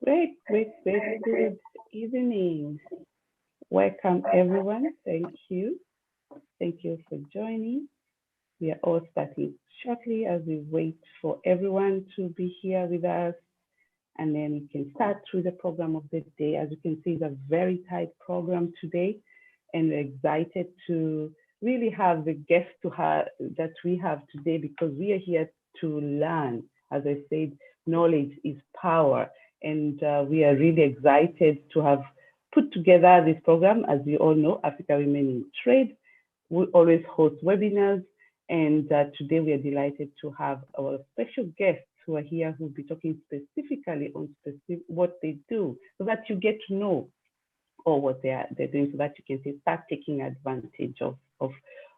Good evening. Welcome, everyone. Thank you. Thank you for joining. We are all starting shortly as we wait for everyone to be here with us. And then we can start through the program of the day. As you can see, it's a very tight program today. And we're excited to really have the guests that we have today, because we are here to learn. As I said, knowledge is power. And we are really excited to have put together this program. As you all know, Africa Women in Trade, we always host webinars. And today we are delighted to have our special guests who are here, who will be talking specifically on what they do, so that you get to know all what they're doing, so that you can start taking advantage of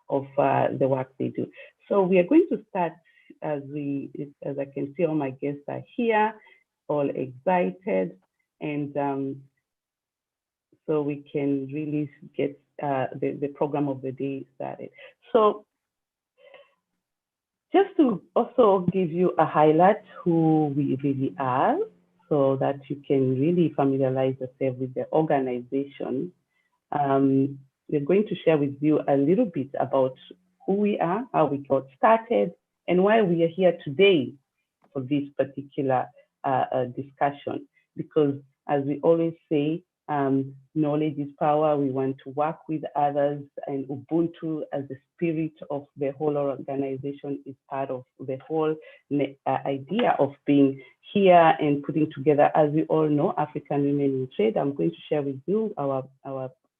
the work they do. So we are going to start as I can see all my guests are here, all excited, and so we can really get the program of the day started. So just to also give you a highlight who we really are, so that you can really familiarize yourself with the organization. We're going to share with you a little bit about who we are, how we got started, and why we are here today for this particular discussion. Because as we always say, knowledge is power. We want to work with others, and Ubuntu as the spirit of the whole organization is part of the whole idea of being here and putting together, as we all know, African Women in Trade. I'm going to share with you our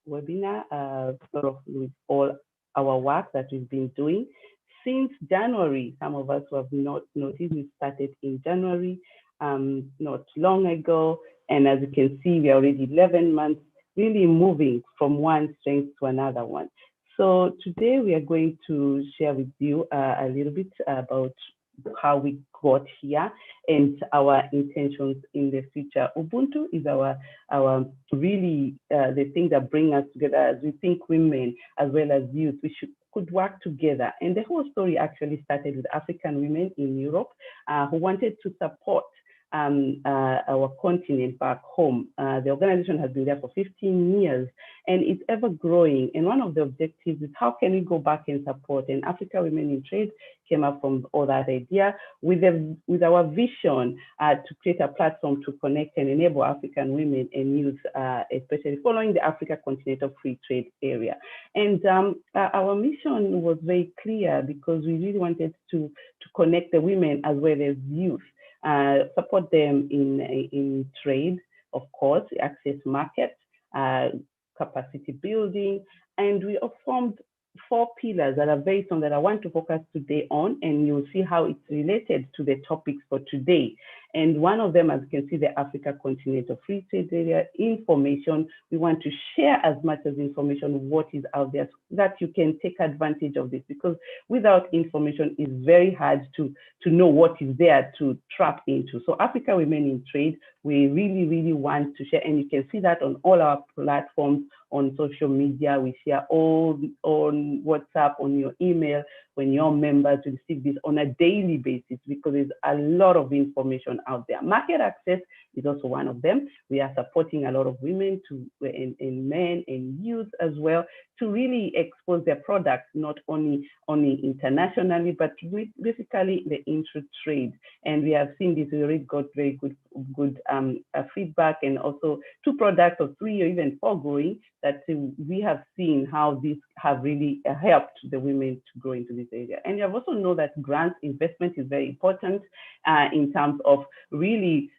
webinar, sort of with all our work that we've been doing since January. Some of us who have not noticed, we started in January, not long ago. And as you can see, we are already 11 months, really moving from one strength to another one. So today we are going to share with you a little bit about how we got here and our intentions in the future. Ubuntu is our really the thing that brings us together, as we think women as well as youth, we could work together. And the whole story actually started with African women in Europe who wanted to support our continent back home. The organization has been there for 15 years and it's ever growing. And one of the objectives is how can we go back and support? And Africa Women in Trade came up from all that idea with our vision to create a platform to connect and enable African women and youth, especially following the Africa Continental Free Trade Area. And our mission was very clear, because we really wanted to connect the women as well as youth. Support them in trade, of course, access market, capacity building, and we have formed 4 pillars that are very strong that I want to focus today on, and you'll see how it's related to the topics for today. And one of them, as you can see, the Africa Continental Free Trade Area information. We want to share as much as information, what is out there, so that you can take advantage of this, because without information, it's very hard to know what is there to tap into. So Africa Women in Trade, we really, really want to share, and you can see that on all our platforms, on social media. We share all on WhatsApp, on your email, when your members receive this on a daily basis, because there's a lot of information out there. Market access is also one of them. We are supporting a lot of women and men and youth as well, to really expose their products, not only internationally, but basically the intra-trade. And we have seen this, we already got very good feedback, and also 2 products or 3 or even 4 growing, that we have seen how these have really helped the women to grow into this area. And you have also know that grants investment is very important in terms of really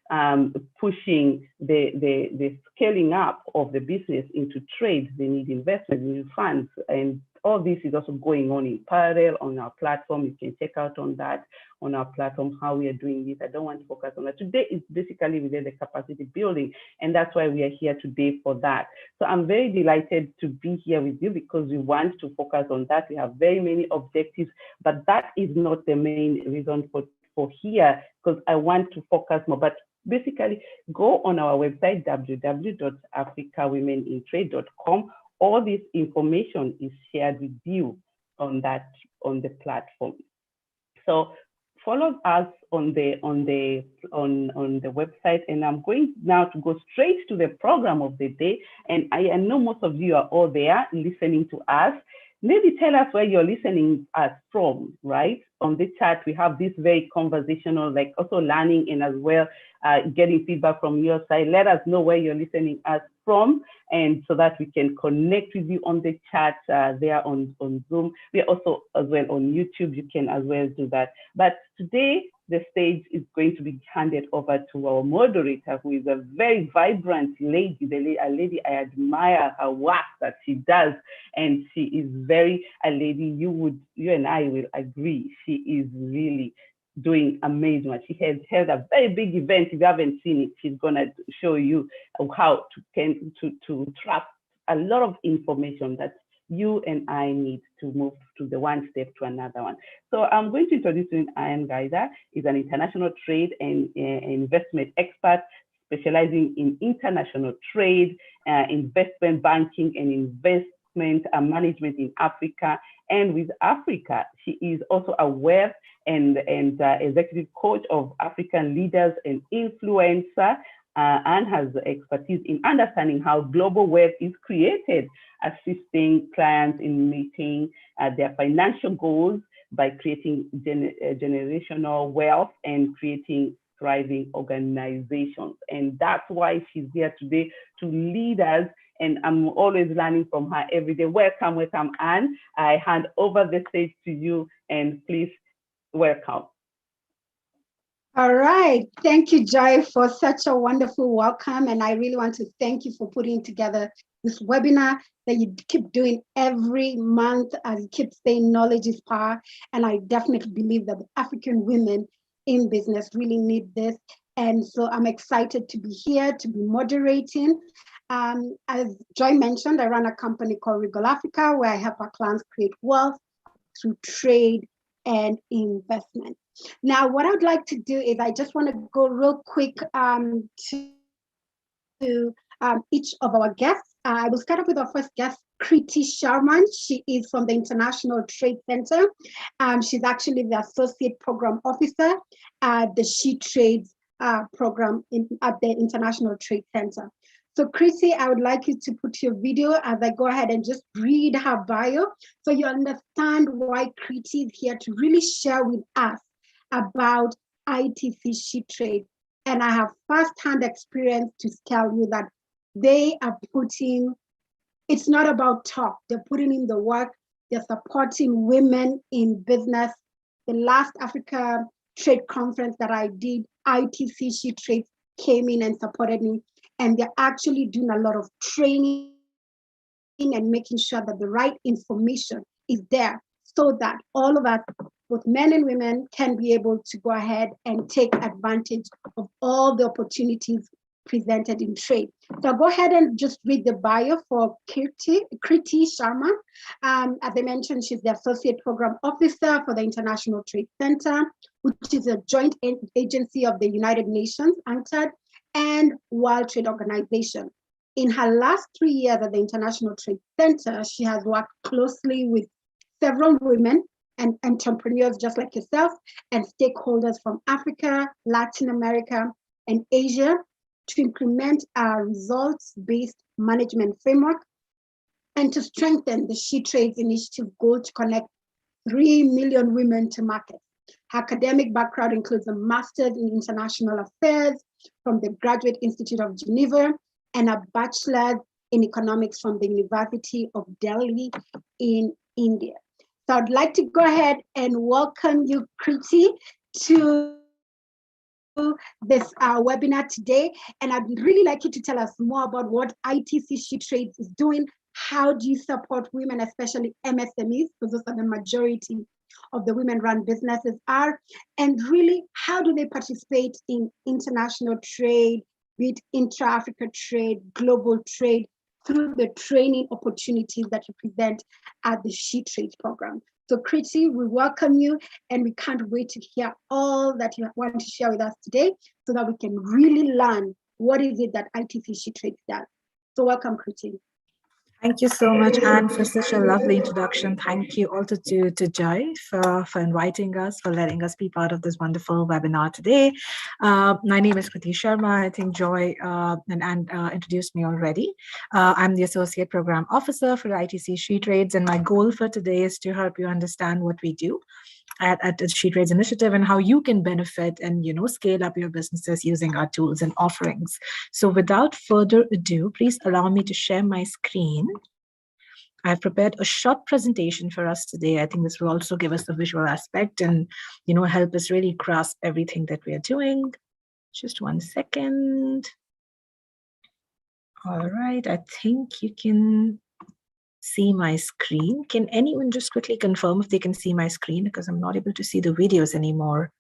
pushing the scaling up of the business into trade. They need investment, they need funds, and all this is also going on in parallel on our platform. You can check out on that on our platform how we are doing this. I don't want to focus on that. Today is basically within the capacity building, and that's why we are here today for that. So I'm very delighted to be here with you, because we want to focus on that. We have very many objectives, but that is not the main reason for here, because I want to focus more. But basically, go on our website, www.africawomenintrade.com. All this information is shared with you on the platform. So follow us on the website, and I'm going now to go straight to the program of the day. And I know most of you are all there listening to us. Maybe tell us where you're listening us from, right? On the chat, we have this very conversational, like also learning and as well getting feedback from your side. Let us know where you're listening us from, and so that we can connect with you on the chat there on Zoom. We are also as well on YouTube. You can as well do that. But today, the stage is going to be handed over to our moderator, who is a very vibrant lady, a lady I admire her work that she does, and she is very a lady you and I will agree she is really doing amazing. She has held a very big event. If you haven't seen it, she's gonna show you how to trap a lot of information that you and I need to move to the one step to another one. So I'm going to introduce you Ian Gaider. He's an international trade and investment expert specializing in international trade, investment banking and investment management in Africa. And with Africa, she is also a wealth and executive coach of African leaders and influencer, and has expertise in understanding how global wealth is created, assisting clients in meeting their financial goals by creating generational wealth and creating thriving organizations. And that's why she's here today to lead us. And I'm always learning from her every day. Welcome, Anne. I hand over the stage to you, and please welcome. All right. Thank you, Joy, for such a wonderful welcome. And I really want to thank you for putting together this webinar that you keep doing every month, as you keep saying knowledge is power. And I definitely believe that the African women in business really need this. And so I'm excited to be here, to be moderating. As Joy mentioned, I run a company called Regal Africa, where I help our clients create wealth through trade and investment. Now, what I'd like to do is I just want to go real quick to each of our guests. I will start off with our first guest, Kriti Sharman. She is from the International Trade Center. She's actually the Associate Program Officer at the SHETrade program at the International Trade Center. So Kriti, I would like you to put your video as I go ahead and just read her bio so you understand why Kriti is here to really share with us about ITC SHETrade. And I have firsthand experience to tell you that they are putting, it's not about talk, they're putting in the work, they're supporting women in business. The last Africa Trade Conference that I did, ITC SHETrade came in and supported me. And they're actually doing a lot of training and making sure that the right information is there so that all of us, both men and women, can be able to go ahead and take advantage of all the opportunities presented in trade. So I'll go ahead and just read the bio for Kriti Sharma. As I mentioned, she's the Associate Program Officer for the International Trade Center, which is a joint agency of the United Nations, UNCTAD, and World Trade Organization. In her last 3 years at the International Trade Center, she has worked closely with several women and entrepreneurs just like yourself and stakeholders from Africa, Latin America, and Asia to implement a results-based management framework and to strengthen the SHETrade initiative goal to connect 3 million women to markets. Her academic background includes a master's in international affairs from the Graduate Institute of Geneva and a bachelor's in economics from the University of Delhi in India. So I'd like to go ahead and welcome you, Kriti, to this webinar today. And I'd really like you to tell us more about what ITC SHETrade is doing. How do you support women, especially MSMEs, because those are the majority of the women-run businesses are, and really, how do they participate in international trade, be it intra-Africa trade, global trade, through the training opportunities that you present at the SHETrade program. So Kriti, we welcome you, and we can't wait to hear all that you want to share with us today so that we can really learn what is it that ITC SHETrade does. So welcome, Kriti. Thank you so much, Anne, for such a lovely introduction. Thank you also to Joy for inviting us, for letting us be part of this wonderful webinar today. My name is Kriti Sharma. I think Joy and Anne introduced me already. I'm the Associate Program Officer for ITC SHETrades, and my goal for today is to help you understand what we do at the SHETrades initiative and how you can benefit and scale up your businesses using our tools and offerings. So without further ado, please allow me to share my screen. I've prepared a short presentation for us today. I think this will also give us the visual aspect and help us really grasp everything that we are doing. Just 1 second. All right, I think you can see my screen. Can anyone just quickly confirm if they can see my screen, because I'm not able to see the videos anymore?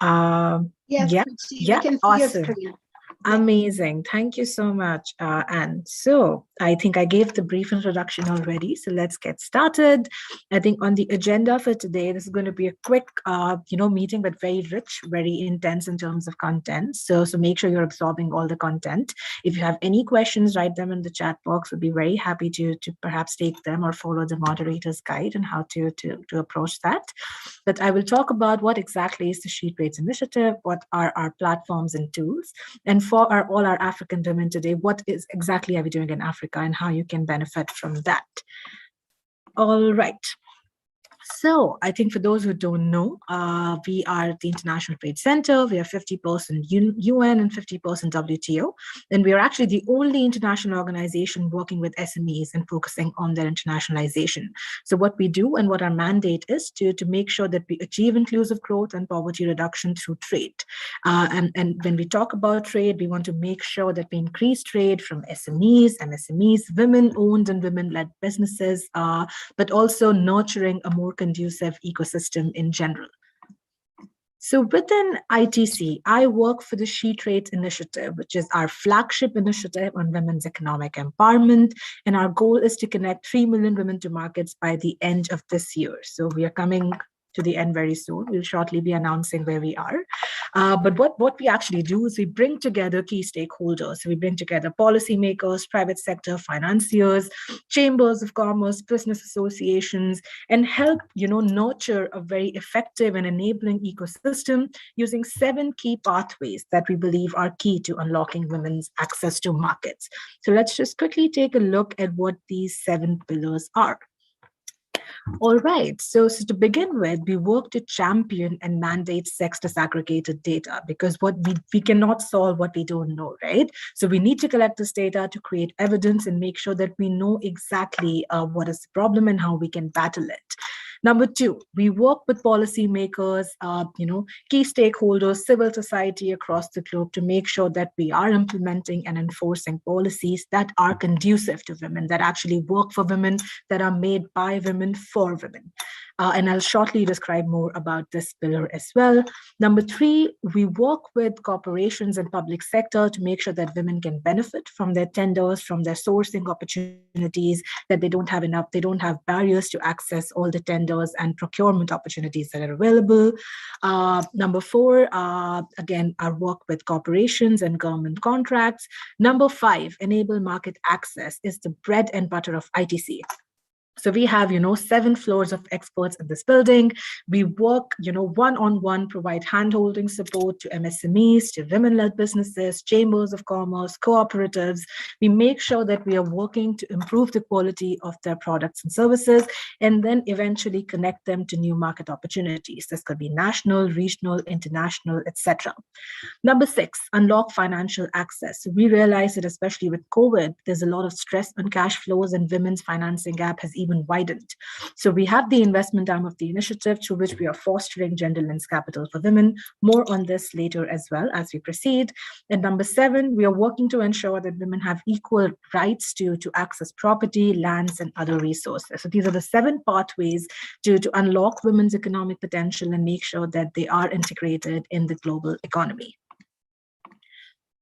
Yes, yeah, we can see awesome. your screen. Amazing. Thank you so much, Anne. So I think I gave the brief introduction already. So let's get started. I think on the agenda for today, this is going to be a quick, meeting, but very rich, very intense in terms of content. So make sure you're absorbing all the content. If you have any questions, write them in the chat box. We'll be very happy to perhaps take them or follow the moderator's guide on how to approach that. But I will talk about what exactly is the SHETrades initiative, what are our platforms and tools, and for all our African women today, what is exactly are we doing in Africa and how you can benefit from that. All right. So I think for those who don't know, we are the International Trade Center. We are 50% UN and 50% WTO. And we are actually the only international organization working with SMEs and focusing on their internationalization. So what we do and what our mandate is to make sure that we achieve inclusive growth and poverty reduction through trade. And when we talk about trade, we want to make sure that we increase trade from SMEs, MSMEs, women-owned and women-led businesses, but also nurturing a more conducive ecosystem in general. So within ITC, I work for the SHETrades initiative, which is our flagship initiative on women's economic empowerment. And our goal is to connect 3 million women to markets by the end of this year. So we are coming to the end very soon. We'll shortly be announcing where we are. But what we actually do is we bring together key stakeholders. So we bring together policymakers, private sector, financiers, chambers of commerce, business associations, and help nurture a very effective and enabling ecosystem using 7 key pathways that we believe are key to unlocking women's access to markets. So let's just quickly take a look at what these 7 pillars are. All right, so to begin with, we work to champion and mandate sex disaggregated data, because what we cannot solve what we don't know, right? So we need to collect this data to create evidence and make sure that we know exactly what is the problem and how we can battle it. Number 2, we work with policymakers, key stakeholders, civil society across the globe to make sure that we are implementing and enforcing policies that are conducive to women, that actually work for women, that are made by women for women. And I'll shortly describe more about this pillar as well. Number 3, we work with corporations and public sector to make sure that women can benefit from their tenders, from their sourcing opportunities, that they don't have barriers to access all the tenders and procurement opportunities that are available. Number 4, again, our work with corporations and government contracts. Number 5, enable market access is the bread and butter of ITC. So we have, 7 floors of experts in this building. We work, one-on-one, provide hand-holding support to MSMEs, to women-led businesses, chambers of commerce, cooperatives. We make sure that we are working to improve the quality of their products and services, and then eventually connect them to new market opportunities. This could be national, regional, international, etc. Number 6, unlock financial access. So we realize that especially with COVID, there's a lot of stress on cash flows, and women's financing gap has even widened. So we have the investment arm of the initiative through which we are fostering gender lens capital for women. More on this later as well as we proceed. And number 7, we are working to ensure that women have equal rights to access property, lands, and other resources. So these are the 7 pathways to unlock women's economic potential and make sure that they are integrated in the global economy.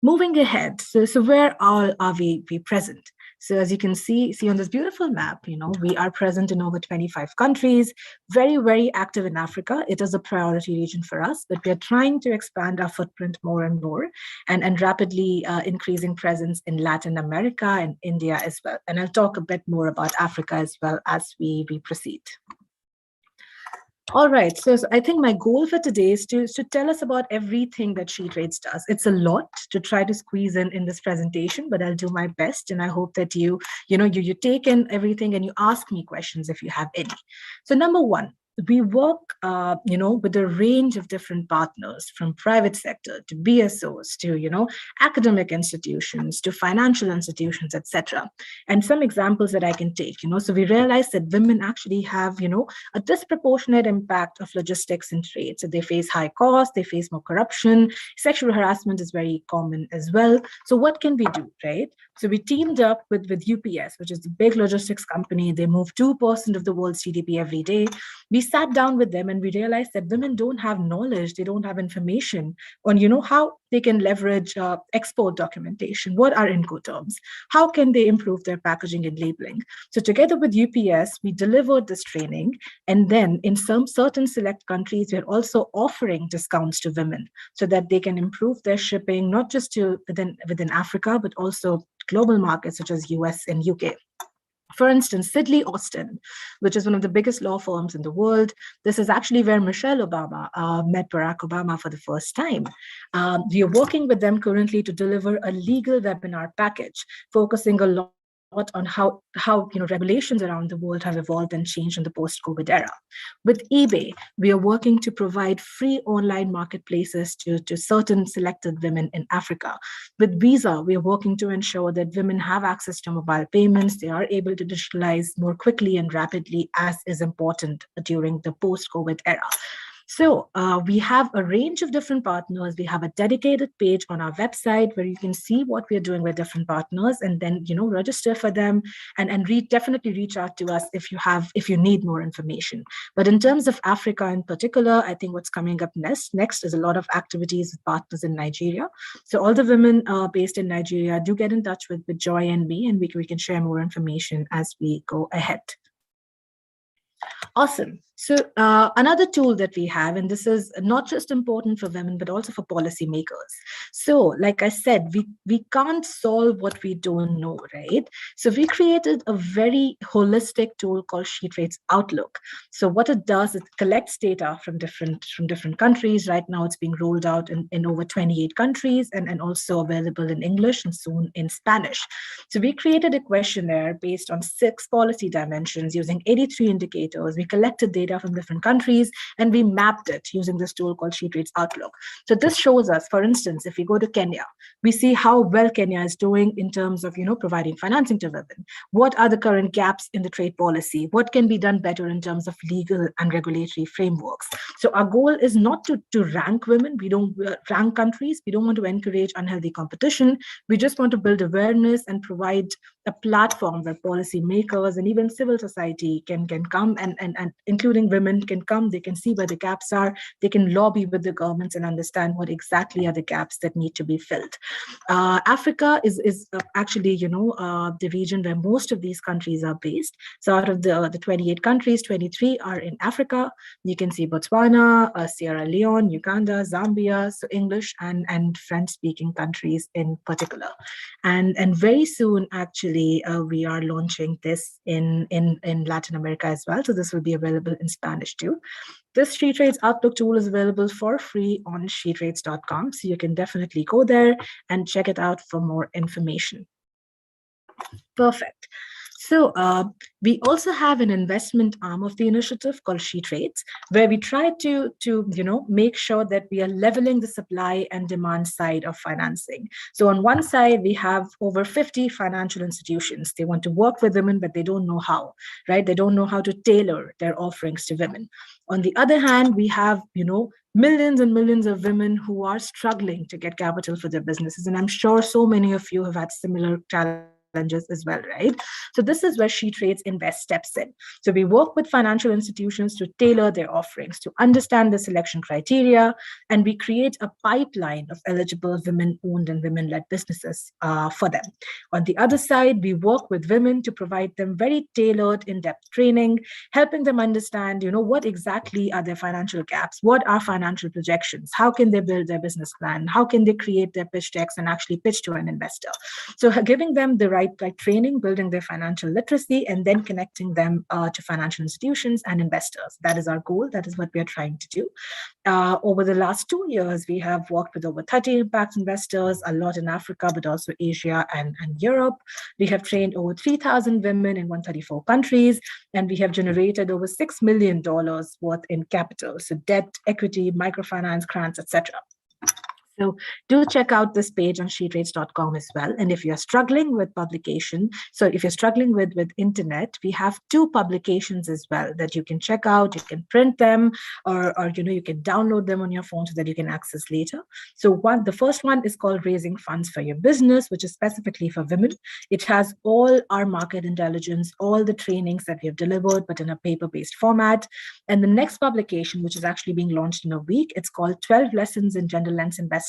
Moving ahead, so where are we present? So as you can see on this beautiful map, we are present in over 25 countries, very, very active in Africa. It is a priority region for us, but we are trying to expand our footprint more and more and rapidly increasing presence in Latin America and India as well. And I'll talk a bit more about Africa as well as we proceed. All right, so I think my goal for today is to tell us about everything that SHETrade does. It's a lot to try to squeeze in this presentation, but I'll do my best, and I hope that you take in everything and you ask me questions if you have any. So number one, we work, with a range of different partners, from private sector to BSOs to, academic institutions to financial institutions, etc. And some examples that I can take, so we realize that women actually have, a disproportionate impact of logistics and trade. So they face high costs, they face more corruption, sexual harassment is very common as well. So what can we do, right? So we teamed up with UPS, which is the big logistics company. They move 2% of the world's GDP every day. We sat down with them and we realized that women don't have knowledge, they don't have information on, how they can leverage export documentation, what are Incoterms, how can they improve their packaging and labeling. So together with UPS, we delivered this training. And then in some certain select countries, we're also offering discounts to women so that they can improve their shipping, not just to within Africa, but also global markets such as US and UK. For instance, Sidley Austin, which is one of the biggest law firms in the world. This is actually where Michelle Obama met Barack Obama for the first time. We are working with them currently to deliver a legal webinar package, focusing a lot on how regulations around the world have evolved and changed in the post-COVID era. With eBay, we are working to provide free online marketplaces to certain selected women in Africa. With Visa, we are working to ensure that women have access to mobile payments, they are able to digitalize more quickly and rapidly, as is important during the post-COVID era. So we have a range of different partners. We have a dedicated page on our website where you can see what we're doing with different partners, and then register for them and definitely reach out to us if you need more information. But in terms of Africa in particular, I think what's coming up next is a lot of activities with partners in Nigeria. So all the women based in Nigeria, do get in touch with Joy and me, and we can share more information as we go ahead. Awesome. So another tool that we have, and this is not just important for women, but also for policymakers. So like I said, we can't solve what we don't know, right? So we created a very holistic tool called SHETrade's Outlook. So what it does, it collects data from different countries. Right now it's being rolled out in over 28 countries and also available in English and soon in Spanish. So we created a questionnaire based on 6 policy dimensions using 83 indicators. We collected data from different countries and we mapped it using this tool called SHETrade's Outlook. So this shows us, for instance, if we go to Kenya, we see how well Kenya is doing in terms of providing financing to women. What are the current gaps in the trade policy? What can be done better in terms of legal and regulatory frameworks? So our goal is not to rank women. We don't rank countries. We don't want to encourage unhealthy competition. We just want to build awareness and provide a platform where policymakers and even civil society can come and including women can come, they can see where the gaps are, they can lobby with the governments and understand what exactly are the gaps that need to be filled. Africa is actually, the region where most of these countries are based. So out of the 28 countries, 23 are in Africa. You can see Botswana, Sierra Leone, Uganda, Zambia, so English and French-speaking countries in particular. And very soon, actually, we are launching this in Latin America as well. So this will be available in Spanish too. This SHETrade's Outlook tool is available for free on shetrades.com. So you can definitely go there and check it out for more information. Perfect. So we also have an investment arm of the initiative called SHETrade, where we try to make sure that we are leveling the supply and demand side of financing. So on one side, we have over 50 financial institutions. They want to work with women, but they don't know how, right? They don't know how to tailor their offerings to women. On the other hand, we have, millions and millions of women who are struggling to get capital for their businesses. And I'm sure so many of you have had similar challenges challenges as well, right? So this is where SheTrade's Invest steps in. So we work with financial institutions to tailor their offerings, to understand the selection criteria, and we create a pipeline of eligible women-owned and women-led businesses for them. On the other side, we work with women to provide them very tailored, in-depth training, helping them understand, what exactly are their financial gaps, what are financial projections, how can they build their business plan, how can they create their pitch decks and actually pitch to an investor. So giving them the right training, building their financial literacy, and then connecting them to financial institutions and investors. That is our goal. That is what we are trying to do. Over the last 2 years, we have worked with over 30 impact investors, a lot in Africa, but also Asia and Europe. We have trained over 3,000 women in 134 countries, and we have generated over $6 million worth in capital, so debt, equity, microfinance, grants, etc. So do check out this page on shetrades.com as well. And if you're struggling with publication, so if you're struggling with internet, we have 2 publications as well that you can check out. You can print them, or you can download them on your phone so that you can access later. So the first one is called Raising Funds for Your Business, which is specifically for women. It has all our market intelligence, all the trainings that we have delivered, but in a paper-based format. And the next publication, which is actually being launched in a week, it's called 12 Lessons in Gender Lens Investing.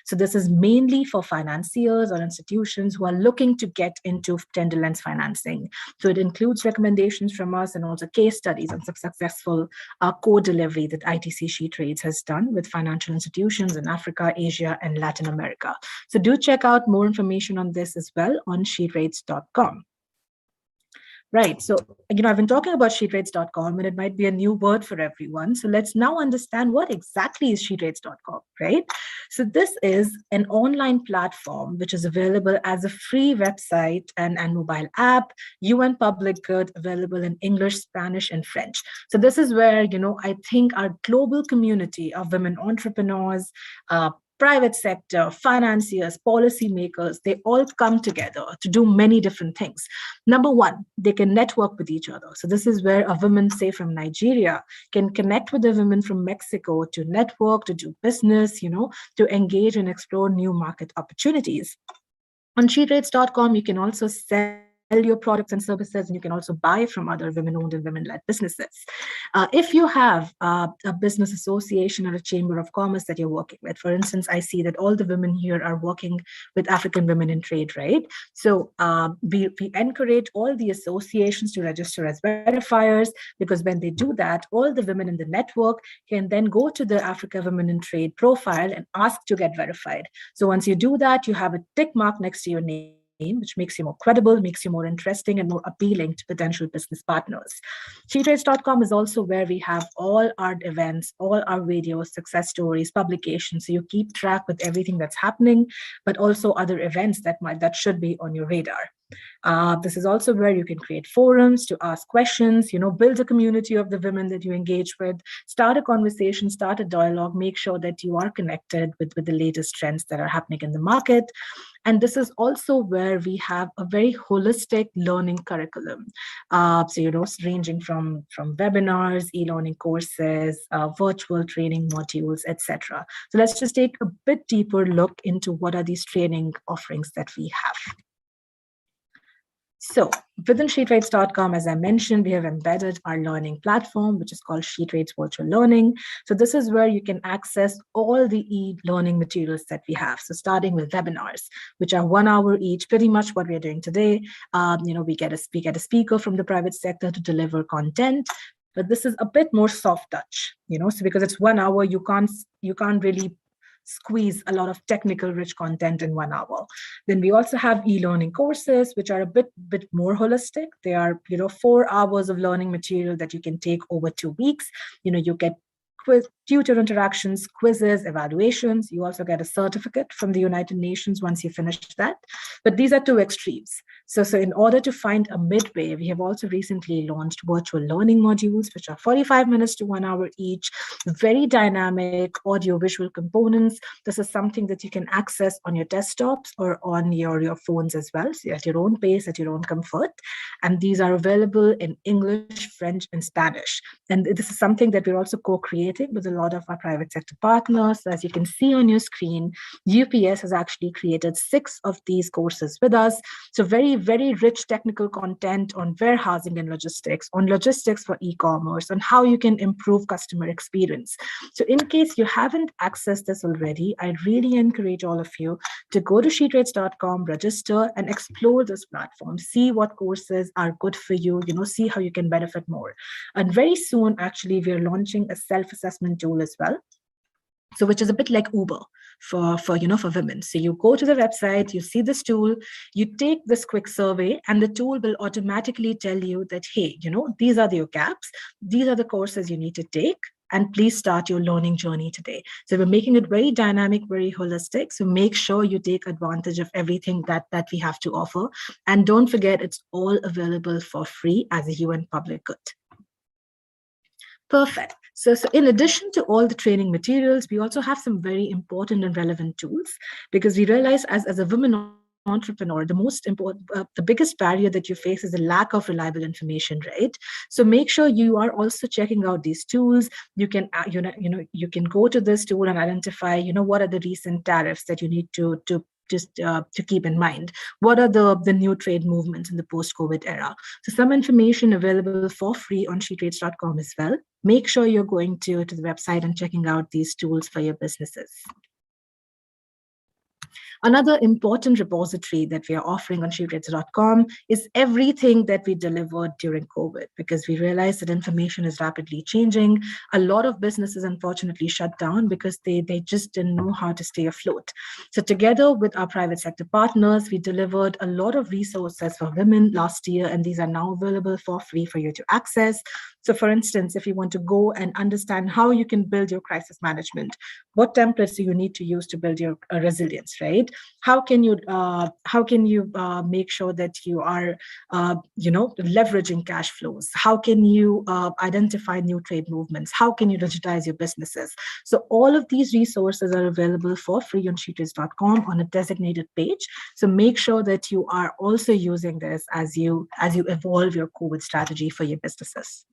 So this is mainly for financiers or institutions who are looking to get into gender lens financing. So it includes recommendations from us and also case studies on successful co-delivery that ITC SheTrades has done with financial institutions in Africa, Asia, and Latin America. So do check out more information on this as well on shetrades.com. Right. So, I've been talking about SheTrades.com, and it might be a new word for everyone. So let's now understand what exactly is SheTrades.com, right? So this is an online platform which is available as a free website and mobile app, UN public good, available in English, Spanish, and French. So this is where, I think our global community of women entrepreneurs, private sector, financiers, policymakers, they all come together to do many different things. Number one, they can network with each other. So this is where a woman, say from Nigeria, can connect with a woman from Mexico to network, to do business, to engage and explore new market opportunities. On SheTrades.com, you can also sell your products and services, and you can also buy from other women-owned and women-led businesses. If you have a business association or a chamber of commerce that you're working with, for instance, I see that all the women here are working with African Women in Trade, right? So we encourage all the associations to register as verifiers, because when they do that, all the women in the network can then go to the Africa Women in Trade profile and ask to get verified. So once you do that, you have a tick mark next to your name, which makes you more credible, makes you more interesting and more appealing to potential business partners. SheTrades.com is also where we have all our events, all our videos, success stories, publications. So you keep track with everything that's happening, but also other events that should be on your radar. This is also where you can create forums to ask questions, build a community of the women that you engage with, start a conversation, start a dialogue, make sure that you are connected with the latest trends that are happening in the market. And this is also where we have a very holistic learning curriculum. Ranging from webinars, e-learning courses, virtual training modules, etc. So let's just take a bit deeper look into what are these training offerings that we have. So within SheTrades.com, as I mentioned, we have embedded our learning platform, which is called SheTrades Virtual Learning. So this is where you can access all the e-learning materials that we have. So starting with webinars, which are 1 hour each, pretty much what we're doing today. We get a speaker from the private sector to deliver content. But this is a bit more soft touch, so because it's 1 hour, you can't really squeeze a lot of technical rich content in 1 hour. Then we also have e-learning courses, which are a bit more holistic. They are 4 hours of learning material that you can take over 2 weeks. You get tutor interactions, quizzes, evaluations. You also get a certificate from the United Nations once you finish that. But these are 2 extremes. So in order to find a midway, we have also recently launched virtual learning modules, which are 45 minutes to 1 hour each, very dynamic audio-visual components. This is something that you can access on your desktops or on your phones as well, so at your own pace, at your own comfort. And these are available in English, French, and Spanish. And this is something that we're also co-creating with a lot of our private sector partners. So as you can see on your screen, UPS has actually created 6 of these courses with us. So very, very rich technical content on warehousing and logistics, on logistics for e-commerce, on how you can improve customer experience. So in case you haven't accessed this already, I really encourage all of you to go to SHETrades.com, register, and explore this platform. See what courses are good for you, see how you can benefit more. And very soon, actually, we're launching a self-assessment tool as well. So which is a bit like Uber for women. So you go to the website, you see this tool, you take this quick survey, and the tool will automatically tell you that, hey, these are your gaps, these are the courses you need to take, and please start your learning journey today. So we're making it very dynamic, very holistic. So make sure you take advantage of everything that we have to offer. And don't forget, it's all available for free as a UN public good. Perfect. So in addition to all the training materials, we also have some very important and relevant tools, because we realize as a woman entrepreneur, the most important, the biggest barrier that you face is the lack of reliable information, right? So make sure you are also checking out these tools. You can, you can go to this tool and identify, what are the recent tariffs that you need to keep in mind. What are the new trade movements in the post-COVID era? So some information available for free on SHETrades.com as well. Make sure you're going to the website and checking out these tools for your businesses. Another important repository that we are offering on SHETrades.com is everything that we delivered during COVID, because we realized that information is rapidly changing. A lot of businesses unfortunately shut down because they just didn't know how to stay afloat. So together with our private sector partners, we delivered a lot of resources for women last year, and these are now available for free for you to access. So for instance, if you want to go and understand how you can build your crisis management, what templates do you need to use to build your resilience, right? How can you make sure that you are leveraging cash flows? How can you identify new trade movements? How can you digitize your businesses? So all of these resources are available for free on SHETrades.com on a designated page. So make sure that you are also using this as you evolve your COVID strategy for your businesses.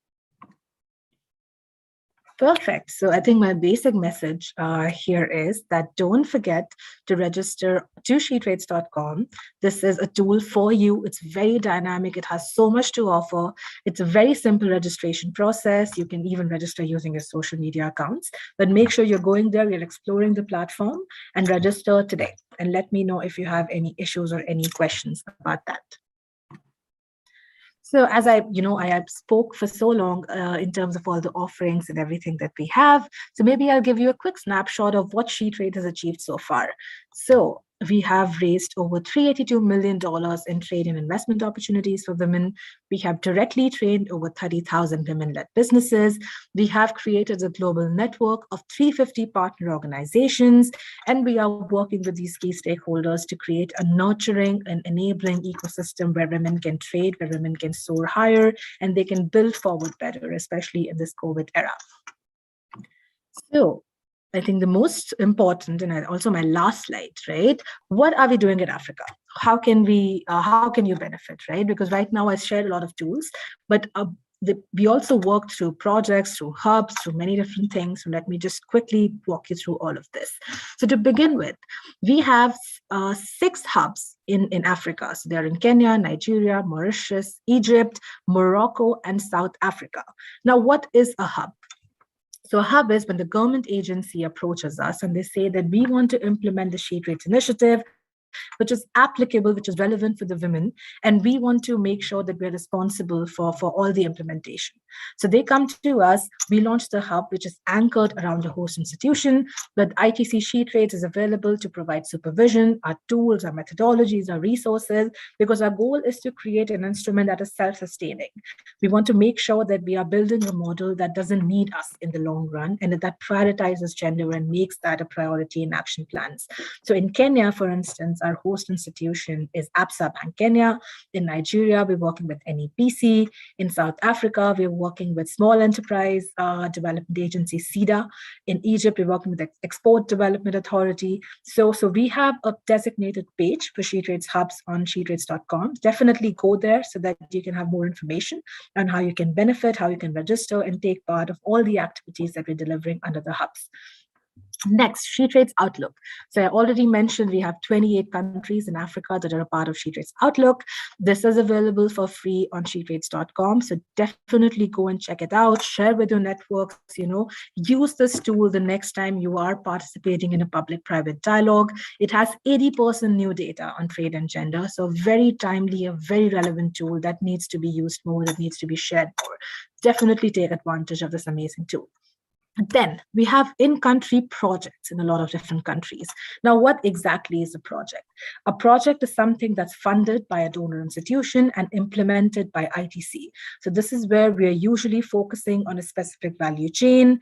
Perfect. So I think my basic message here is that don't forget to register to SHETrades.com. This is a tool for you. It's very dynamic. It has so much to offer. It's a very simple registration process. You can even register using your social media accounts, but make sure you're going there, you're exploring the platform, and register today. And let me know if you have any issues or any questions about that. So as I spoke for so long in terms of all the offerings and everything that we have. So maybe I'll give you a quick snapshot of what SHETrade has achieved so far. So we have raised over $382 million in trade and investment opportunities for women. We have directly trained over 30,000 women-led businesses. We have created a global network of 350 partner organizations, and we are working with these key stakeholders to create a nurturing and enabling ecosystem where women can trade, where women can soar higher, and they can build forward better, especially in this COVID era. So I think the most important, and also my last slide, right? What are we doing in Africa? How can you benefit, right? Because right now I shared a lot of tools, but we also work through projects, through hubs, through many different things. So let me just quickly walk you through all of this. So to begin with, we have 6 hubs in Africa. So they're in Kenya, Nigeria, Mauritius, Egypt, Morocco, and South Africa. Now, what is a hub? So a hub is when the government agency approaches us and they say that we want to implement the SHETrade initiative, which is applicable, which is relevant for the women, and we want to make sure that we're responsible for all the implementation. So they come to us, we launch the hub, which is anchored around a host institution, but ITC SHETrade is available to provide supervision, our tools, our methodologies, our resources, because our goal is to create an instrument that is self-sustaining. We want to make sure that we are building a model that doesn't need us in the long run, and that prioritizes gender and makes that a priority in action plans. So in Kenya, for instance, our host institution is ABSA Bank Kenya. In Nigeria, we're working with NEPC. In South Africa, we're working with Small Enterprise Development Agency, SEDA. In Egypt, we're working with the Export Development Authority. So we have a designated page for SHETrade's hubs on SHETrades.com. Definitely go there so that you can have more information on how you can benefit, how you can register and take part of all the activities that we're delivering under the hubs. Next, SHETrade's Outlook. So I already mentioned we have 28 countries in Africa that are a part of SHETrade's Outlook. This is available for free on SHETrades.com. So definitely go and check it out, share with your networks, use this tool the next time you are participating in a public-private dialogue. It has 80% new data on trade and gender. So very timely, a very relevant tool that needs to be used more, that needs to be shared more. Definitely take advantage of this amazing tool. Then we have in-country projects in a lot of different countries. Now, what exactly is a project? A project is something that's funded by a donor institution and implemented by ITC. So this is where we are usually focusing on a specific value chain.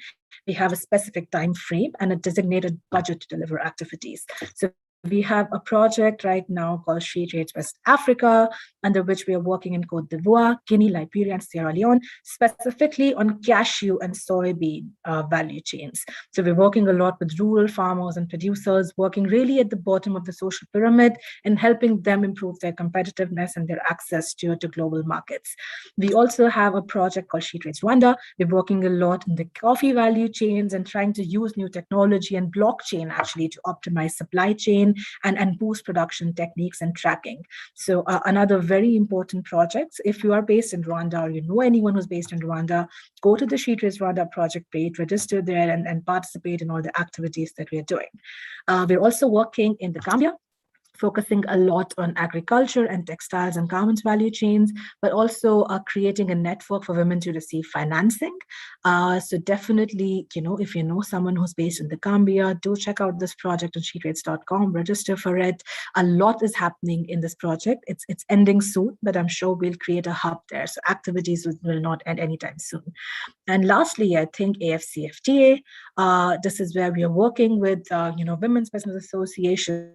We have a specific time frame and a designated budget to deliver activities. So we have a project right now called SHETrade West Africa, under which we are working in Cote d'Ivoire, Guinea, Liberia, and Sierra Leone, specifically on cashew and soybean value chains. So we're working a lot with rural farmers and producers, working really at the bottom of the social pyramid and helping them improve their competitiveness and their access to global markets. We also have a project called SHETrade Rwanda. We're working a lot in the coffee value chains and trying to use new technology and blockchain actually to optimize supply chain and boost production techniques and tracking. So another very important project, if you are based in Rwanda or you know anyone who's based in Rwanda, go to the SHETrade Rwanda project page, register there and participate in all the activities that we're doing. We're also working in the Gambia, focusing a lot on agriculture and textiles and garments value chains, but also creating a network for women to receive financing. So definitely, if you know someone who's based in the Gambia, do check out this project on SHETrades.com, register for it. A lot is happening in this project. It's ending soon, but I'm sure we'll create a hub there. So activities will not end anytime soon. And lastly, I think AfCFTA, this is where we are working with, women's business associations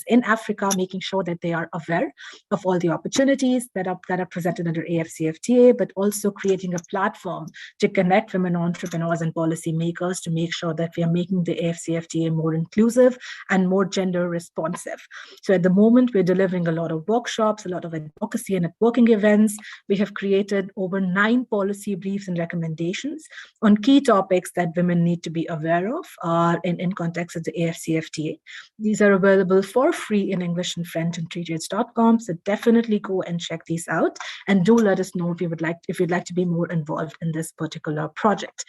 in Africa, making sure that they are aware of all the opportunities that are presented under AfCFTA, but also creating a platform to connect women entrepreneurs and policymakers to make sure that we are making the AfCFTA more inclusive and more gender responsive. So at the moment, we're delivering a lot of workshops, a lot of advocacy and networking events. We have created over 9 policy briefs and recommendations on key topics that women need to be aware of in context of the AfCFTA. These are available for free in English and French on SHETrades.com. So definitely go and check these out, and do let us know if you'd like to be more involved in this particular project.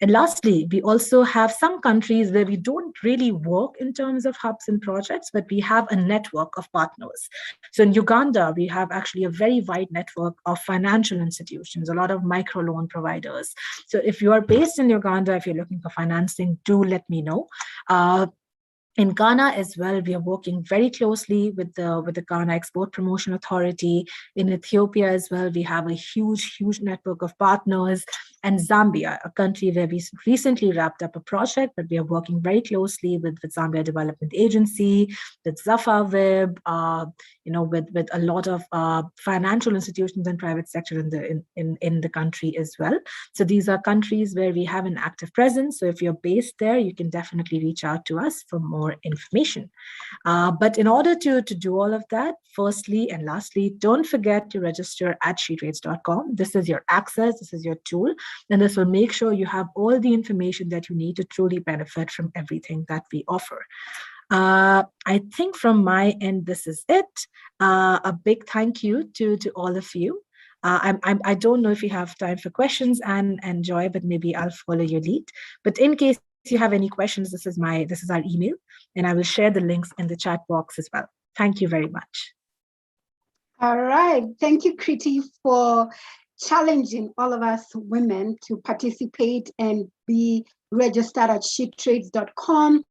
And lastly, we also have some countries where we don't really work in terms of hubs and projects, but we have a network of partners. So in Uganda, we have actually a very wide network of financial institutions, a lot of microloan providers. So if you are based in Uganda, if you're looking for financing, do let me know. In Ghana as well, we are working very closely with the Ghana Export Promotion Authority. In Ethiopia as well, we have a huge network of partners. And Zambia, a country where we recently wrapped up a project, but we are working very closely with Zambia Development Agency, with ZAFAWeb, with a lot of financial institutions and private sector in the country as well. So these are countries where we have an active presence. So if you're based there, you can definitely reach out to us for more information. But in order to do all of that, firstly and lastly, don't forget to register at SHETrades.com. This is your access, this is your tool, and this will make sure you have all the information that you need to truly benefit from everything that we offer. I think from my end, this is it. A big thank you to all of you. I don't know if you have time for questions and Joy, but maybe I'll follow your lead. But in case you have any questions, this is our email, and I will share the links in the chat box as well. Thank you very much. All right. Thank you, Kriti, for challenging all of us women to participate and be registered at SHETrades.com.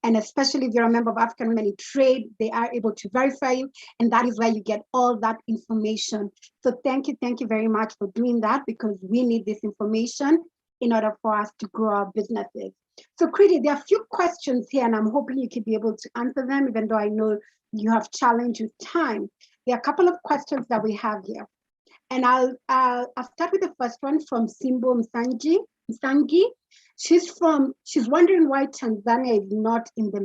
And especially if you're a member of African Women in Trade, they are able to verify you, and that is where you get all that information. So thank you very much for doing that, because we need this information in order for us to grow our businesses. So Kriti, there are a few questions here, and I'm hoping you can be able to answer them, even though I know you have challenge with time. There are a couple of questions that we have here. And I'll start with the first one from Simbo Msangi. She's wondering why Tanzania is not in the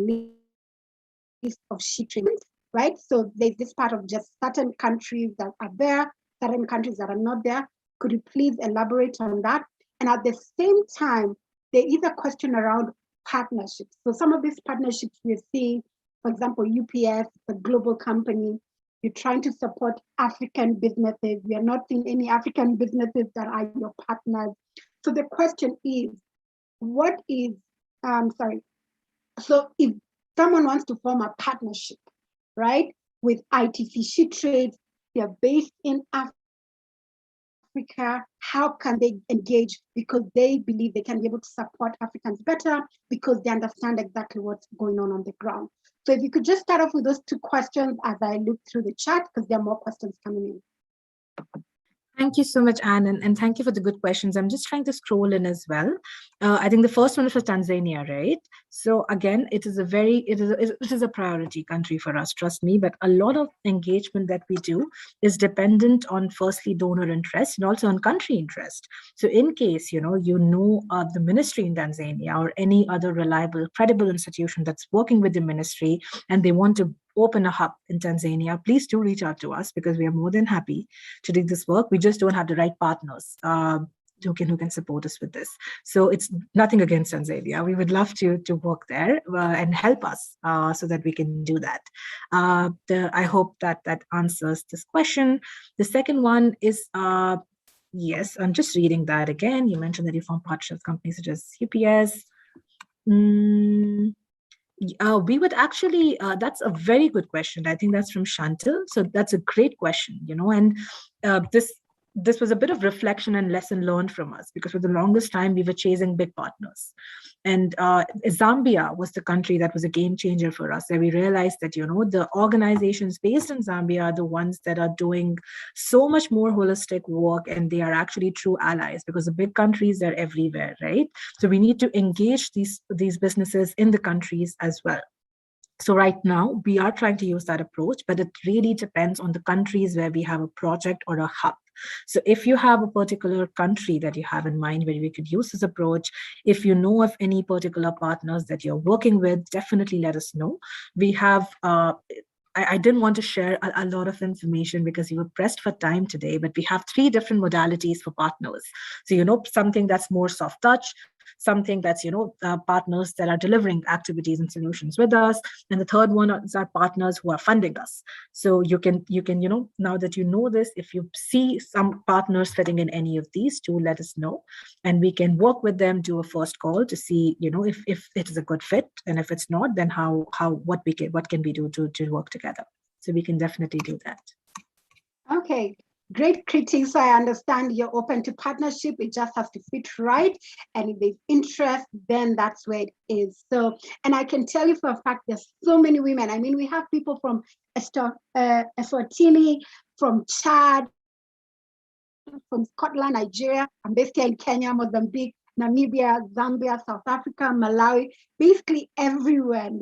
list of SHETrade, right? So there's this part of just certain countries that are there, certain countries that are not there. Could you please elaborate on that? And at the same time, there is a question around partnerships. So some of these partnerships we're seeing, for example, UPS, the global company, you're trying to support African businesses. We are not seeing any African businesses that are your partners. So the question is, so if someone wants to form a partnership, right, with ITC SHETrade, they're based in Africa, how can they engage? Because they believe they can be able to support Africans better because they understand exactly what's going on the ground. So if you could just start off with those two questions as I look through the chat, because there are more questions coming in. Thank you so much, Anne, and thank you for the good questions. I'm just trying to scroll in as well. I think the first one is for Tanzania, right? So again, it is a priority country for us, trust me, but a lot of engagement that we do is dependent on firstly donor interest and also on country interest. So in case, the ministry in Tanzania or any other reliable, credible institution that's working with the ministry and they want to open a hub in Tanzania, please do reach out to us because we are more than happy to do this work. We just don't have the right partners who can support us with this. So it's nothing against Tanzania. We would love to work there and help us so that we can do that. I hope that answers this question. The second one is, yes, I'm just reading that again. You mentioned that you form partnerships with companies such as UPS. We would actually, that's a very good question. I think that's from Chantal. So that's a great question, and this was a bit of reflection and lesson learned from us because for the longest time we were chasing big partners. And Zambia was the country that was a game changer for us, where we realized that, the organizations based in Zambia are the ones that are doing so much more holistic work, and they are actually true allies because the big countries are everywhere, right? So we need to engage these businesses in the countries as well. So right now, we are trying to use that approach, but it really depends on the countries where we have a project or a hub. So if you have a particular country that you have in mind where we could use this approach, if you know of any particular partners that you're working with, definitely let us know. We have I didn't want to share a lot of information because you were pressed for time today, but we have 3 different modalities for partners. So, something that's more soft touch, something that's, partners that are delivering activities and solutions with us. And the third one is our partners who are funding us. So you can, now that you know this, if you see some partners fitting in any of these, do let us know. And we can work with them, do a first call to see, if it is a good fit. And if it's not, then what can we do to work together? So we can definitely do that. Okay. Great critics. I understand you're open to partnership. It just has to fit right. And if there's interest, then that's where it is. So, and I can tell you for a fact, there's so many women. I mean, we have people from Eswatini, from Chad, from Scotland, Nigeria. I'm based here in Kenya, Mozambique, Namibia, Zambia, South Africa, Malawi, basically everywhere.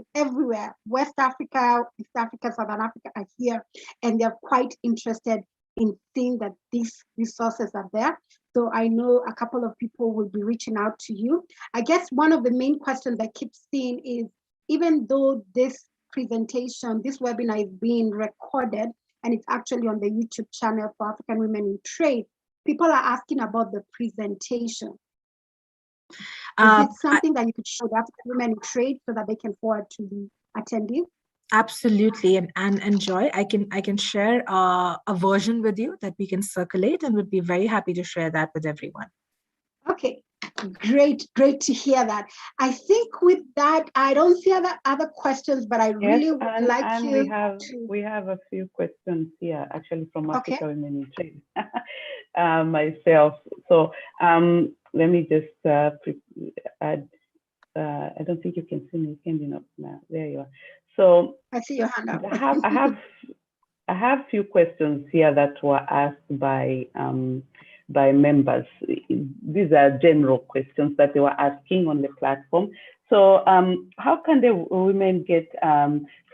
West Africa, East Africa, Southern Africa are here. And they're quite interested in seeing that these resources are there. So I know a couple of people will be reaching out to you. I guess one of the main questions I keep seeing is, even though this presentation, this webinar is being recorded and it's actually on the YouTube channel for African Women in Trade, people are asking about the presentation. Is it something that you could show the African Women in Trade so that they can forward to the attendees? Absolutely, and Joy, I can share a version with you that we can circulate, and would be very happy to share that with everyone. Okay, great to hear that. I think with that, I don't see other questions, but I really would like you we have a few questions here actually from Africa Women in Trade myself. So let me just add. I don't think you can see me handing up now. There you are. So I see your hand up. I have a few questions here that were asked by by members. These are general questions that they were asking on the platform. So how can the women get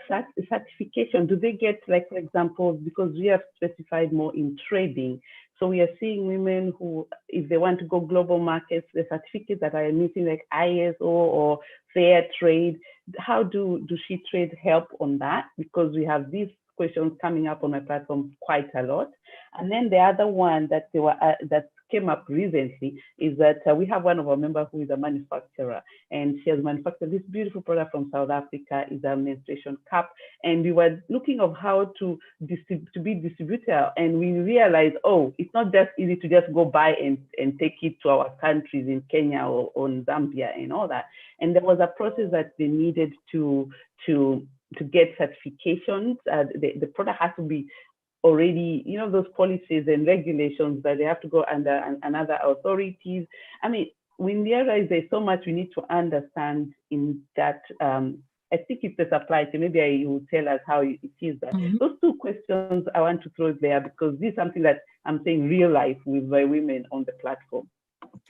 certification? Do they get, like, for example, because we have specified more in trading, so we are seeing women who, if they want to go global markets, the certificates that are missing, like ISO or SHETrade, how do SHETrade help on that? Because we have these questions coming up on my platform quite a lot. And then the other one that that came up recently is that we have one of our members who is a manufacturer, and she has manufactured this beautiful product from South Africa. Is a menstruation cup, and we were looking of how to be distributor, and we realized, oh, it's not just easy to just go buy and take it to our countries in Kenya or Zambia and all that. And there was a process that they needed to get certifications. The product has to be already, those policies and regulations that they have to go under another authorities. I mean, we realize there's so much we need to understand in that. I think it's the supply chain. Maybe you will tell us how it is that. Those two questions I want to throw there, because this is something that I'm saying real life with my women on the platform.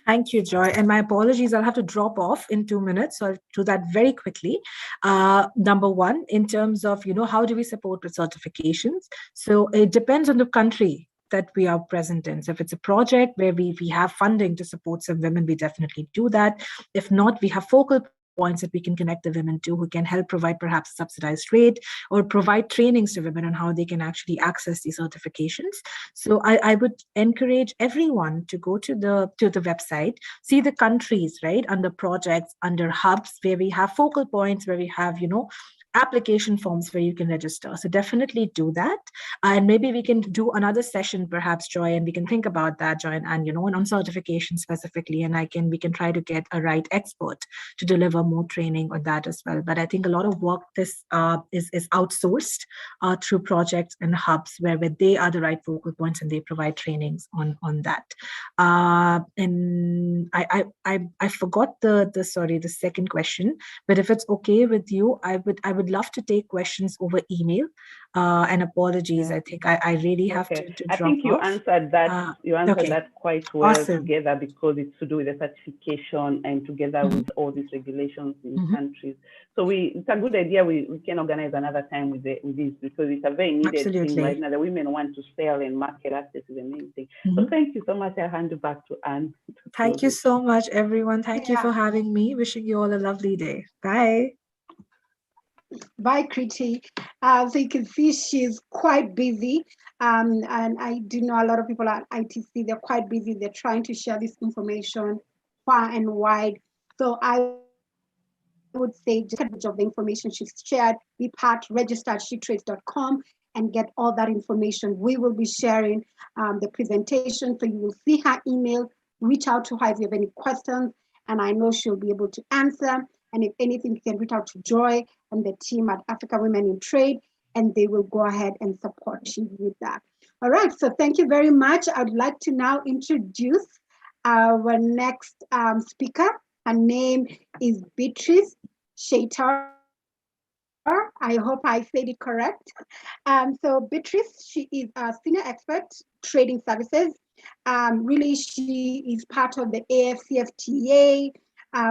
Thank you, Joy. And my apologies, I'll have to drop off in 2 minutes. So I'll do that very quickly. Number one, in terms of, how do we support with certifications? So it depends on the country that we are present in. So if it's a project where we have funding to support some women, we definitely do that. If not, we have focal points that we can connect the women to, who can help provide perhaps a subsidized rate or provide trainings to women on how they can actually access these certifications. So I would encourage everyone to go to the website, see the countries, right, under projects, under hubs, where we have focal points, where we have, application forms where you can register. So definitely do that. And maybe we can do another session, perhaps, Joy, and we can think about that, Joy, and on certification specifically. And we can try to get a right expert to deliver more training on that as well. But I think a lot of work this is outsourced through projects and hubs where they are the right focal points and they provide trainings on that. And I forgot the second question, but if it's okay with you, I would love to take questions over email. And apologies, I think I really have to drop off. I think you answered that. You answered that quite well together, because it's to do with the certification and together with all these regulations in countries. So it's a good idea. We can organize another time with this, because it's a very needed thing right now. The women want to sell and market access is the main thing. So thank you so much. I'll hand it back to Anne. Thank you so much, everyone. Thank you for having me. Wishing you all a lovely day. Bye. Bye, Kriti. So you can see she's quite busy. And I do know a lot of people at ITC, they're quite busy. They're trying to share this information far and wide. So I would say just much of the information she's shared, be part, register at SHETrade.com and get all that information. We will be sharing the presentation, so you will see her email. Reach out to her if you have any questions, and I know she'll be able to answer. And if anything, you can reach out to Joy and the team at Africa Women in Trade, and they will go ahead and support you with that. All right, so thank you very much. I'd like to now introduce our next speaker. Her name is Beatrice SHETrade. I hope I said it correct. So Beatrice, she is a senior expert trading services. Really, she is part of the AfCFTA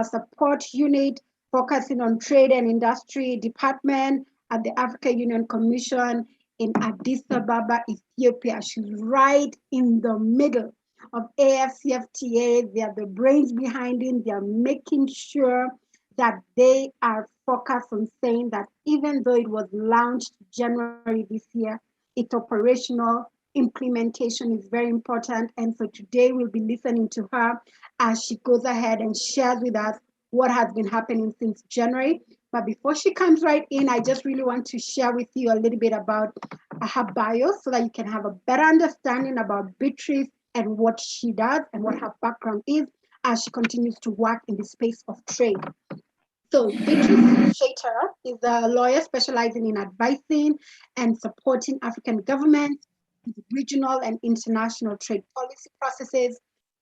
support unit, focusing on trade and industry department at the African Union Commission in Addis Ababa, Ethiopia. She's right in the middle of AfCFTA. They are the brains behind it. They are making sure that they are focused on saying that even though it was launched January this year, it's operational. Implementation is very important. And so today we'll be listening to her as she goes ahead and shares with us what has been happening since January. But before she comes right in, I just really want to share with you a little bit about her bio so that you can have a better understanding about Beatrice and what she does and what her background is as she continues to work in the space of trade. So Beatrice SHETrade is a lawyer specializing in advising and supporting African governments with regional and international trade policy processes.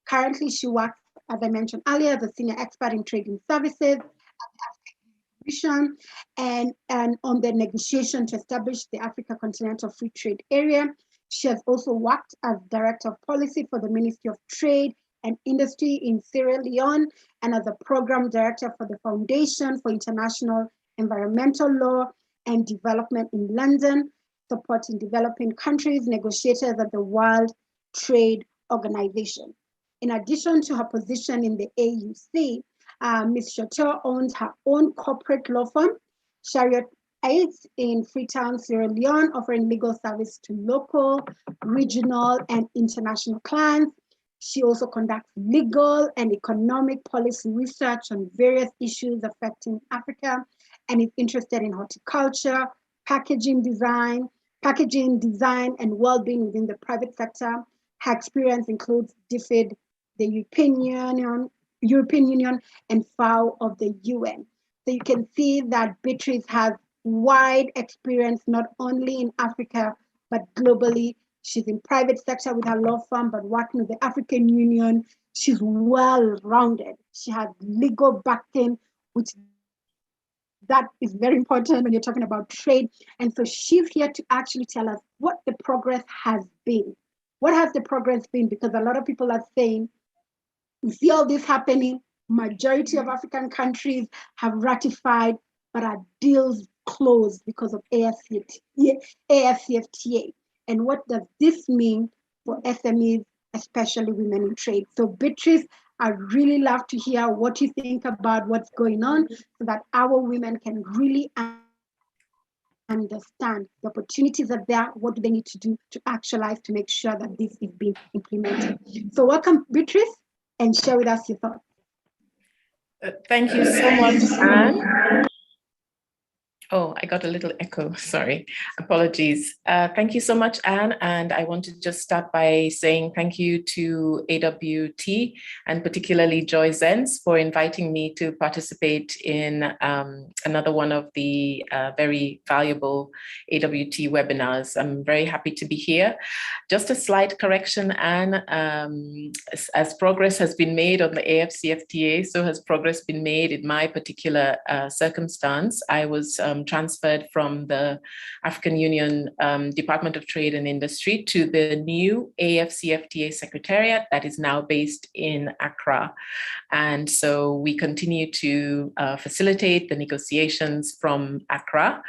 Currently, she works, as I mentioned earlier, as a senior expert in trading services at the African Commission and on the negotiation to establish the Africa Continental Free Trade Area. She has also worked as Director of Policy for the Ministry of Trade and Industry in Sierra Leone and as a Program Director for the Foundation for International Environmental Law and Development in London, supporting developing countries, negotiators at the World Trade Organization. In addition to her position in the AUC, Ms. Chateau owns her own corporate law firm, Chariot Aids, in Freetown, Sierra Leone, offering legal service to local, regional, and international clients. She also conducts legal and economic policy research on various issues affecting Africa and is interested in horticulture, packaging design, and well-being within the private sector. Her experience includes DFID, the European Union, and FAO of the UN. So you can see that Beatrice has wide experience, not only in Africa, but globally. She's in private sector with her law firm, but working with the African Union. She's well-rounded. She has legal backing, which that is very important when you're talking about trade. And so she's here to actually tell us what the progress has been. What has the progress been? Because a lot of people are saying, we see all this happening. Majority of African countries have ratified, but our deals closed because of AfCFTA. And what does this mean for SMEs, especially women in trade? So Beatrice, I'd really love to hear what you think about what's going on so that our women can really understand the opportunities are there, what do they need to do to actualize to make sure that this is being implemented. So welcome, Beatrice, and share with us your thoughts. Thank you so much, Anne. Oh, I got a little echo, sorry, apologies. Thank you so much, Anne. And I want to just start by saying thank you to AWT and particularly Joy Zenz for inviting me to participate in another one of the very valuable AWT webinars. I'm very happy to be here. Just a slight correction, Anne, as progress has been made on the AfCFTA, so has progress been made in my particular circumstance. I was transferred from the African Union Department of Trade and Industry to the new AfCFTA Secretariat that is now based in Accra. And so we continue to facilitate the negotiations from Accra,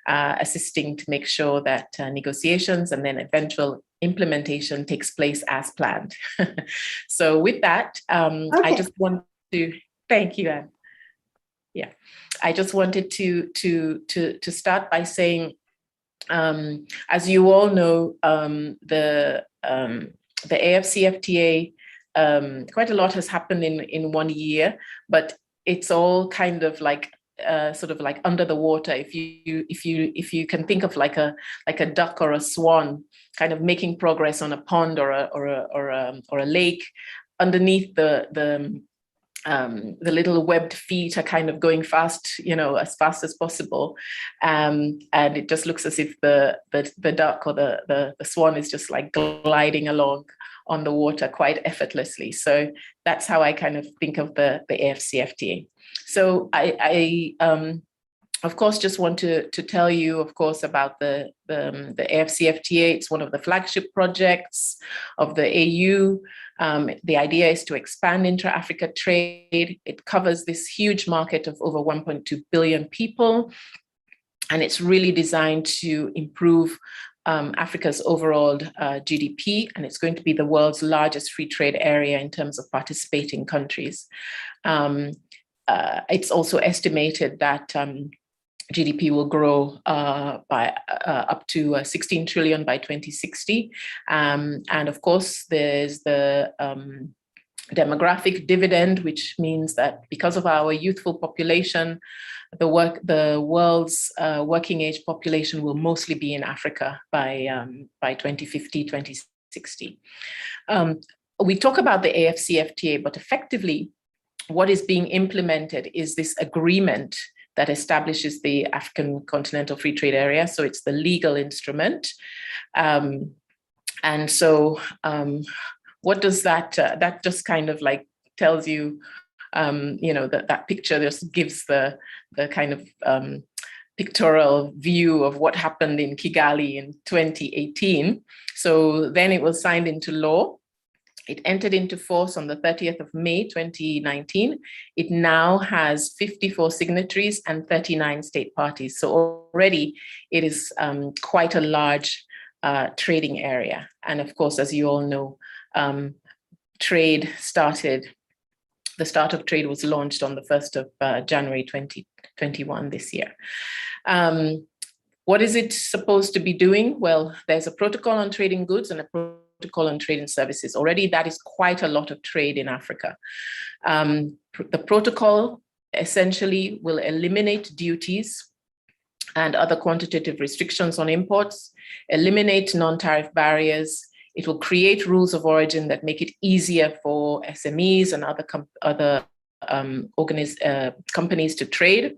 assisting to make sure that negotiations and then eventual implementation takes place as planned. So with that, okay. I just want to, thank you, Anne. Yeah, I just wanted to start by saying, as you all know, the AfCFTA, quite a lot has happened in 1 year, but it's all kind of like sort of like under the water. If you can think of like a duck or a swan, kind of making progress on a pond or a lake, underneath the little webbed feet are kind of going fast, as fast as possible. And it just looks as if the duck or the swan is just like gliding along on the water quite effortlessly. So that's how I kind of think of the AfCFTA. So I of course, just want to tell you, of course, about the AfCFTA. It's one of the flagship projects of the AU. The idea is to expand intra-Africa trade. It covers this huge market of over 1.2 billion people. And it's really designed to improve Africa's overall GDP. And it's going to be the world's largest free trade area in terms of participating countries. It's also estimated that GDP will grow by up to 16 trillion by 2060. And of course, there's the demographic dividend, which means that because of our youthful population, the world's working age population will mostly be in Africa by 2050, 2060. We talk about the AfCFTA, but effectively, what is being implemented is this agreement that establishes the African Continental Free Trade Area. So it's the legal instrument. And so what does that just kind of like tells you, that picture just gives the kind of pictorial view of what happened in Kigali in 2018. So then it was signed into law. It entered into force on the 30th of May, 2019. It now has 54 signatories and 39 state parties. So already it is quite a large trading area. And of course, as you all know, the start of trade was launched on the 1st of January 2021 this year. What is it supposed to be doing? Well, there's a protocol on trading goods and a protocol on trading services. Already that is quite a lot of trade in Africa. The protocol essentially will eliminate duties and other quantitative restrictions on imports, eliminate non-tariff barriers. It will create rules of origin that make it easier for SMEs and other companies to trade.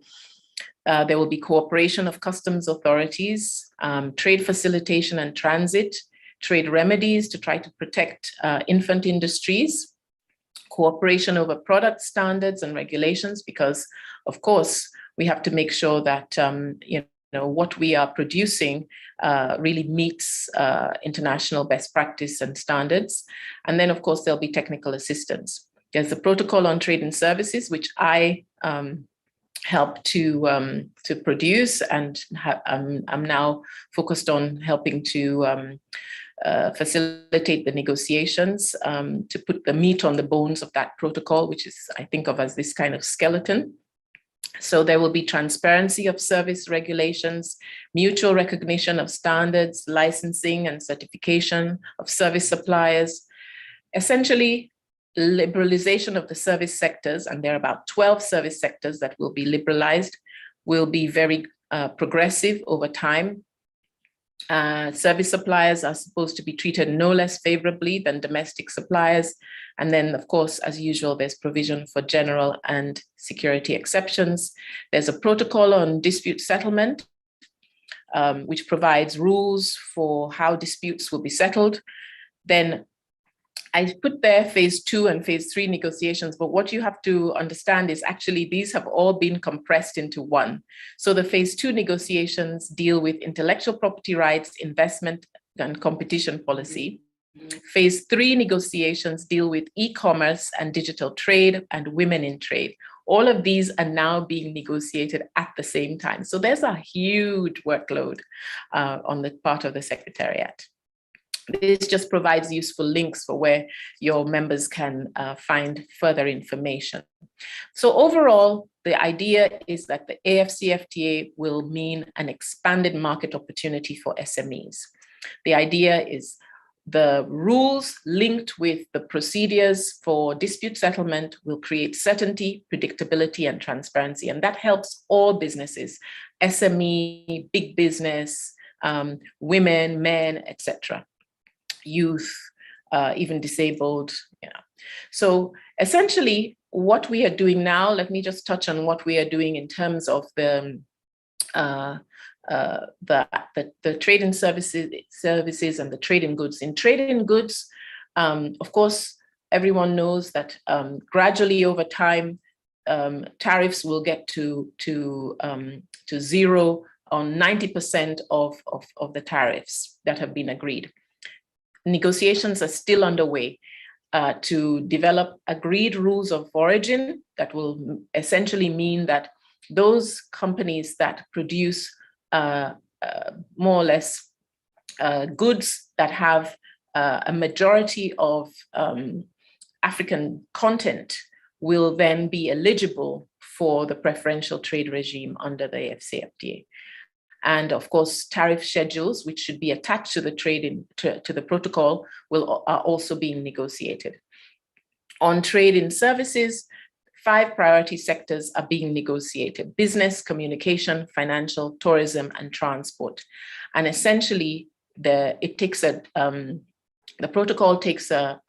There will be cooperation of customs authorities, trade facilitation and transit, trade remedies to try to protect infant industries, cooperation over product standards and regulations, because of course we have to make sure that what we are producing really meets international best practice and standards. And then of course there'll be technical assistance. There's the protocol on trade and services, which I help to produce, and I'm now focused on helping to facilitate the negotiations, to put the meat on the bones of that protocol, which is I think of as this kind of skeleton. So there will be transparency of service regulations, mutual recognition of standards, licensing and certification of service suppliers, essentially liberalization of the service sectors, and there are about 12 service sectors that will be liberalized, will be very progressive over time. Service suppliers are supposed to be treated no less favorably than domestic suppliers. And then, of course, as usual, there's provision for general and security exceptions. There's a protocol on dispute settlement, which provides rules for how disputes will be settled. Then I put there phase 2 and phase 3 negotiations, but what you have to understand is actually these have all been compressed into one. So the phase 2 negotiations deal with intellectual property rights, investment and competition policy. Phase 3 negotiations deal with e-commerce and digital trade and women in trade. All of these are now being negotiated at the same time. So there's a huge workload on the part of the Secretariat. This just provides useful links for where your members can find further information. So overall, the idea is that the AfCFTA will mean an expanded market opportunity for SMEs. The idea is the rules linked with the procedures for dispute settlement will create certainty, predictability, and transparency. And that helps all businesses, SME, big business, women, men, etc. Youth, even disabled. Yeah. So essentially what we are doing now, let me just touch on what we are doing in terms of the trade in services and the trade in goods. In trade in goods, of course, everyone knows that gradually over time, tariffs will get to zero on 90% of the tariffs that have been agreed. Negotiations are still underway to develop agreed rules of origin that will essentially mean that those companies that produce more or less goods that have a majority of African content will then be eligible for the preferential trade regime under the AfCFTA. And of course, tariff schedules, which should be attached to the to the protocol, are also being negotiated. On trade in services, 5 priority sectors are being negotiated: business, communication, financial, tourism, and transport. And essentially, the protocol takes a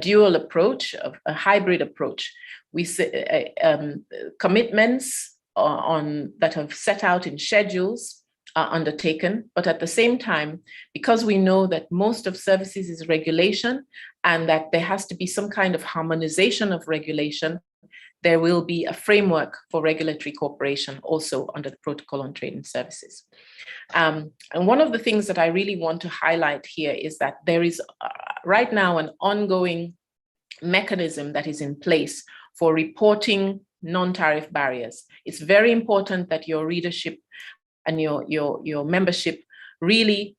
dual approach, a hybrid approach. We say commitments that have set out in schedules are undertaken, but at the same time, because we know that most of services is regulation and that there has to be some kind of harmonization of regulation, there will be a framework for regulatory cooperation also under the Protocol on Trade and Services. And one of the things that I really want to highlight here is that there is right now an ongoing mechanism that is in place for reporting non-tariff barriers. It's very important that your readership and your membership really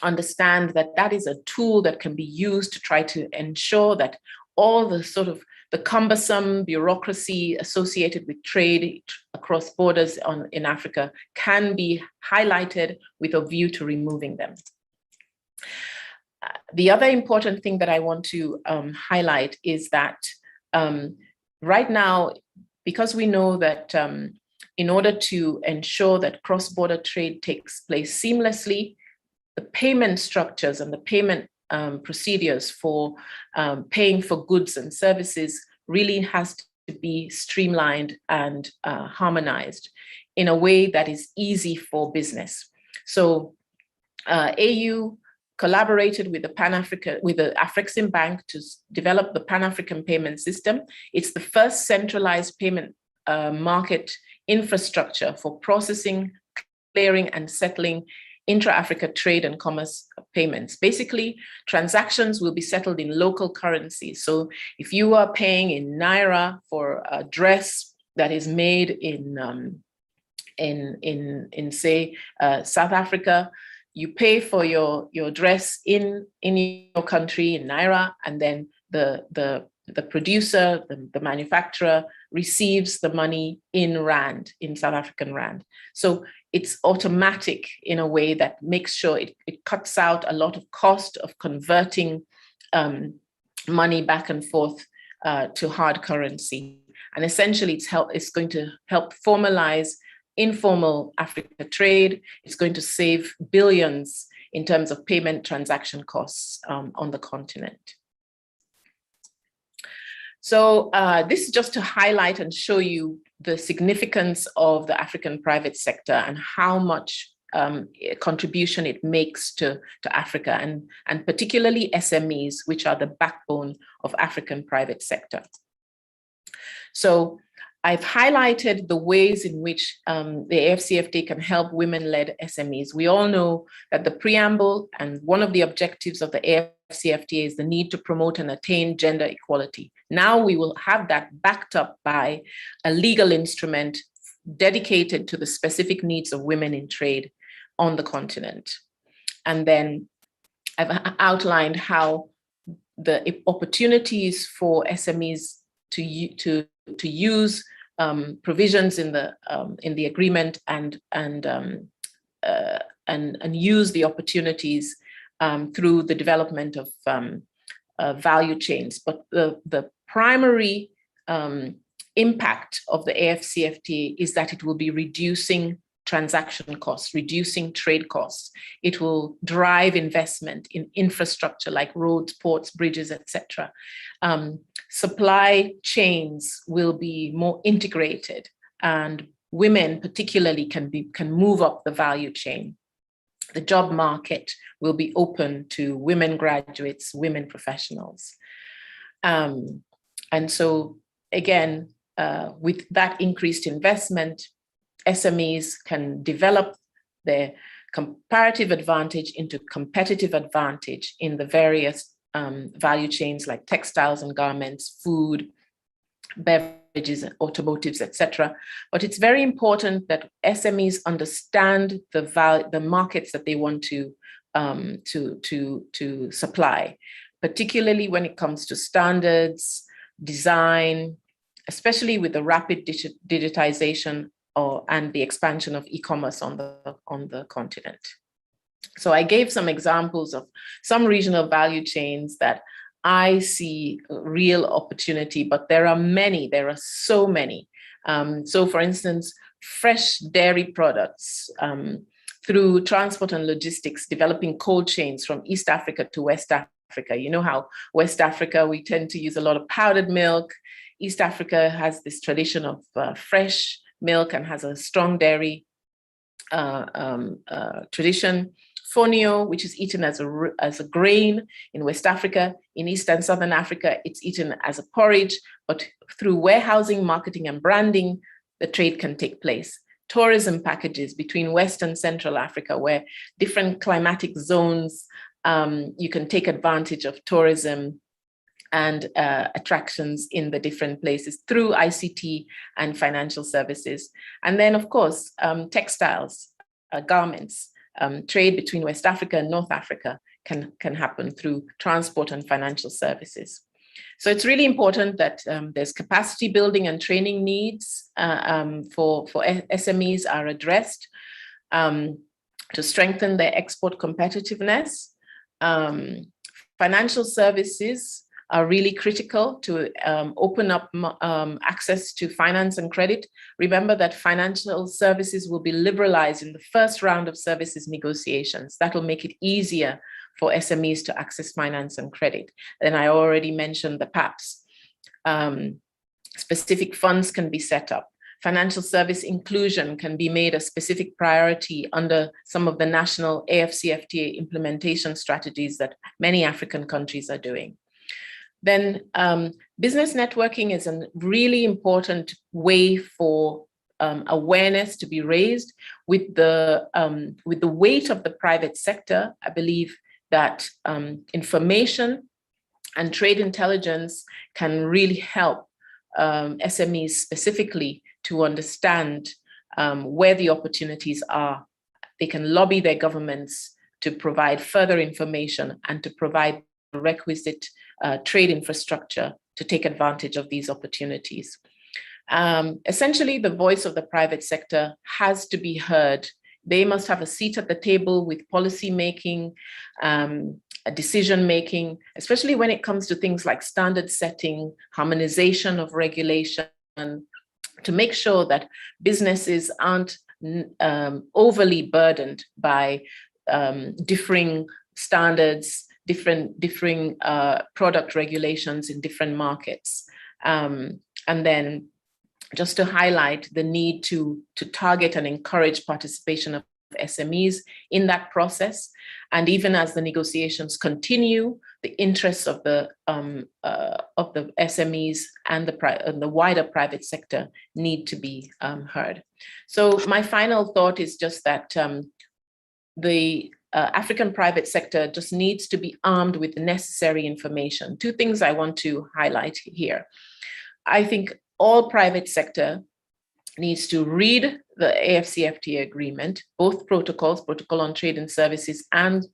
understand that that is a tool that can be used to try to ensure that all the sort of the cumbersome bureaucracy associated with trade across borders in Africa can be highlighted with a view to removing them. The other important thing that I want to highlight is that right now, because we know that in order to ensure that cross-border trade takes place seamlessly, the payment structures and the payment procedures for paying for goods and services really has to be streamlined and harmonized in a way that is easy for business. So AU collaborated with the Afrexim Bank to develop the Pan-African payment system. It's the first centralized payment market infrastructure for processing, clearing, and settling intra-Africa trade and commerce payments. Basically, transactions will be settled in local currency. So if you are paying in Naira for a dress that is made in say, South Africa, you pay for your dress in your country in Naira, and then the producer, the manufacturer receives the money in Rand, in South African Rand. So it's automatic in a way that makes sure it cuts out a lot of cost of converting money back and forth to hard currency. And essentially it's going to help formalize informal Africa trade. It's going to save billions in terms of payment transaction costs on the continent. So this is just to highlight and show you the significance of the African private sector and how much contribution it makes to Africa, and particularly SMEs, which are the backbone of African private sector. So I've highlighted the ways in which the AfCFTA can help women-led SMEs. We all know that the preamble and one of the objectives of the AfCFTA is the need to promote and attain gender equality. Now we will have that backed up by a legal instrument dedicated to the specific needs of women in trade on the continent. And then I've outlined how the opportunities for SMEs to use provisions in the agreement and use the opportunities through the development of value chains. But the primary impact of the AfCFTA is that it will be reducing transaction costs, reducing trade costs. It will drive investment in infrastructure like roads, ports, bridges, etc. Supply chains will be more integrated, and women particularly can move up the value chain. The job market will be open to women graduates, women professionals. And so again, with that increased investment, SMEs can develop their comparative advantage into competitive advantage in the various value chains like textiles and garments, food, beverages, automotives, etc. But it's very important that SMEs understand the markets that they want to supply, particularly when it comes to standards, design, especially with the rapid digitization and the expansion of e-commerce on the continent. So I gave some examples of some regional value chains that I see real opportunity, but there are many, there are so many. So for instance, fresh dairy products through transport and logistics, developing cold chains from East Africa to West Africa. You know how West Africa, we tend to use a lot of powdered milk. East Africa has this tradition of fresh milk and has a strong dairy tradition. Fonio, which is eaten as a grain in West Africa. In East and Southern Africa, it's eaten as a porridge, but through warehousing, marketing, and branding, the trade can take place. Tourism packages between West and Central Africa, where different climatic zones, you can take advantage of tourism and attractions in the different places through ICT and financial services. And then, of course, textiles, garments, trade between West Africa and North Africa can happen through transport and financial services. So it's really important that there's capacity building and training needs for SMEs are addressed to strengthen their export competitiveness. Financial services are really critical to open up access to finance and credit. Remember that financial services will be liberalized in the first round of services negotiations. That will make it easier for SMEs to access finance and credit. Then I already mentioned the PAPs. Specific funds can be set up. Financial service inclusion can be made a specific priority under some of the national AfCFTA implementation strategies that many African countries are doing. Then business networking is a really important way for awareness to be raised. With the weight of the private sector, I believe that information and trade intelligence can really help SMEs specifically to understand where the opportunities are. They can lobby their governments to provide further information and to provide the requisite trade infrastructure to take advantage of these opportunities. Essentially, the voice of the private sector has to be heard. They must have a seat at the table with policy making, decision making, especially when it comes to things like standard setting, harmonization of regulation, to make sure that businesses aren't overly burdened by differing standards, differing product regulations in different markets. And then just to highlight the need to target and encourage participation of SMEs in that process. And even as the negotiations continue, the interests of the SMEs and the wider private sector need to be heard. So my final thought is just that the African private sector just needs to be armed with the necessary information. Two things I want to highlight here. I think all private sector needs to read the AfCFTA agreement, both protocols, protocol on trade and services and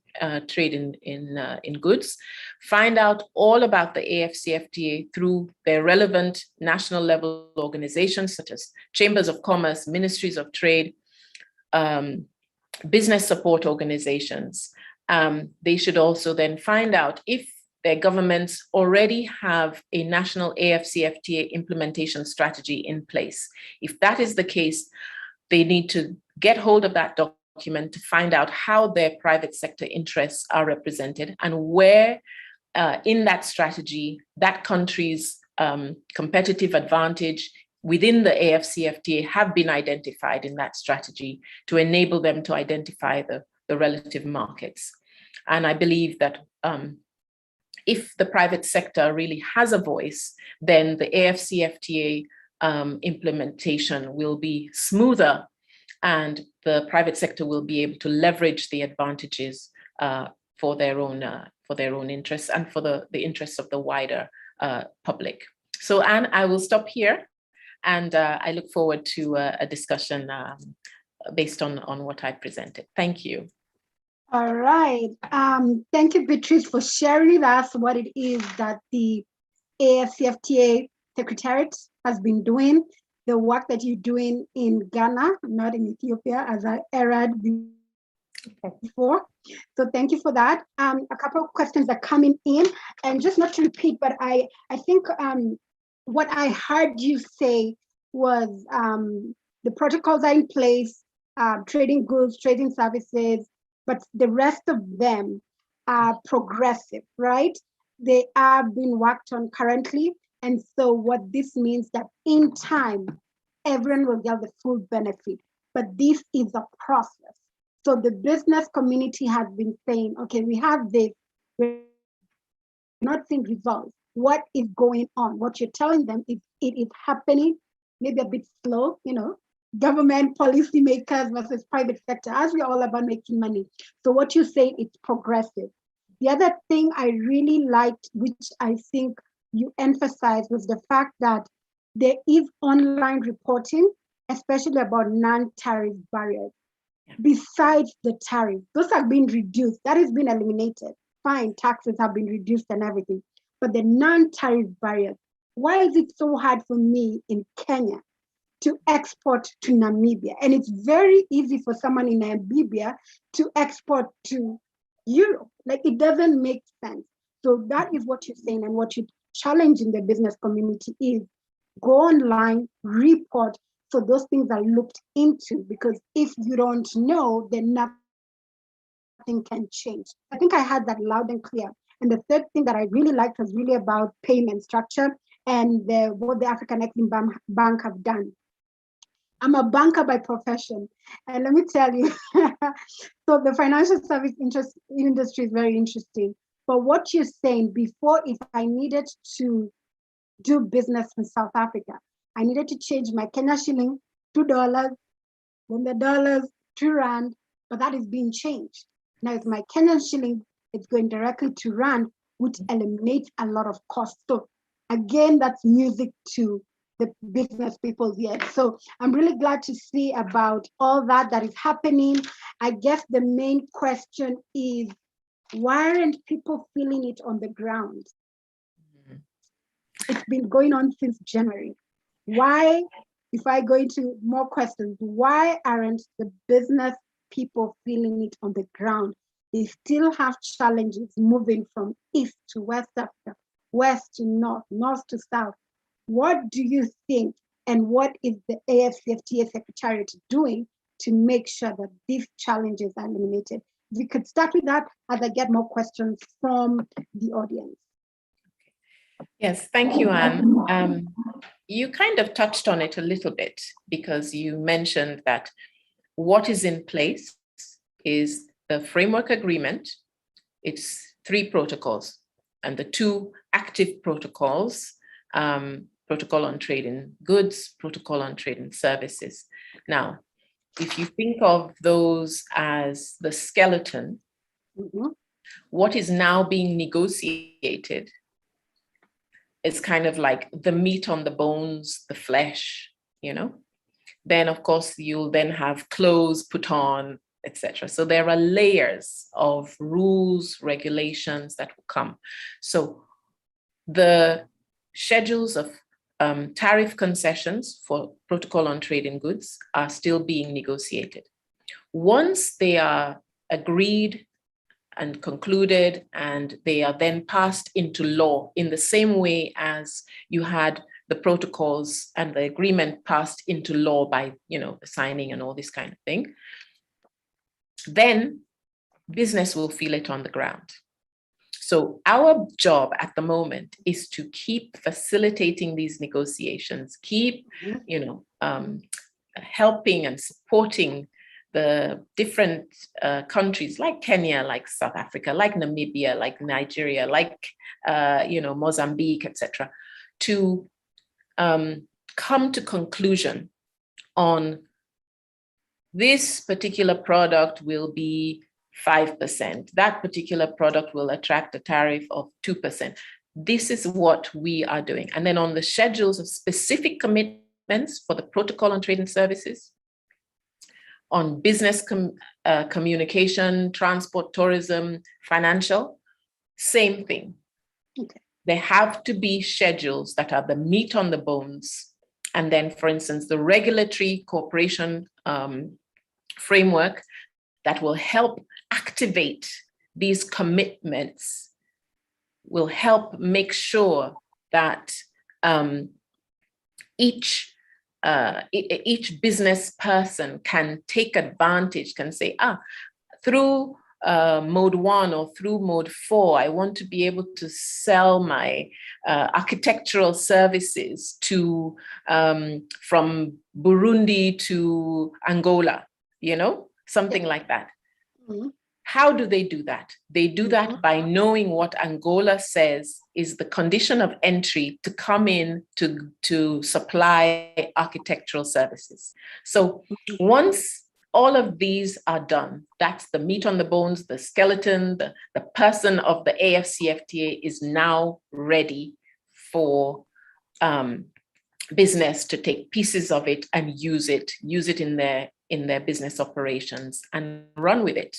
trade in goods, find out all about the AfCFTA through their relevant national level organizations such as chambers of commerce, ministries of trade, business support organizations. They should also then find out if their governments already have a national AfCFTA implementation strategy in place. If that is the case, they need to get hold of that document to find out how their private sector interests are represented and where in that strategy, that country's competitive advantage within the AfCFTA have been identified in that strategy to enable them to identify the relative markets. And I believe that if the private sector really has a voice, then the AfCFTA implementation will be smoother and the private sector will be able to leverage the advantages for their own interests and for the interests of the wider public. So Anne, I will stop here and I look forward to a discussion based on what I presented. Thank you. All right. Thank you, Beatrice, for sharing with us what it is that the AfCFTA Secretariat has been doing, the work that you're doing in Ghana, not in Ethiopia, as I aired before. So thank you for that. A couple of questions are coming in, and just not to repeat, but I think what I heard you say was the protocols are in place, trading goods, trading services, but the rest of them are progressive, right? They are being worked on currently. And so what this means that in time, everyone will get the full benefit but this is a process. So the business community has been saying, okay, we have this, we're not seeing results. What is going on? What you're telling them is it is happening, maybe a bit slow, government policymakers versus private sector, as we're all about making money. So what you say, it's progressive. The other thing I really liked, which I think you emphasized, was the fact that there is online reporting, especially about non-tariff barriers. Besides the tariff, those have been reduced. That has been eliminated. Fine, taxes have been reduced and everything. But the non-tariff barriers, why is it so hard for me in Kenya to export to Namibia? And it's very easy for someone in Namibia to export to Europe. Like, it doesn't make sense. So that is what you're saying, and what you challenge in the business community is go online, report, so those things are looked into, because if you don't know, then nothing can change. I think I had that loud and clear. And the third thing that I really liked was really about payment structure and what the African Exim Bank have done. I'm a banker by profession, and let me tell you, so the financial service industry is very interesting. But what you're saying, before, if I needed to do business in South Africa, I needed to change my Kenya shilling, $2, then the dollars, 2 rand, but that is being changed. Now it's my Kenyan shilling, it's going directly to rand, which eliminates a lot of costs. So again, that's music to the business people's ears. So I'm really glad to see about all that is happening. I guess the main question is, why aren't people feeling it on the ground? It's been going on since January. Why, if I go into more questions, why aren't the business people feeling it on the ground? They still have challenges moving from east to West Africa, west to north, north to south. What do you think, and what is the AfCFTA Secretariat doing to make sure that these challenges are eliminated? We could start with that as I get more questions from the audience. Yes, thank you, Anne. You kind of touched on it a little bit, because you mentioned that what is in place is the framework agreement. It's 3 protocols, and the 2 active protocols, protocol on trade in goods, protocol on trade in services. Now, if you think of those as the skeleton, what is now being negotiated is kind of like the meat on the bones, the flesh, Then, of course, you'll then have clothes put on, etc. So there are layers of rules, regulations that will come. So the schedules of tariff concessions for protocol on trade in goods are still being negotiated. Once they are agreed and concluded, and they are then passed into law in the same way as you had the protocols and the agreement passed into law by, the signing and all this kind of thing, then business will feel it on the ground. So our job at the moment is to keep facilitating these negotiations, keep, helping and supporting the different countries like Kenya, like South Africa, like Namibia, like Nigeria, like, Mozambique, etc., to come to conclusion on this particular product will be 5%. That particular product will attract a tariff of 2%. This is what we are doing. And then on the schedules of specific commitments for the protocol on trade and services, on business communication, transport, tourism, financial, same thing. Okay. There have to be schedules that are the meat on the bones. And then, for instance, the regulatory cooperation framework that will help activate these commitments will help make sure that each business person can take advantage, can say, through mode 1 or through mode 4. I want to be able to sell my architectural services to from Burundi to Angola, something like that. Mm-hmm. How do they do that? They do that by knowing what Angola says is the condition of entry to come in to supply architectural services. So once all of these are done, that's the meat on the bones, the skeleton, the person of the AfCFTA is now ready for business to take pieces of it and use it in their business operations and run with it.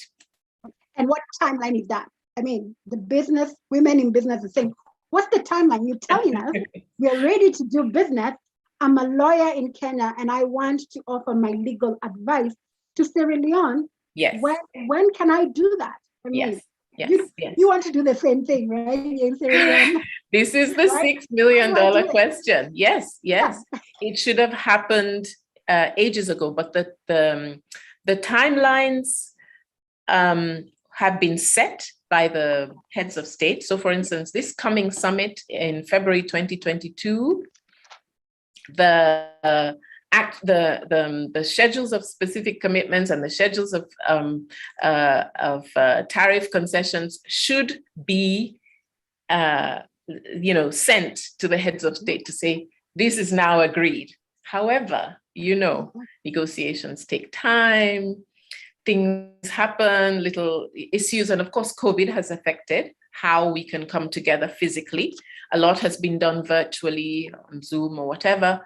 And what timeline is that? I mean, the business, women in business are saying, what's the timeline? You're telling us we're ready to do business. I'm a lawyer in Kenya and I want to offer my legal advice to Sierra Leone. Yes. When can I do that? I mean, yes. You want to do the same thing, right? In Sierra Leone. This is the right? $6 million question. Yes. It should have happened ages ago, but the timelines have been set by the heads of state. So for instance, this coming summit in February 2022, the schedules of specific commitments and the schedules of tariff concessions should be sent to the heads of state to say, this is now agreed. However, negotiations take time, things happen, little issues, and of course, COVID has affected how we can come together physically. A lot has been done virtually on Zoom or whatever.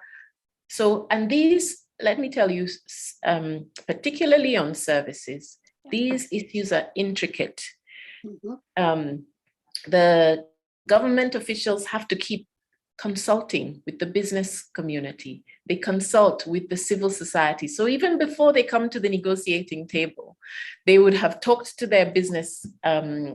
So, and these, let me tell you, particularly on services, these issues are intricate. The government officials have to keep consulting with the business community. They consult with the civil society. So even before they come to the negotiating table, they would have talked to their business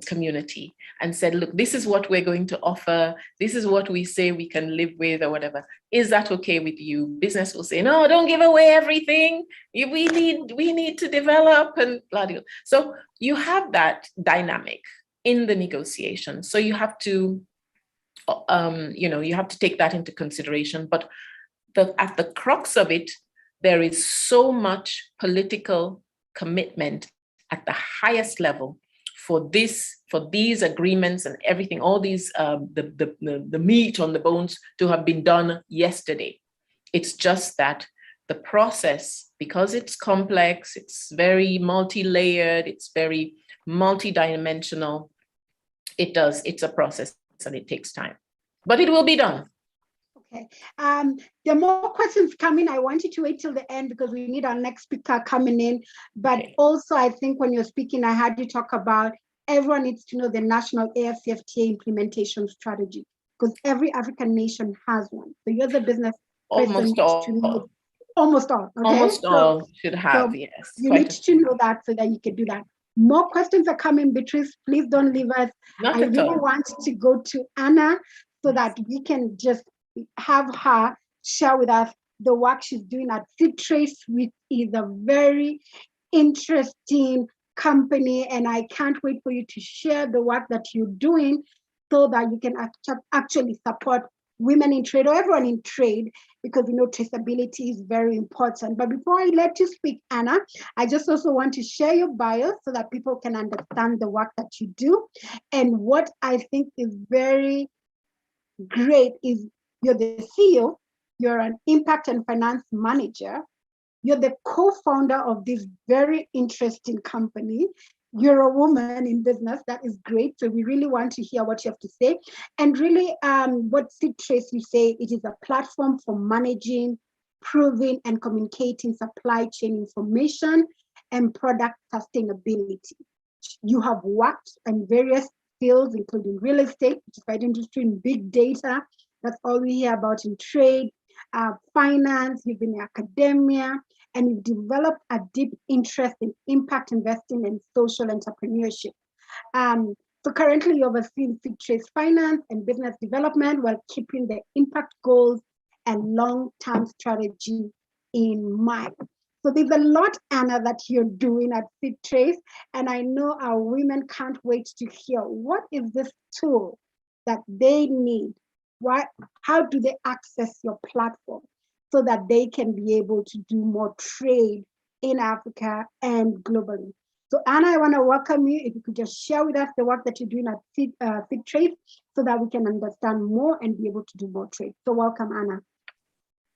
community and said, look, this is what we're going to offer. This is what we say we can live with or whatever. Is that okay with you? Business will say, no, don't give away everything. We need to develop and blah, blah. So you have that dynamic in the negotiation. So you have to you have to take that into consideration. But at the crux of it, there is so much political commitment at the highest level for these agreements and everything, all these the meat on the bones to have been done yesterday. It's just that the process, because it's complex, it's very multi-layered, it's very multi-dimensional, it's a process and it takes time, but it will be done. Okay. There are more questions coming. I want you to wait till the end because we need our next speaker coming in. But also, I think when you're speaking, I heard you talk about everyone needs to know the national AfCFTA implementation strategy because every African nation has one. So you're the business almost all. Almost all. Okay? Almost all should have, yes. You need to know that so that you can do that. More questions are coming, Beatrice. Please don't leave us. I really want to go to Anna so that we can just have her share with us the work she's doing at SHETrade, which is a very interesting company. And I can't wait for you to share the work that you're doing so that you can actually support women in trade or everyone in trade, because traceability is very important. But before I let you speak, Anna, I just also want to share your bio so that people can understand the work that you do. And what I think is very great is you're the CEO, you're an impact and finance manager, you're the co-founder of this very interesting company. You're a woman in business. That is great. So we really want to hear what you have to say. And really, what SHETrade, we say, it is a platform for managing, proving, and communicating supply chain information and product sustainability. You have worked in various fields, including real estate, which is quite interesting, big data. That's all we hear about in trade, finance. You've been in academia, and you've developed a deep interest in impact investing and social entrepreneurship. So currently you're overseeing SHETrade's finance and business development while keeping the impact goals and long-term strategy in mind. So there's a lot, Anna, that you're doing at SHETrade, and I know our women can't wait to hear what is this tool that they need. How do they access your platform so that they can be able to do more trade in Africa and globally? So Anna, I want to welcome you. If you could just share with us the work that you're doing at SHETrade so that we can understand more and be able to do more trade. So welcome, Anna.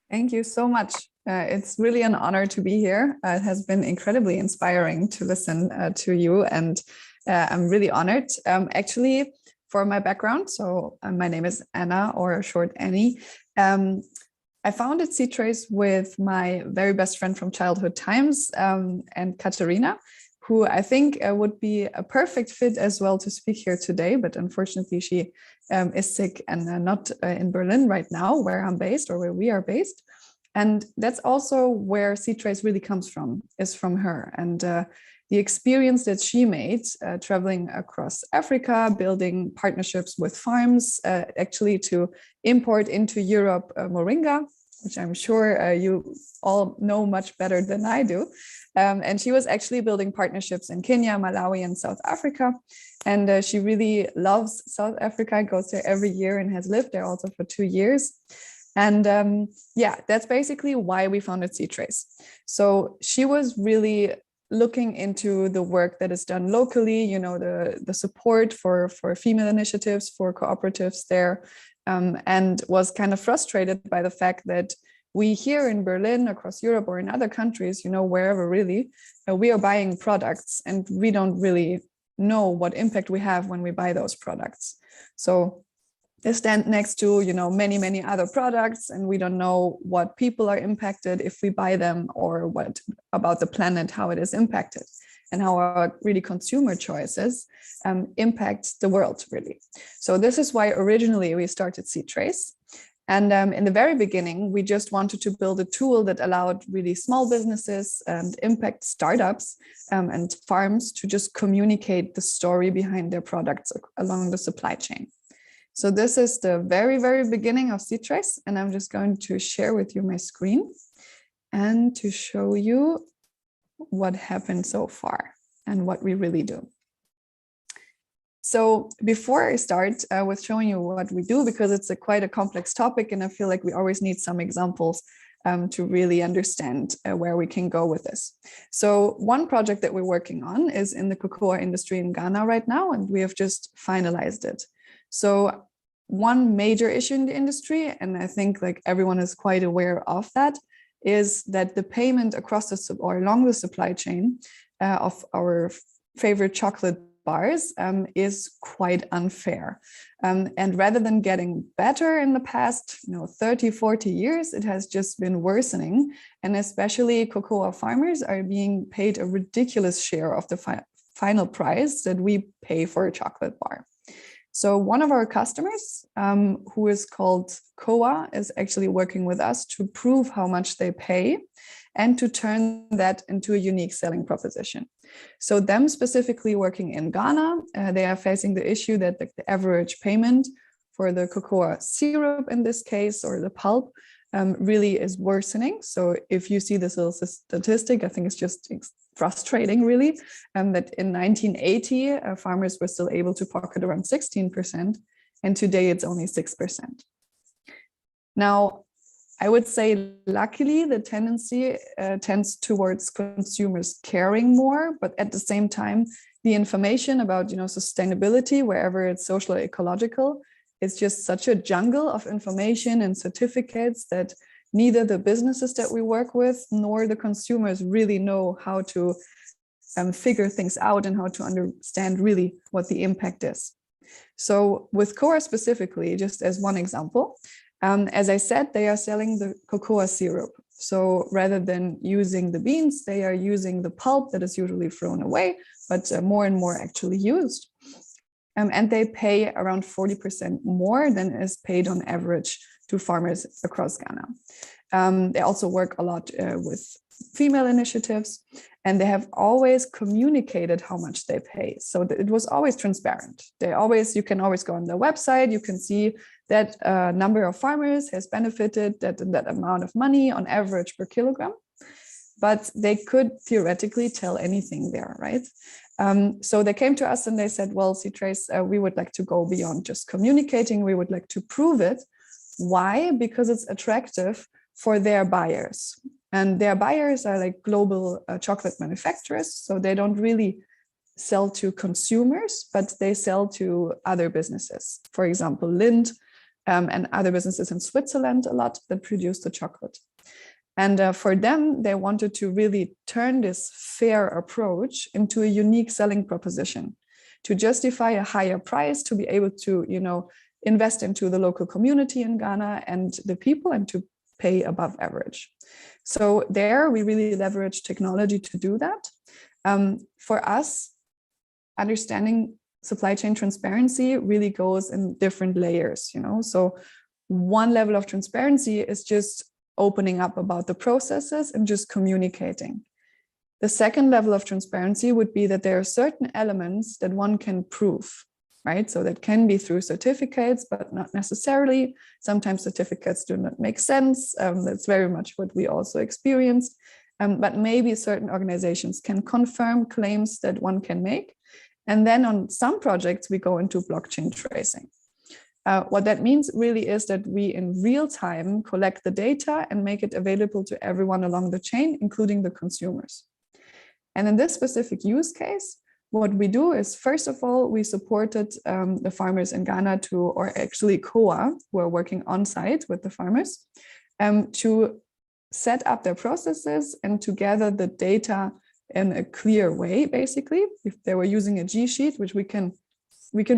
Thank you so much. It's really an honor to be here. It has been incredibly inspiring to listen to you, and I'm really honored. Actually, for my background, so my name is Anna, or short Annie. I founded SHETrade with my very best friend from childhood times, and Katerina, who I think would be a perfect fit as well to speak here today, but unfortunately she is sick and not in Berlin right now, where I'm based, or where we are based. And that's also where SHETrade really comes from, is from her. And the experience that she made traveling across Africa, building partnerships with farms, actually to import into Europe moringa, which I'm sure you all know much better than I do. And she was actually building partnerships in Kenya, Malawi, and South Africa. And she really loves South Africa, goes there every year and has lived there also for 2 years. And yeah, that's basically why we founded SHETrade. So she was really looking into the work that is done locally, you know, the support for female initiatives, for cooperatives there, and was kind of frustrated by the fact that we here in Berlin, across Europe, or in other countries, you know, wherever really, we are buying products and we don't really know what impact we have when we buy those products. So they stand next to, you know, many other products, and we don't know what people are impacted if we buy them, or what about the planet, how it is impacted, and how our really consumer choices impact the world really. So this is why originally we started SHETrade. And in the very beginning, we just wanted to build a tool that allowed really small businesses and impact startups and farms to just communicate the story behind their products along the supply chain. So this is the very beginning of SHETrade, and I'm just going to share with you my screen and to show you what happened so far and what we really do. So before I start with showing you what we do, because it's quite a complex topic, and I feel like we always need some examples to really understand where we can go with this. So one project that we're working on is in the cocoa industry in Ghana right now, and we have just finalized it. So one major issue in the industry, and I think like everyone is quite aware of that, is that the payment across the or along the supply chain of our favorite chocolate bars is quite unfair. And rather than getting better in the past, 30, 40 years, it has just been worsening. And especially cocoa farmers are being paid a ridiculous share of the final price that we pay for a chocolate bar. So one of our customers, who is called COA, is actually working with us to prove how much they pay and to turn that into a unique selling proposition. So them specifically working in Ghana, they are facing the issue that the average payment for the cocoa syrup in this case, or the pulp, really is worsening. So if you see this little statistic, I think it's just frustrating really, that in 1980, farmers were still able to pocket around 16%, and today it's only 6%. Now, I would say, luckily, the tendency tends towards consumers caring more, but at the same time, the information about sustainability, wherever it's social or ecological, is just such a jungle of information and certificates that neither the businesses that we work with nor the consumers really know how to figure things out and how to understand really what the impact is. So with COA specifically, just as one example, as I said, they are selling the cocoa syrup. So rather than using the beans, they are using the pulp that is usually thrown away, but more and more actually used. And they pay around 40% more than is paid on average to farmers across Ghana. They also work a lot with female initiatives, and they have always communicated how much they pay. So it was always transparent. You can always go on their website, you can see that a number of farmers has benefited that amount of money on average per kilogram. but they could theoretically tell anything there, right? So they came to us and they said, well, SHETrade, we would like to go beyond just communicating. We would like to prove it. Why? Because it's attractive for their buyers. And their buyers are like global chocolate manufacturers. So they don't really sell to consumers, but they sell to other businesses. For example, Lindt and other businesses in Switzerland a lot that produce the chocolate. And for them, they wanted to really turn this fair approach into a unique selling proposition, to justify a higher price, to be able to, invest into the local community in Ghana and the people, and to pay above average. So there, we really leverage technology to do that. For us, understanding supply chain transparency really goes in different layers, So one level of transparency is just opening up about the processes and just communicating. The second level of transparency would be that there are certain elements that one can prove, right? So that can be through certificates, but not necessarily. Sometimes certificates do not make sense. That's very much what we also experience. But maybe certain organizations can confirm claims that one can make. And then on some projects, we go into blockchain tracing. What that means really is that we in real time collect the data and make it available to everyone along the chain, including the consumers. And in this specific use case, what we do is, first of all, we supported the farmers in Ghana or actually COA, who are working on site with the farmers, to set up their processes and to gather the data in a clear way, basically. If they were using a G sheet, which we can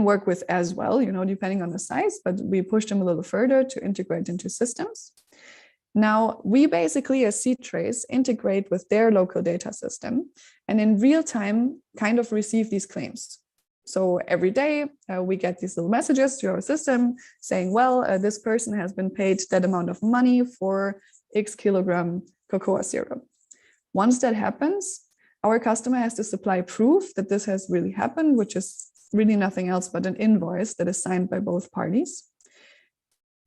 work with as well, depending on the size, but we pushed them a little further to integrate into systems. Now, we basically, as SHETrade, integrate with their local data system and in real time kind of receive these claims. So every day we get these little messages to our system saying, well, this person has been paid that amount of money for X kilogram cocoa syrup. Once that happens, our customer has to supply proof that this has really happened, which is really nothing else but an invoice that is signed by both parties.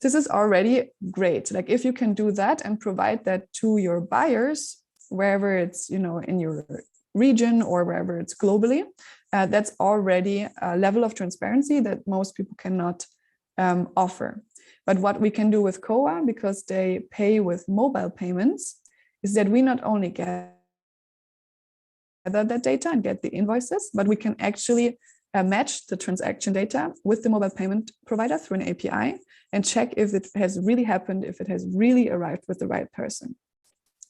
This is already great. Like if you can do that and provide that to your buyers, wherever it's, in your region or wherever it's globally, that's already a level of transparency that most people cannot offer. But what we can do with COA, because they pay with mobile payments, is that we not only gather that data and get the invoices, but we can actually match the transaction data with the mobile payment provider through an API and check if it has really happened, if it has really arrived with the right person.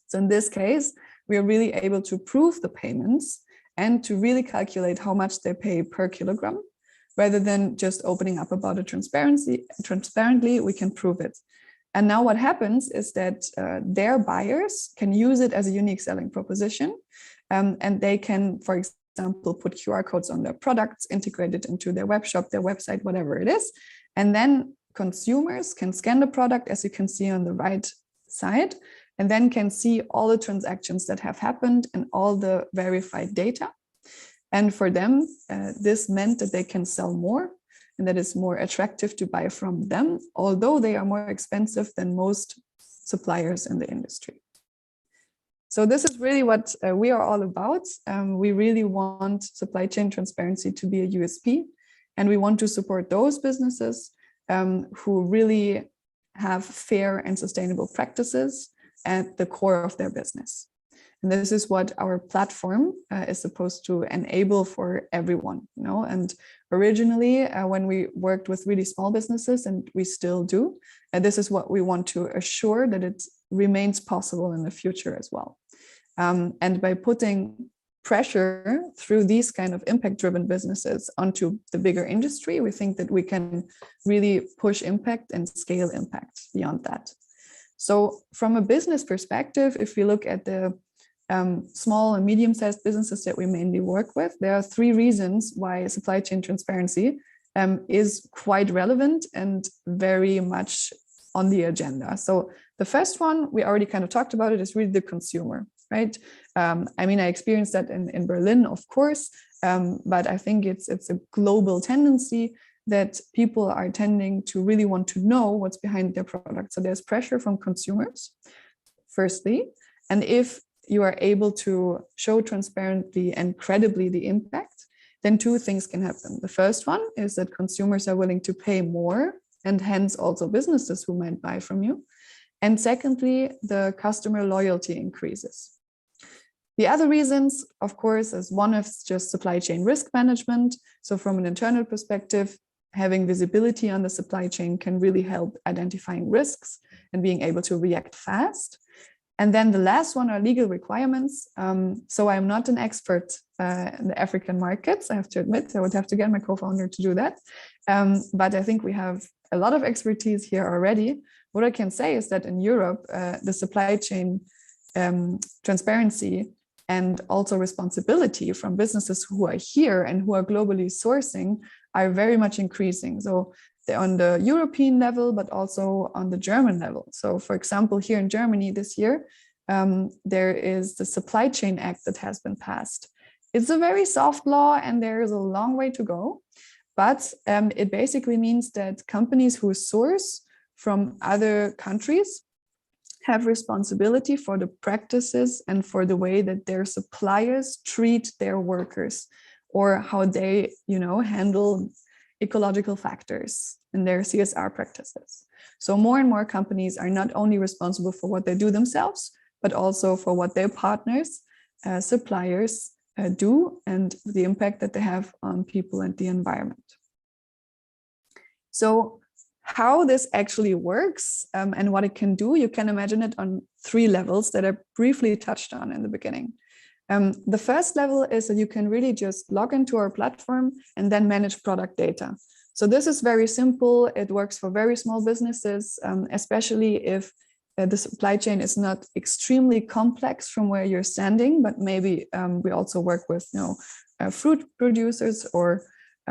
So in this case, we are really able to prove the payments and to really calculate how much they pay per kilogram, rather than just opening up about it transparently, we can prove it. And now what happens is that their buyers can use it as a unique selling proposition, and they can, for example, put QR codes on their products, integrate it into their web shop, their website, whatever it is. And then consumers can scan the product, as you can see on the right side, and then can see all the transactions that have happened and all the verified data. And for them, this meant that they can sell more, and that it's more attractive to buy from them, although they are more expensive than most suppliers in the industry. So this is really what we are all about. We really want supply chain transparency to be a USP, and we want to support those businesses who really have fair and sustainable practices at the core of their business. And this is what our platform is supposed to enable for everyone, And originally, when we worked with really small businesses, and we still do, this is what we want to assure that it remains possible in the future as well. And by putting pressure through these kind of impact-driven businesses onto the bigger industry, we think that we can really push impact and scale impact beyond that. So from a business perspective, if we look at the small and medium-sized businesses that we mainly work with, there are 3 reasons why supply chain transparency is quite relevant and very much on the agenda. So the first one, we already kind of talked about it, is really the consumer, right? I mean, I experienced that in Berlin, of course, but I think it's a global tendency that people are tending to really want to know what's behind their product. So there's pressure from consumers, firstly. And if you are able to show transparently and credibly the impact, then two things can happen. The first one is that consumers are willing to pay more, and hence also businesses who might buy from you. And secondly, the customer loyalty increases. The other reasons, of course, is one is just supply chain risk management. So from an internal perspective, having visibility on the supply chain can really help identifying risks and being able to react fast. And then the last one are legal requirements. So I'm not an expert in the African markets, I have to admit. I would have to get my co-founder to do that. But I think we have a lot of expertise here already. What I can say is that in Europe, the supply chain transparency and also responsibility from businesses who are here and who are globally sourcing are very much increasing. So they're on the European level, but also on the German level. So for example, here in Germany this year, there is the Supply Chain Act that has been passed. It's a very soft law and there is a long way to go, but it basically means that companies who source from other countries have responsibility for the practices and for the way that their suppliers treat their workers, or how they, handle ecological factors in their CSR practices. So more and more companies are not only responsible for what they do themselves, but also for what their partners, suppliers do, and the impact that they have on people and the environment. So how this actually works and what it can do, you can imagine it on 3 levels that I briefly touched on in the beginning. The first level is that you can really just log into our platform and then manage product data. So this is very simple. It works for very small businesses, especially if the supply chain is not extremely complex from where you're standing, but maybe we also work with fruit producers or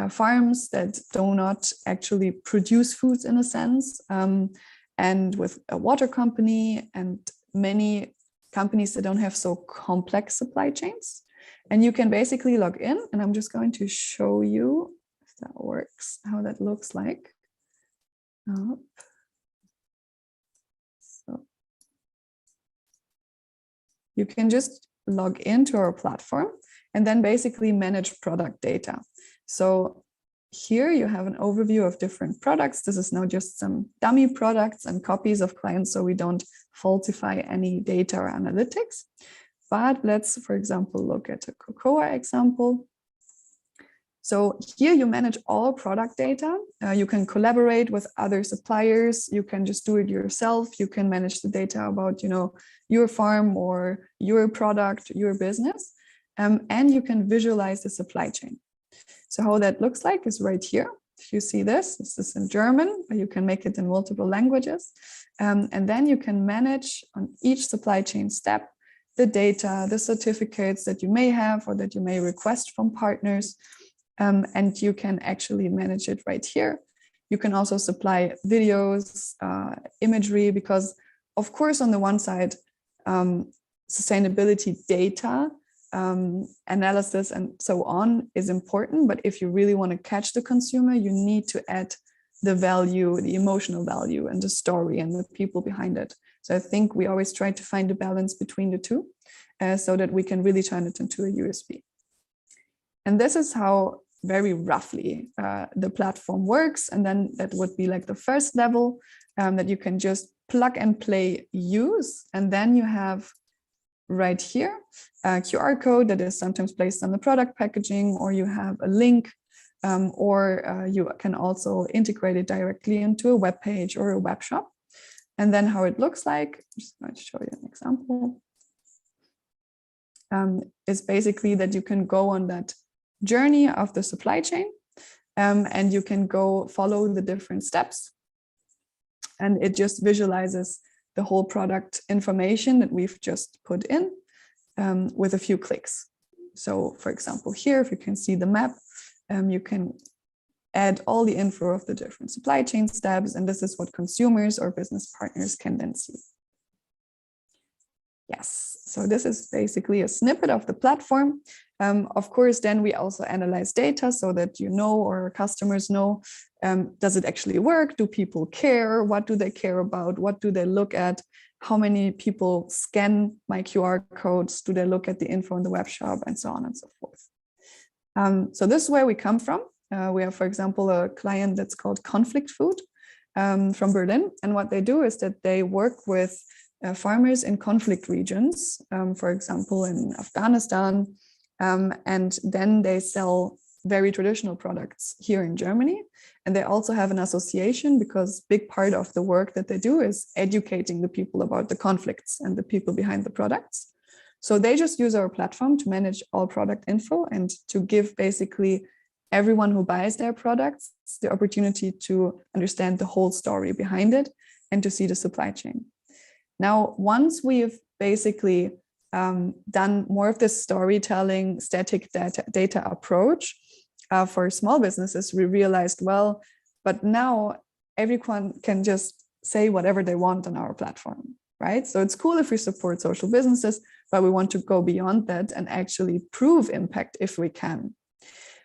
farms that do not actually produce foods in a sense, and with a water company and many companies that don't have so complex supply chains. And you can basically log in, and I'm just going to show you if that works, how that looks like. So you can just log into our platform and then basically manage product data. So here you have an overview of different products. This is now just some dummy products and copies of clients, so we don't falsify any data or analytics. But let's, for example, look at a cocoa example. So here you manage all product data. You can collaborate with other suppliers. You can just do it yourself. You can manage the data about, your farm or your product, your business, and you can visualize the supply chain. So how that looks like is right here. If you see this is in German, but you can make it in multiple languages. And then you can manage on each supply chain step the data, the certificates that you may have or that you may request from partners. And you can actually manage it right here. You can also supply videos, imagery, because of course, on the one side, sustainability data, analysis and so on is important, but if you really want to catch the consumer, you need to add the value, the emotional value and the story and the people behind it. So I think we always try to find a balance between the two so that we can really turn it into a USP. And this is how very roughly the platform works. And then that would be like the first level that you can just plug and play use. And then you have right here a QR code that is sometimes placed on the product packaging, or you have a link, or you can also integrate it directly into a web page or a web shop. And then how it looks like, I'm just going to show you an example, is basically that you can go on that journey of the supply chain, and you can go follow the different steps. And it just visualizes the whole product information that we've just put in with a few clicks. So for example, here, if you can see the map, you can add all the info of the different supply chain steps, and this is what consumers or business partners can then see. Yes, so this is basically a snippet of the platform. Of course, then we also analyze data so that or customers know, does it actually work? Do people care? What do they care about? What do they look at? how many people scan my QR codes, do they look at the info in the web shop, and so on and so forth. So this is where we come from. We have, for example, a client that's called Conflict Food from Berlin. And what they do is that they work with farmers in conflict regions, for example, in Afghanistan, and then they sell very traditional products here in Germany. And they also have an association, because a big part of the work that they do is educating the people about the conflicts and the people behind the products. So they just use our platform to manage all product info and to give basically everyone who buys their products the opportunity to understand the whole story behind it and to see the supply chain. Now, once we've basically done more of this storytelling, static data approach for small businesses, we realized, well, but now everyone can just say whatever they want on our platform, right? So it's cool if we support social businesses, but we want to go beyond that and actually prove impact if we can.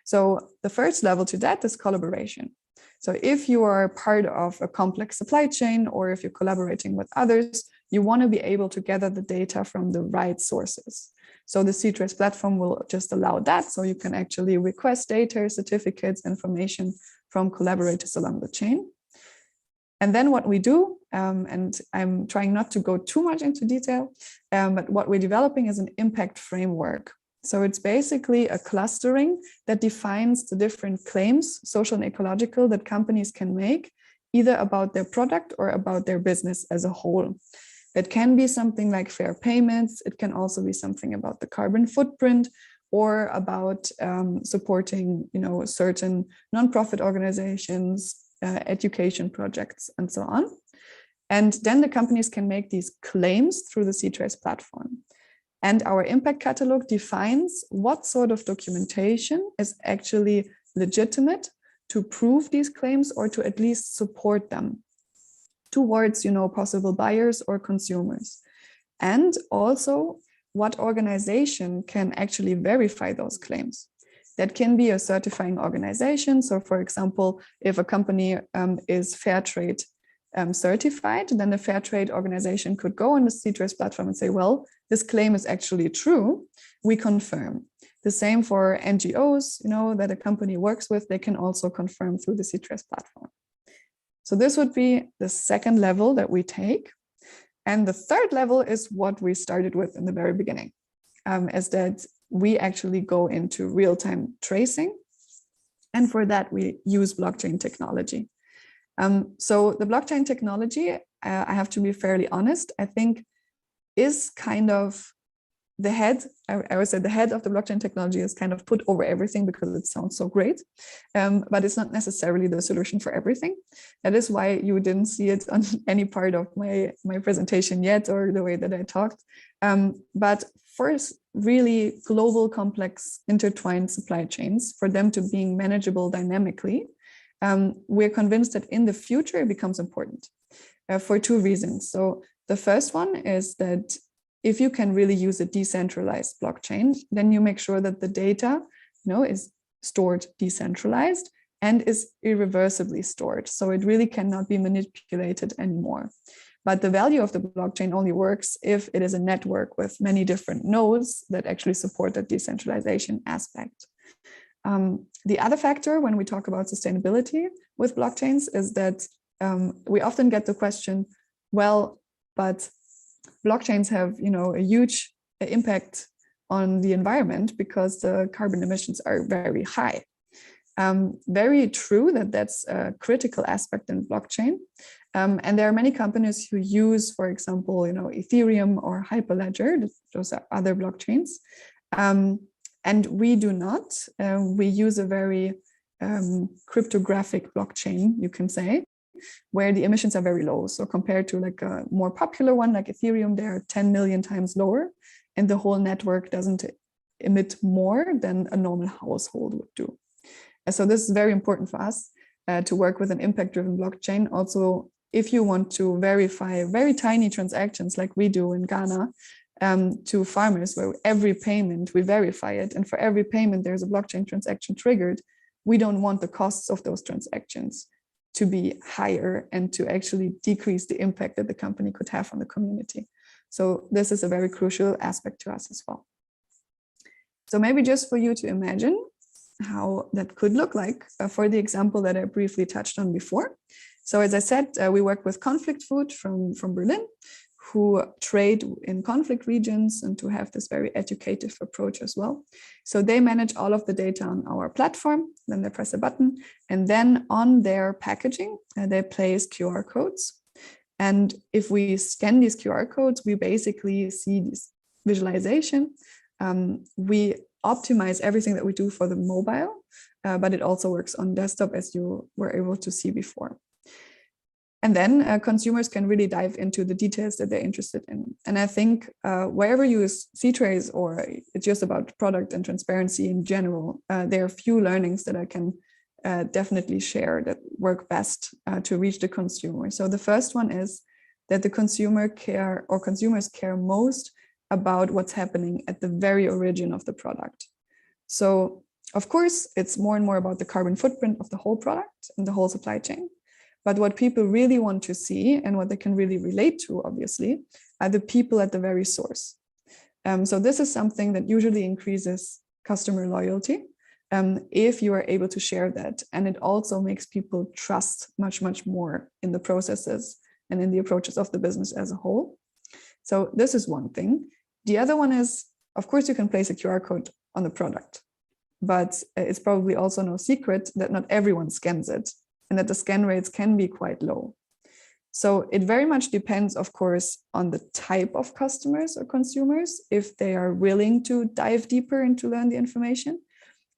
So the first level to that is collaboration. So if you are part of a complex supply chain, or if you're collaborating with others, you want to be able to gather the data from the right sources. So the SHETrade platform will just allow that. So you can actually request data, certificates, information from collaborators along the chain. And then what we do, and I'm trying not to go too much into detail, but what we're developing is an impact framework. So it's basically a clustering that defines the different claims, social and ecological, that companies can make, either about their product or about their business as a whole. It can be something like fair payments. It can also be something about the carbon footprint, or about supporting, certain nonprofit organizations, education projects, and so on. And then the companies can make these claims through the SHETrade platform. And our impact catalog defines what sort of documentation is actually legitimate to prove these claims, or to at least support them towards, possible buyers or consumers. And also what organization can actually verify those claims. That can be a certifying organization. So for example, if a company is SHETrade certified, then the SHETrade organization could go on the SHETrade platform and say, well, this claim is actually true, we confirm. The same for NGOs, that a company works with, they can also confirm through the SHETrade platform. So this would be the second level that we take. And the third level is what we started with in the very beginning, is that we actually go into real-time tracing. And for that, we use blockchain technology. So the blockchain technology, I have to be fairly honest, I think is kind of the head, I would say the head of the blockchain technology is kind of put over everything because it sounds so great, but it's not necessarily the solution for everything. That is why you didn't see it on any part of my presentation yet, or the way that I talked. But first, really global, complex, intertwined supply chains, for them to being manageable dynamically, we're convinced that in the future it becomes important for two reasons. So the first one is that if you can really use a decentralized blockchain, then you make sure that the data, is stored decentralized and is irreversibly stored. So it really cannot be manipulated anymore. But the value of the blockchain only works if it is a network with many different nodes that actually support that decentralization aspect. The other factor when we talk about sustainability with blockchains is that we often get the question, well, but blockchains have, a huge impact on the environment because the carbon emissions are very high. Very true that that's a critical aspect in blockchain. And there are many companies who use, for example, Ethereum or Hyperledger, those are other blockchains. And we do not. We use a very cryptographic blockchain, you can say, where the emissions are very low. So compared to like a more popular one like Ethereum, they are 10 million times lower, and the whole network doesn't emit more than a normal household would do. And so this is very important for us to work with an impact-driven blockchain. Also, if you want to verify very tiny transactions like we do in Ghana to farmers, where every payment we verify it, and for every payment there's a blockchain transaction triggered, we don't want the costs of those transactions to be higher and to actually decrease the impact that the company could have on the community. So this is a very crucial aspect to us as well. So maybe just for you to imagine how that could look like for the example that I briefly touched on before. So as I said, we work with Conflict Food from Berlin, who trade in conflict regions and to have this very educative approach as well. So they manage all of the data on our platform, then they press a button, and then on their packaging, they place QR codes. And if we scan these QR codes, we basically see this visualization. We optimize everything that we do for the mobile, but it also works on desktop, as you were able to see before. And then consumers can really dive into the details that they're interested in. And I think wherever you use SHETrade, or it's just about product and transparency in general, there are a few learnings that I can definitely share that work best to reach the consumer. So the first one is that the consumers care most about what's happening at the very origin of the product. So of course, it's more and more about the carbon footprint of the whole product and the whole supply chain. But what people really want to see and what they can really relate to, obviously, are the people at the very source. So this is something that usually increases customer loyalty if you are able to share that. And it also makes people trust much, much more in the processes and in the approaches of the business as a whole. So this is one thing. The other one is, of course, you can place a QR code on the product, but it's probably also no secret that not everyone scans it, and that the scan rates can be quite low. So it very much depends, of course, on the type of customers or consumers, if they are willing to dive deeper and to learn the information.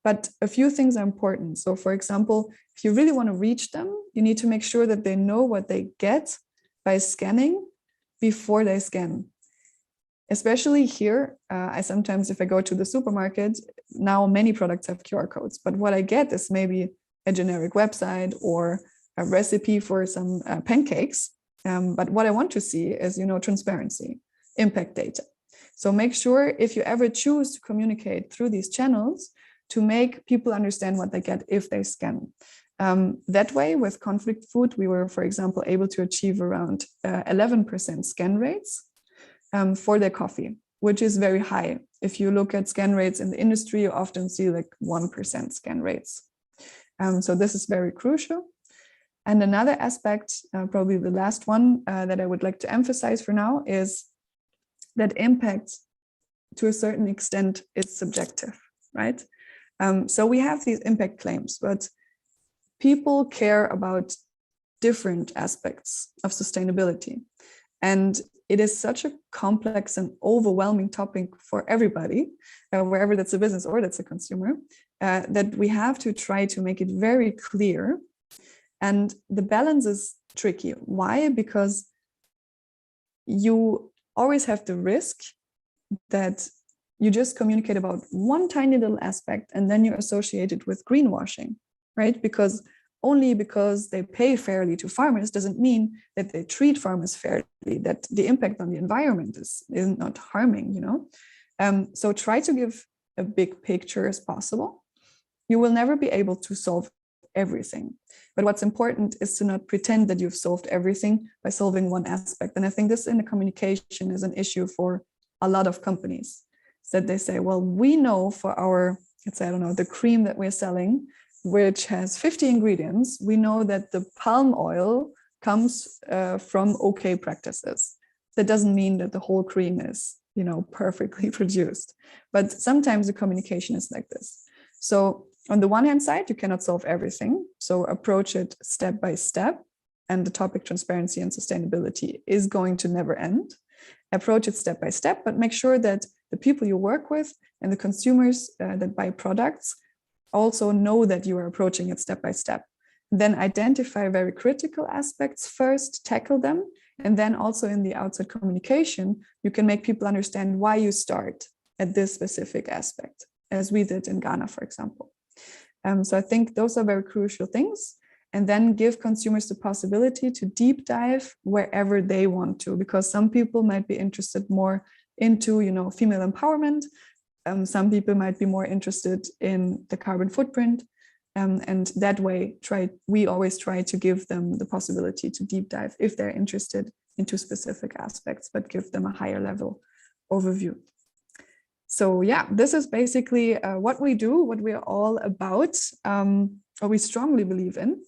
But a few things are important. So for example, if you really want to reach them, you need to make sure that they know what they get by scanning before they scan. Especially here, I sometimes, if I go to the supermarket, now many products have QR codes, but what I get is maybe a generic website or a recipe for some pancakes. But what I want to see is, transparency, impact data. So make sure if you ever choose to communicate through these channels to make people understand what they get if they scan. That way, with Conflict Food, we were, for example, able to achieve around 11% scan rates for their coffee, which is very high. If you look at scan rates in the industry, you often see like 1% scan rates. So this is very crucial. And another aspect, probably the last one that I would like to emphasize for now, is that impact to a certain extent is subjective, right? So we have these impact claims, but people care about different aspects of sustainability. And it is such a complex and overwhelming topic for everybody, wherever that's a business or that's a consumer, that we have to try to make it very clear. And the balance is tricky. Why? Because you always have the risk that you just communicate about one tiny little aspect and then you're associated with greenwashing, right? Because only because they pay fairly to farmers doesn't mean that they treat farmers fairly, that the impact on the environment is not harming, So try to give a big picture as possible. You will never be able to solve everything. But what's important is to not pretend that you've solved everything by solving one aspect. And I think this in the communication is an issue for a lot of companies, that they say, well, we know for our, let's say, the cream that we're selling, which has 50 ingredients, we know that the palm oil comes from okay practices. That doesn't mean that the whole cream is, perfectly produced. But sometimes the communication is like this. So on the one hand side, you cannot solve everything. So approach it step by step. And the topic transparency and sustainability is going to never end. Approach it step by step, but make sure that the people you work with and the consumers that buy products also know that you are approaching it step by step. Then identify very critical aspects first, tackle them, and then also in the outside communication, you can make people understand why you start at this specific aspect, as we did in Ghana, for example. So I think those are very crucial things. And then give consumers the possibility to deep dive wherever they want to, because some people might be interested more into, female empowerment. Some people might be more interested in the carbon footprint. And that way, we always try to give them the possibility to deep dive if they're interested into specific aspects, but give them a higher level overview. So yeah, this is basically what we do, what we're all about, what we strongly believe in.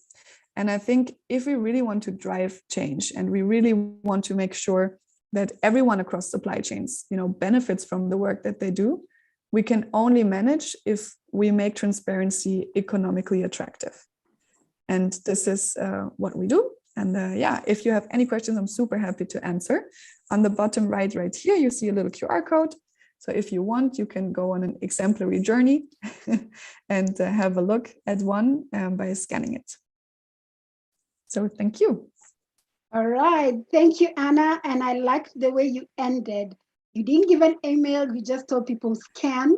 And I think if we really want to drive change and we really want to make sure that everyone across supply chains, benefits from the work that they do, we can only manage if we make transparency economically attractive. And this is what we do. And yeah, if you have any questions, I'm super happy to answer. On the bottom right here, you see a little QR code. So if you want, you can go on an exemplary journey and have a look at one by scanning it. So thank you. All right. Thank you, Anna. And I liked the way you ended. You didn't give an email. You just told people scan,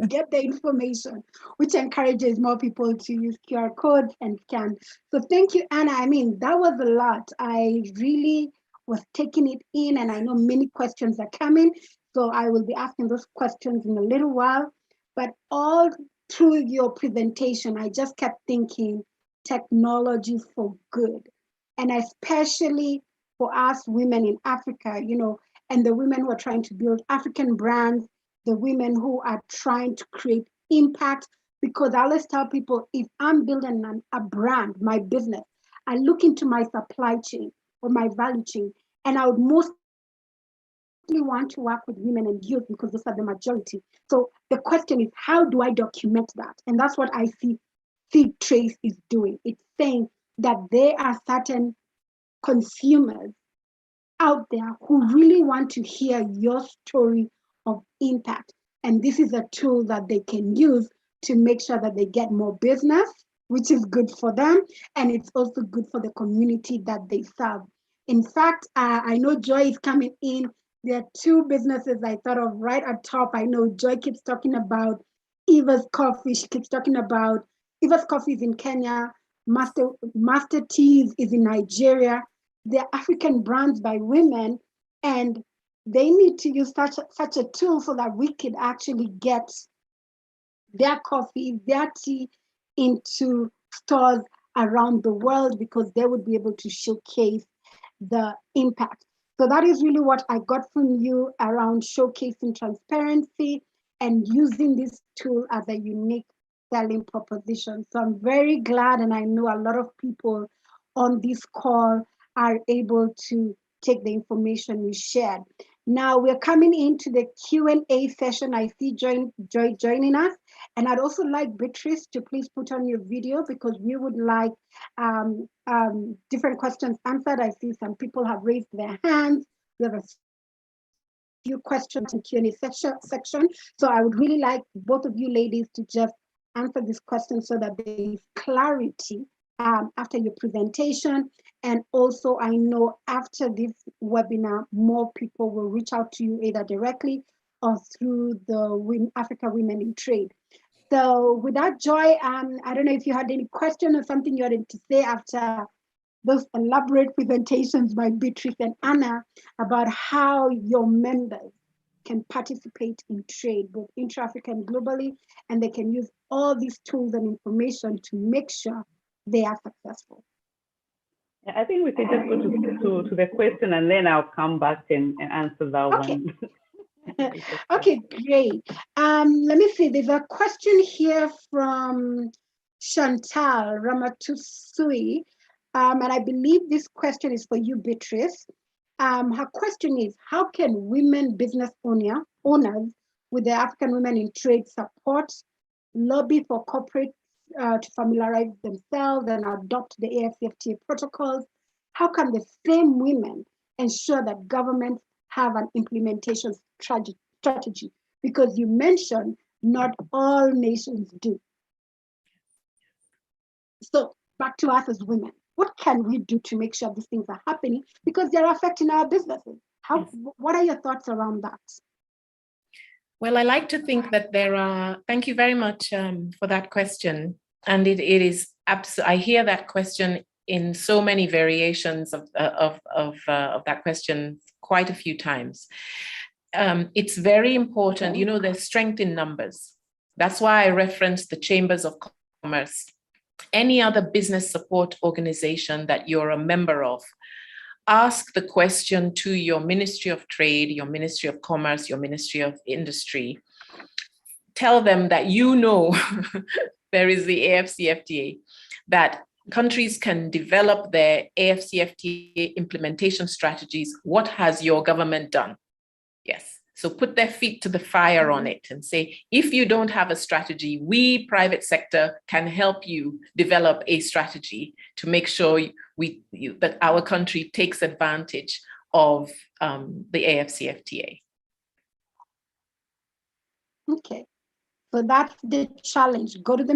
get the information, which encourages more people to use QR codes and scan. So thank you, Anna. I mean, that was a lot. I really was taking it in, and I know many questions are coming. So I will be asking those questions in a little while. But all through your presentation, I just kept thinking technology for good. And especially for us women in Africa, and the women who are trying to build African brands, the women who are trying to create impact. Because I always tell people, if I'm building a brand, my business, I look into my supply chain or my value chain, and I would mostly want to work with women and youth because those are the majority. So the question is, how do I document that? And that's what I see SHETrade is doing. It's saying that there are certain consumers out there who really want to hear your story of impact. And this is a tool that they can use to make sure that they get more business, which is good for them. And it's also good for the community that they serve. In fact, I know Joy is coming in. There are two businesses I thought of right at top. I know Joy keeps talking about Eva's Coffee. She keeps talking about Eva's Coffee is in Kenya. Master Teas is in Nigeria. They're African brands by women, and they need to use such a tool so that we could actually get their coffee, their tea into stores around the world, because they would be able to showcase the impact. So that is really what I got from you around showcasing transparency and using this tool as a unique selling proposition. So I'm very glad, and I know a lot of people on this call are able to take the information you shared. Now we're coming into the Q&A session. I see Joy joining us. And I'd also like Beatrice to please put on your video, because we would like different questions answered. I see some people have raised their hands. We have a few questions in Q&A section. So I would really like both of you ladies to just answer these questions so that there is clarity after your presentation. And also, I know after this webinar, more people will reach out to you either directly or through the Africa Women in Trade. So with that, Joy, I don't know if you had any question or something you wanted to say after those elaborate presentations by Beatrice and Anna about how your members can participate in trade, both intra-Africa and globally, and they can use all these tools and information to make sure they are successful. Yeah, I think we can just go to the question, and then I'll come back and answer that one. Okay, great. Let me see. There's a question here from Chantal Ramatusui, and I believe this question is for you, Beatrice. Her question is, how can women business owners with the African Women in Trade support, lobby for corporate to familiarize themselves and adopt the AfCFTA protocols? How can the same women ensure that governments have an implementation strategy? Because you mentioned not all nations do. So back to us as women, what can we do to make sure these things are happening? Because they're affecting our businesses. What are your thoughts around that? Well, I like to think that there are, thank you very much for that question. And it is I hear that question in so many variations of that question quite a few times. It's very important, there's strength in numbers. That's why I referenced the chambers of Commerce, any other business support organization that you're a member of, ask the question to your Ministry of Trade, your Ministry of Commerce, your Ministry of Industry. Tell them that you know there is the AfCFTA, that countries can develop their AfCFTA implementation strategies. What has your government done? Yes. So put their feet to the fire on it and say, if you don't have a strategy, we, private sector, can help you develop a strategy to make sure that our country takes advantage of the AfCFTA. Okay, so that's the challenge. Go to the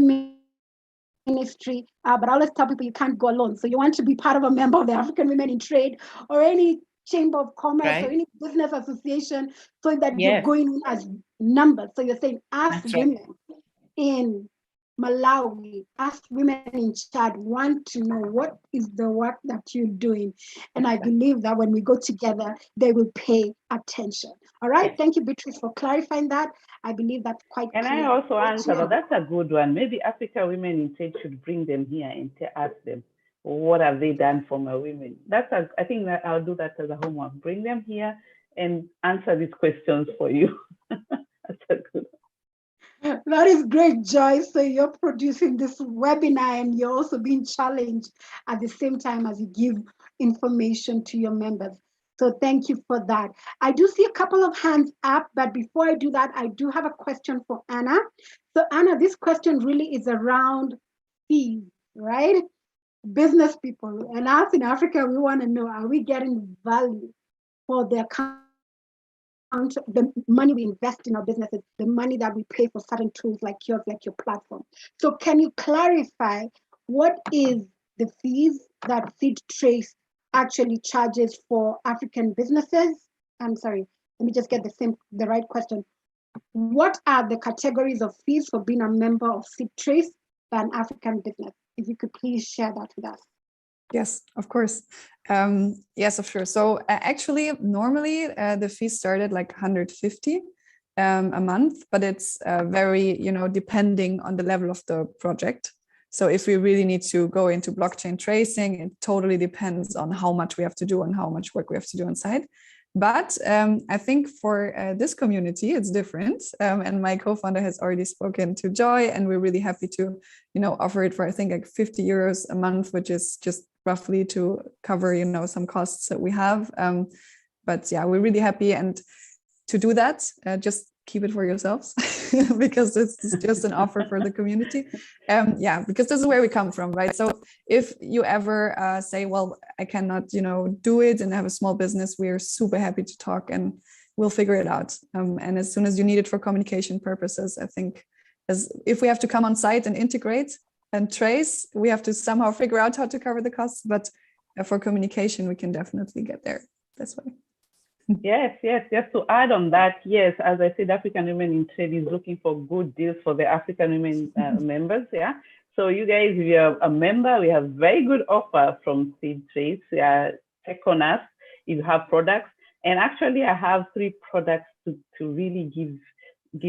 ministry, but I always tell people you can't go alone. So you want to be part of a member of the African Women in Trade or any Chamber of Commerce, right, or any business association, so that you're going in as numbers. So you're saying, as women in Malawi, as women in Chad want to know what is the work that you're doing. And I believe that when we go together, they will pay attention. All right. Thank you, Beatrice, for clarifying that. I believe that's quite clear. And I also answer, but that's a good one. Maybe Africa Women in Trade should bring them here and ask them, what have they done for my women? I think that I'll do that as a homework. Bring them here and answer these questions for you. That's a good one. That is great, Joyce. So you're producing this webinar and you're also being challenged at the same time as you give information to your members. So thank you for that. I do see a couple of hands up, but before I do that, I do have a question for Anna. So Anna, this question really is around fees, right? Business people, and us in Africa, we want to know, are we getting value for the money we invest in our businesses, the money that we pay for certain tools like yours, like your platform? So can you clarify what is the fees that SHETrade actually charges for African businesses? I'm sorry, let me just get the right question. What are the categories of fees for being a member of SHETrade by an African business? If you could please share that with us. Yes, of course. Yes, of course. So actually, normally the fee started like 150 a month, but it's very, depending on the level of the project. So if we really need to go into blockchain tracing, it totally depends on how much we have to do and how much work we have to do inside. But I think for this community, it's different. And my co-founder has already spoken to Joy, and we're really happy to, offer it for, I think, like 50 euros a month, which is just roughly to cover, some costs that we have. But yeah, we're really happy. And to do that, just keep it for yourselves because it's just an offer for the community. Yeah, because this is where we come from, right? So if you ever say, well, I cannot, do it and have a small business, we are super happy to talk and we'll figure it out. And as soon as you need it for communication purposes, I think if we have to come on site and integrate and trace, we have to somehow figure out how to cover the costs. But for communication, we can definitely get there this way. Yes. Just to add on that, yes, as I said, African Women in Trade is looking for good deals for the African women members. Yeah. So you guys, if you're a member, we have very good offer from SHETrade. Check on us if you have products. And actually, I have 3 products to really give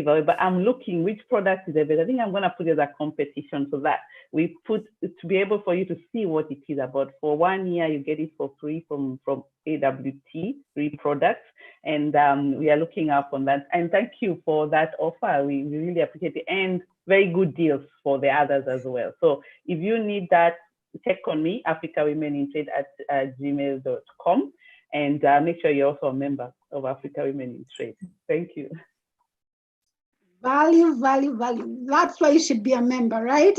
away. But I'm looking which product is the best. I think I'm going to put it as a competition so that we put to be able for you to see what it is about. For 1 year, you get it for free from AWT, 3 products. And we are looking up on that. And thank you for that offer. We really appreciate it. And very good deals for the others as well. So if you need that, check on me, africawomenintrade@gmail.com. And make sure you're also a member of Africa Women in Trade. Thank you. Value. That's why you should be a member, right?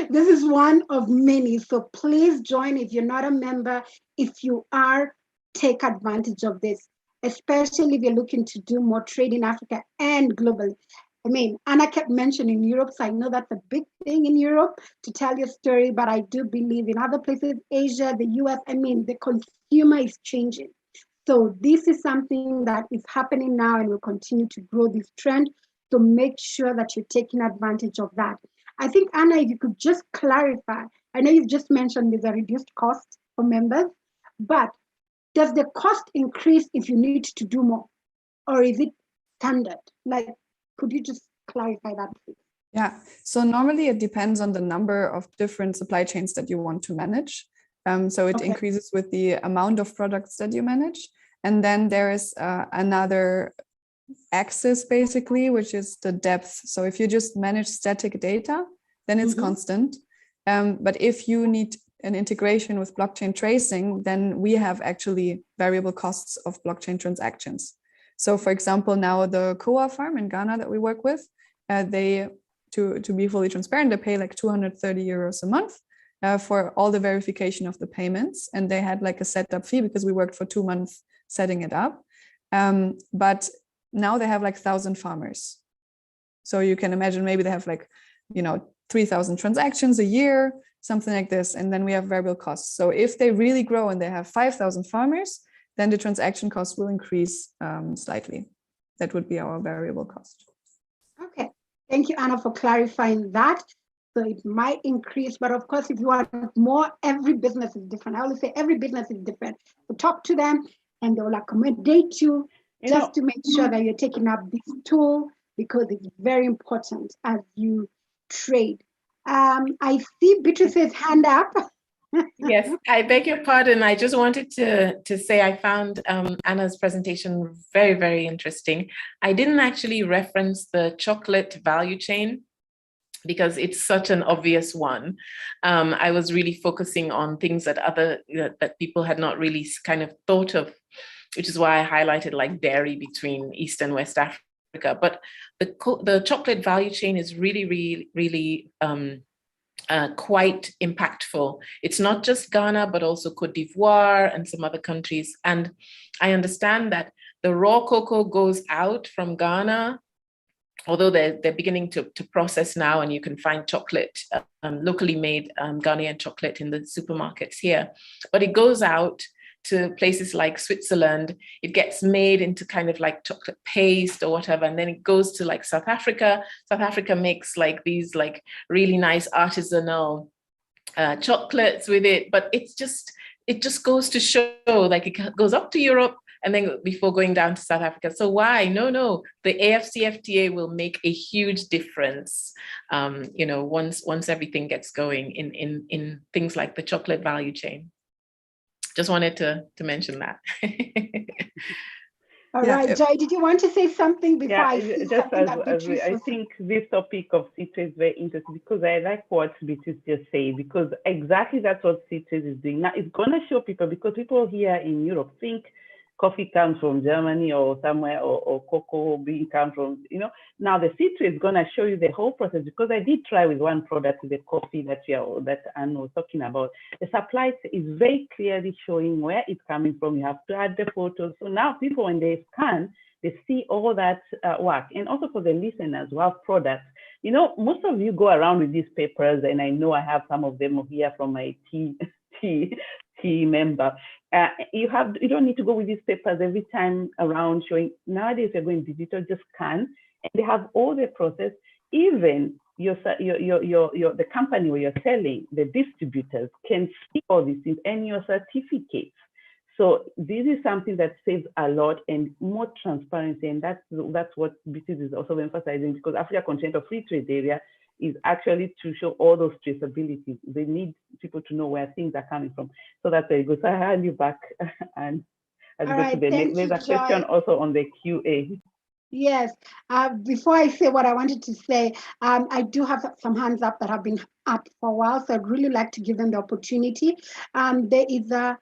This is one of many. So please join if you're not a member. If you are, take advantage of this, especially if you're looking to do more trade in Africa and globally. I mean, Anna kept mentioning Europe, so I know that's a big thing in Europe to tell your story, but I do believe in other places, Asia, the US, I mean, the consumer is changing. So this is something that is happening now and will continue to grow this trend. So make sure that you're taking advantage of that. I think, Anna, if you could just clarify, I know you've just mentioned there's a reduced cost for members, but does the cost increase if you need to do more? Or is it standard? Like, could you just clarify that, please? Yeah, so normally it depends on the number of different supply chains that you want to manage. So it increases with the amount of products that you manage. And then there is another axis basically, which is the depth. So if you just manage static data, then it's constant. But if you need an integration with blockchain tracing, then we have actually variable costs of blockchain transactions. So for example, now the Koa farm in Ghana that we work with, they, to be fully transparent, they pay like 230 euros a month for all the verification of the payments. And they had like a setup fee because we worked for 2 months setting it up. But now they have like 1,000 farmers. So you can imagine maybe they have like, 3,000 transactions a year, something like this. And then we have variable costs. So if they really grow and they have 5,000 farmers, then the transaction cost will increase slightly. That would be our variable cost. Okay, thank you, Anna, for clarifying that. So it might increase, but of course, if you want more, every business is different. I always say every business is different. So talk to them and they'll accommodate you just to make sure that you're taking up this tool, because it's very important as you trade. I see Beatrice's hand up. Yes, I beg your pardon. I just wanted to say I found Anna's presentation very, very interesting. I didn't actually reference the chocolate value chain because it's such an obvious one. I was really focusing on things that people had not really kind of thought of, which is why I highlighted like dairy between East and West Africa. But the chocolate value chain is really, really, really quite impactful. It's not just Ghana, but also Cote d'Ivoire and some other countries. And I understand that the raw cocoa goes out from Ghana, although they're beginning to process now, and you can find chocolate, locally made Ghanaian chocolate in the supermarkets here. But it goes out to places like Switzerland. It gets made into kind of like chocolate paste or whatever, and then it goes to like South Africa. South Africa makes like these like really nice artisanal chocolates with it, but it just goes to show, like it goes up to Europe and then before going down to South Africa. So why? No, the AfCFTA will make a huge difference, once everything gets going in things like the chocolate value chain. Just wanted to mention that. All right, Joy, did you want to say something before I think this topic of SHETrade is very interesting, because I like what Beatrice just said, because exactly that's what SHETrade is doing. Now it's going to show people, because people here in Europe think coffee comes from Germany or somewhere, or cocoa bean comes from, Now the SHETrade is going to show you the whole process, because I did try with one product, the coffee that Anne was talking about. The supply is very clearly showing where it's coming from. You have to add the photos. So now people, when they scan, they see all that work. And also for the listeners who have products, most of you go around with these papers, and I know I have some of them here from my T member. You don't need to go with these papers every time around showing. Nowadays you're going digital, just scan, and they have all the process. Even the company where you're selling, the distributors can see all these things, and your certificates. So this is something that saves a lot and more transparency, and that's what BTS is also emphasizing, because Africa Continental Free Trade Area is actually to show all those traceabilities. They need people to know where things are coming from. So that's very good. So I hand you back, and there's a question also on the QA. Yes. Before I say what I wanted to say, I do have some hands up that have been up for a while, so I'd really like to give them the opportunity. There is a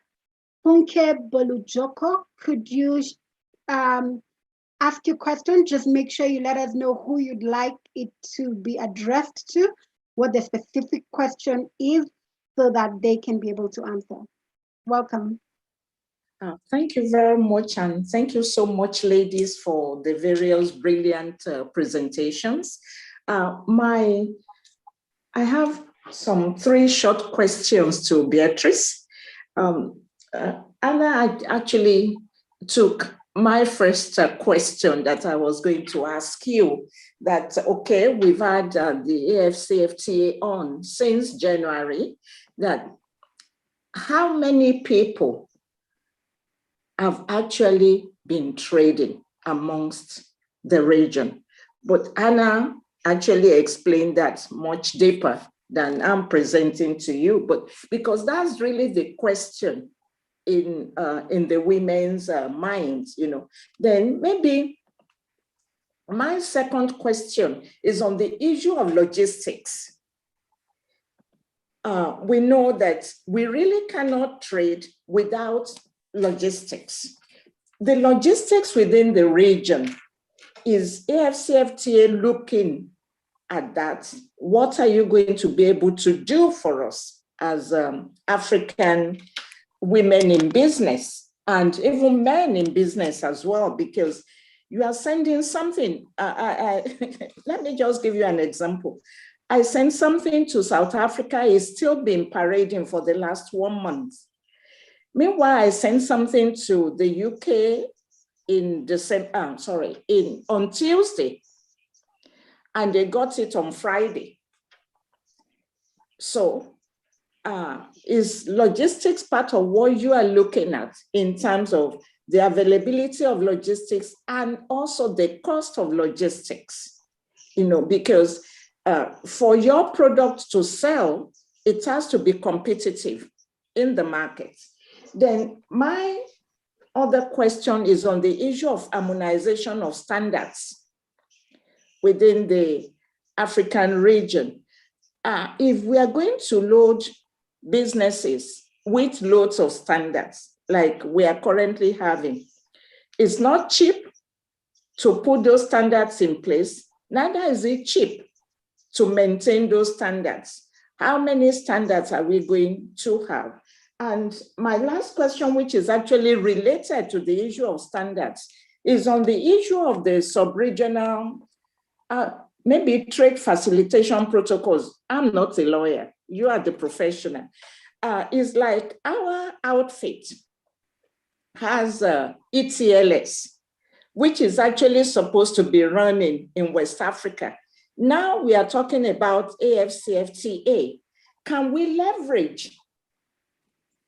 Funke Bolujoko. Could you ask your question? Just make sure you let us know who you'd like it to be addressed to, what the specific question is, so that they can be able to answer. Welcome. Thank you very much, and thank you so much, ladies, for the various brilliant presentations. I have some 3 short questions to Beatrice. Anna actually took my first question that I was going to ask you, that, okay, we've had the AfCFTA on since January, that how many people have actually been trading amongst the region? But Anna actually explain that much deeper than I'm presenting to you, but because that's really the question in the women's minds, Then maybe my second question is on the issue of logistics. We know that we really cannot trade without logistics. The logistics within the region, is AfCFTA looking at that? What are you going to be able to do for us as African women in business and even men in business as well? Because you are sending something. Let me just give you an example. I sent something to South Africa. It's still been parading for the last 1 month. Meanwhile, I sent something to the UK on Tuesday, and they got it on Friday. So is logistics part of what you are looking at in terms of the availability of logistics and also the cost of logistics? Because for your product to sell, it has to be competitive in the market. Then my other question is on the issue of harmonization of standards within the African region. If we are going to load businesses with loads of standards like we are currently having, it's not cheap to put those standards in place, neither is it cheap to maintain those standards. How many standards are we going to have? And my last question, which is actually related to the issue of standards, is on the issue of the sub-regional, maybe trade facilitation protocols. I'm not a lawyer, you are the professional. It's like our outfit has ETLS, which is actually supposed to be running in West Africa. Now we are talking about AfCFTA. Can we leverage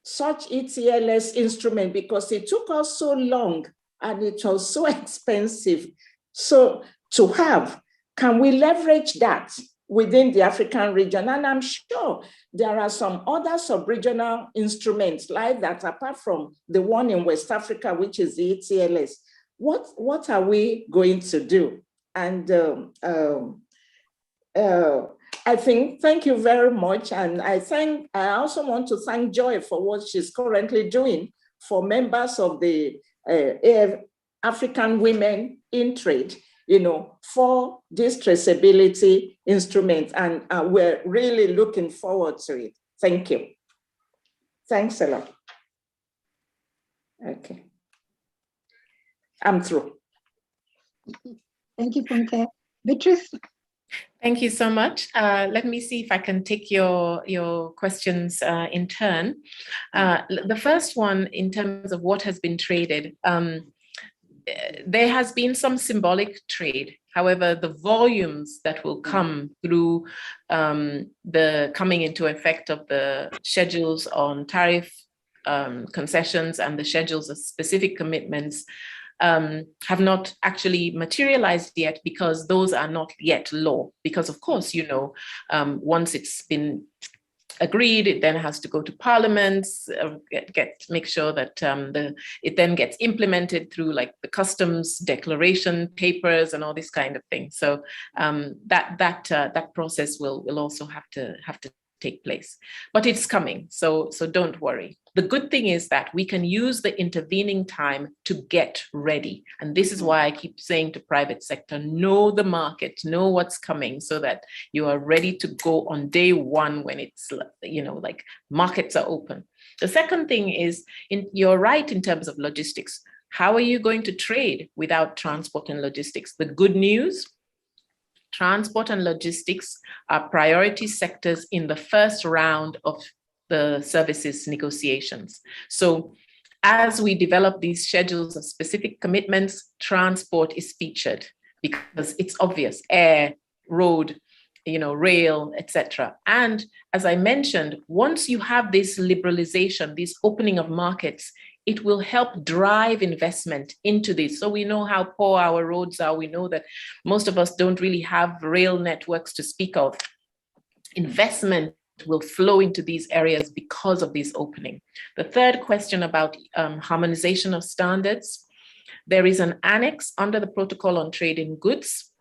such ETLS instrument, because it took us so long and it was so expensive to have? Can we leverage that within the African region? And I'm sure there are some other sub-regional instruments like that, apart from the one in West Africa, which is the ETLS. What are we going to do? And I think, thank you very much. And I also want to thank Joy for what she's currently doing for members of the African Women in Trade, for this traceability instrument. And we're really looking forward to it. Thank you. Thanks a lot. Okay. I'm through. Thank you, Funke. Beatrice? Thank you so much. Let me see if I can take your questions in turn. The first one, in terms of what has been traded, there has been some symbolic trade. However, the volumes that will come through the coming into effect of the schedules on tariff concessions and the schedules of specific commitments have not actually materialized yet, because those are not yet law. Because of course, once it's been agreed, it then has to go to parliaments, make sure that it then gets implemented through like the customs declaration papers and all this kind of thing. So that process will also have to take place, but it's coming. So don't worry. The good thing is that we can use the intervening time to get ready. And this is why I keep saying to private sector, know the market, know what's coming, so that you are ready to go on day one when it's, like markets are open. The second thing is, you're right in terms of logistics. How are you going to trade without transport and logistics? The good news, transport and logistics are priority sectors in the first round of the services negotiations. So as we develop these schedules of specific commitments, transport is featured because it's obvious: air, road, rail, etc. And as I mentioned, once you have this liberalization, this opening of markets, it will help drive investment into this. So we know how poor our roads are. We know that most of us don't really have rail networks to speak of. Investment will flow into these areas because of this opening. The third question about harmonization of standards. There is an annex under the Protocol on Trade in Goods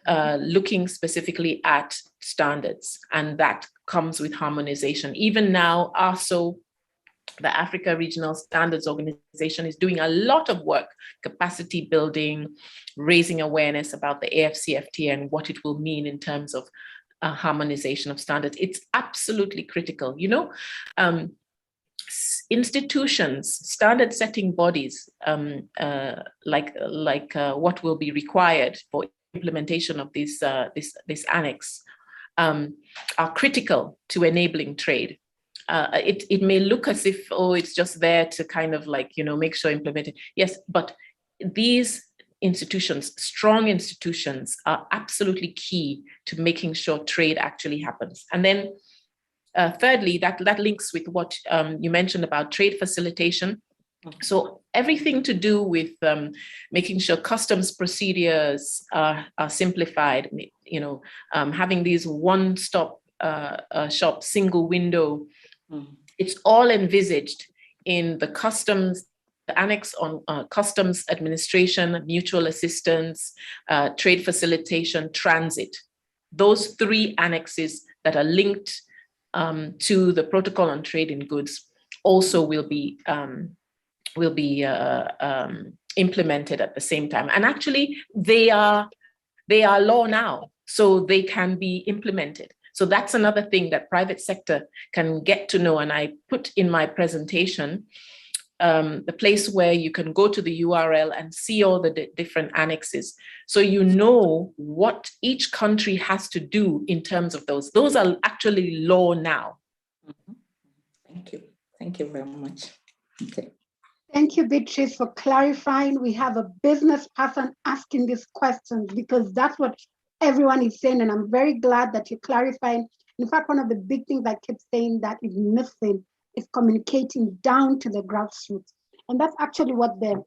looking specifically at standards, and that comes with harmonization. Even now, ASO, the Africa Regional Standards Organization, is doing a lot of work, capacity building, raising awareness about the AfCFTA and what it will mean in terms of harmonization of standards. It's absolutely critical. You know, institutions, standard setting bodies, like what will be required for implementation of this annex, are critical to enabling trade. It may look as if, oh, it's just there to kind of like, you know, make sure implement it. Yes, but these institutions, strong institutions, are absolutely key to making sure trade actually happens. And then thirdly, that links with what you mentioned about trade facilitation. So everything to do with making sure customs procedures are simplified, you know, having these one-stop shop, single window, it's all envisaged in the customs, the annex on customs administration, mutual assistance, trade facilitation, transit. Those three annexes that are linked to the Protocol on Trade in Goods also will be implemented at the same time. And actually, they are law now, so they can be implemented. So that's another thing that private sector can get to know. And I put in my presentation the place where you can go to the URL and see all the different annexes. So you know what each country has to do in terms of those. Those are actually law now. Thank you. Thank you very much. Okay. Thank you, Beatrice, for clarifying. We have a business person asking these questions because that's what everyone is saying, and I'm very glad that you're clarifying. In fact, one of the big things I kept saying that is missing is communicating down to the grassroots. And that's actually what the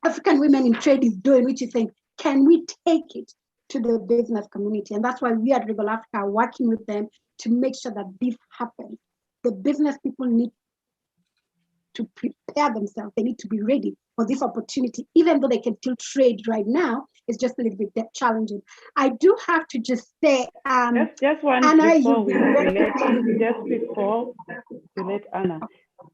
African Women in Trade is doing, which is saying, can we take it to the business community? And that's why we at Rebel Africa are working with them to make sure that this happens. The business people need to prepare themselves. They need to be ready for this opportunity, even though they can still trade right now. It's just a little bit challenging. I do have to just say, just one Anna, before we let Anna.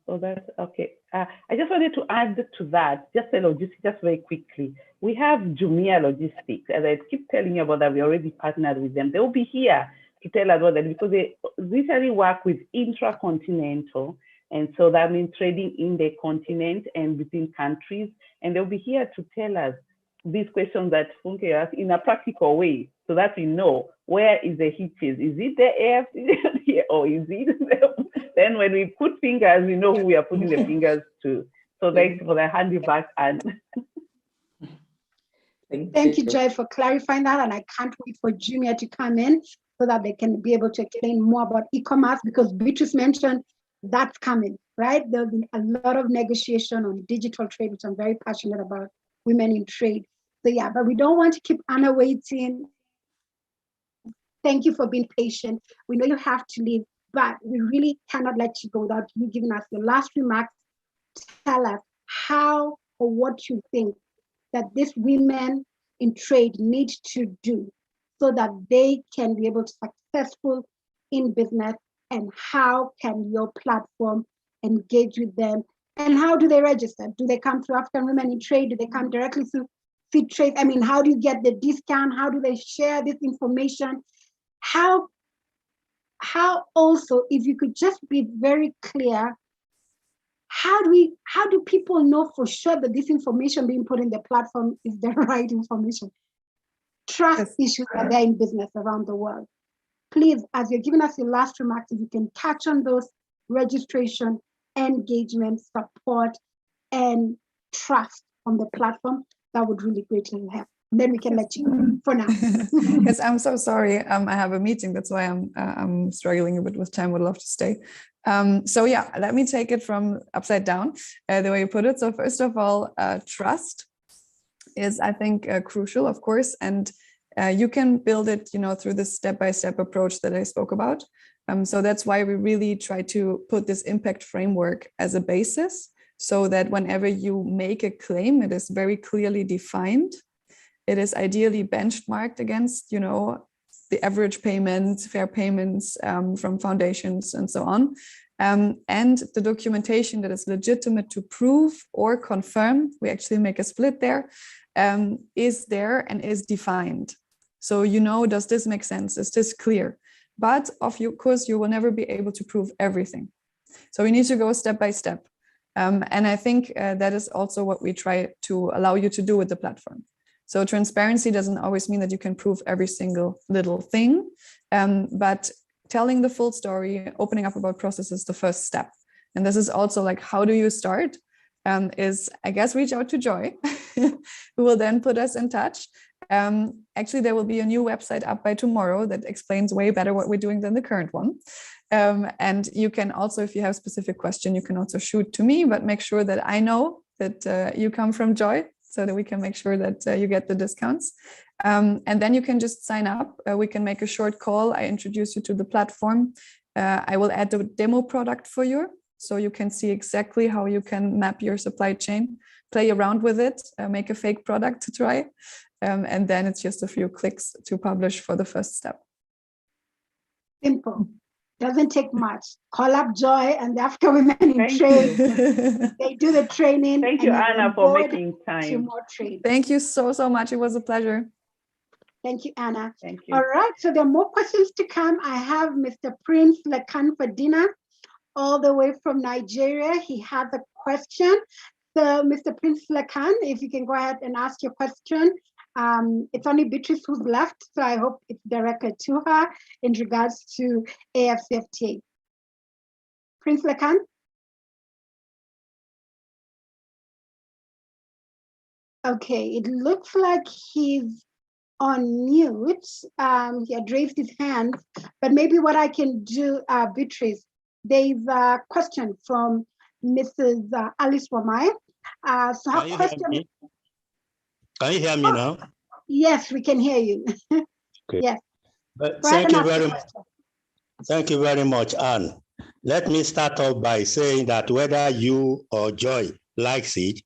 So that's okay. I just wanted to add to that, just a logistics, just very quickly. We have Jumia Logistics, as I keep telling you about that. We already partnered with them. They will be here to tell us about that because they literally work with intracontinental. And so that means trading in the continent and between countries. And they'll be here to tell us these questions that Funke asked in a practical way so that we know where is the hitches. Is it the AfCFTA or is it then when we put fingers, we know who we are putting the fingers to. So thanks for the handy back. And thank you, Joy, for clarifying that. And I can't wait for Jumia to come in so that they can be able to explain more about e-commerce, because Beatrice mentioned that's coming, right? There'll be a lot of negotiation on digital trade, which I'm very passionate about, women in trade. So yeah, but we don't want to keep Anna waiting. Thank you for being patient. We know you have to leave, but we really cannot let you go without you giving us your last remarks. Tell us how or what you think that these women in trade need to do so that they can be able to be successful in business, and how can your platform engage with them, and how do they register? Do they come to African Women in Trade? Do they come directly to SHETrade? I mean, how do you get the discount? How do they share this information? How also, if you could just be very clear, how do people know for sure that this information being put in the platform is the right information? Trust issues are there in business around the world. Please, as you're giving us your last remarks, if you can touch on those: registration, engagement, support, and trust on the platform, that would really greatly help. Then we can let you go for now. Yes, I'm so sorry. I have a meeting. That's why I'm struggling a bit with time. Would love to stay. So yeah, let me take it from upside down, the way you put it. So first of all, trust is, I think, crucial, of course, and you can build it, through this step-by-step approach that I spoke about. So that's why we really try to put this impact framework as a basis, so that whenever you make a claim, it is very clearly defined. It is ideally benchmarked against, the average payments, fair payments from foundations and so on. And the documentation that is legitimate to prove or confirm, we actually make a split there, is there and is defined. So, does this make sense? Is this clear? But of course, you will never be able to prove everything. So we need to go step by step. And I think that is also what we try to allow you to do with the platform. So transparency doesn't always mean that you can prove every single little thing, but telling the full story, opening up about process is the first step. And this is also like, how do you start? Is, I guess, reach out to Joy, who will then put us in touch. Actually, there will be a new website up by tomorrow that explains way better what we're doing than the current one. And you can also, if you have a specific question, you can also shoot to me, but make sure that I know that you come from Joy, so that we can make sure that you get the discounts. And then you can just sign up. We can make a short call. I introduce you to the platform. I will add the demo product for you, so you can see exactly how you can map your supply chain, play around with it, make a fake product to try. And then it's just a few clicks to publish for the first step. Simple. Doesn't take much. Call up Joy and the African Women in Trade. They do the training. Thank you, Anna, for making time. More trade. Thank you so much. It was a pleasure. Thank you, Anna. Thank you. All right, so there are more questions to come. I have Mr. Prince Lekan Fadina, all the way from Nigeria. He has a question. So, Mr. Prince Lekan, if you can go ahead and ask your question. It's only Beatrice who's left, so I hope it's directed to her in regards to AfCFTA. Prince Lekan? Okay, it looks like he's on mute. He had raised his hand, but maybe what I can do, Beatrice, there's a question from Mrs. Alice Wamai. So her question. Can you hear me now? Yes, we can hear you. Okay. Yes. Thank you very much. Thank you very much, Anne. Let me start off by saying that whether you or Joy likes it,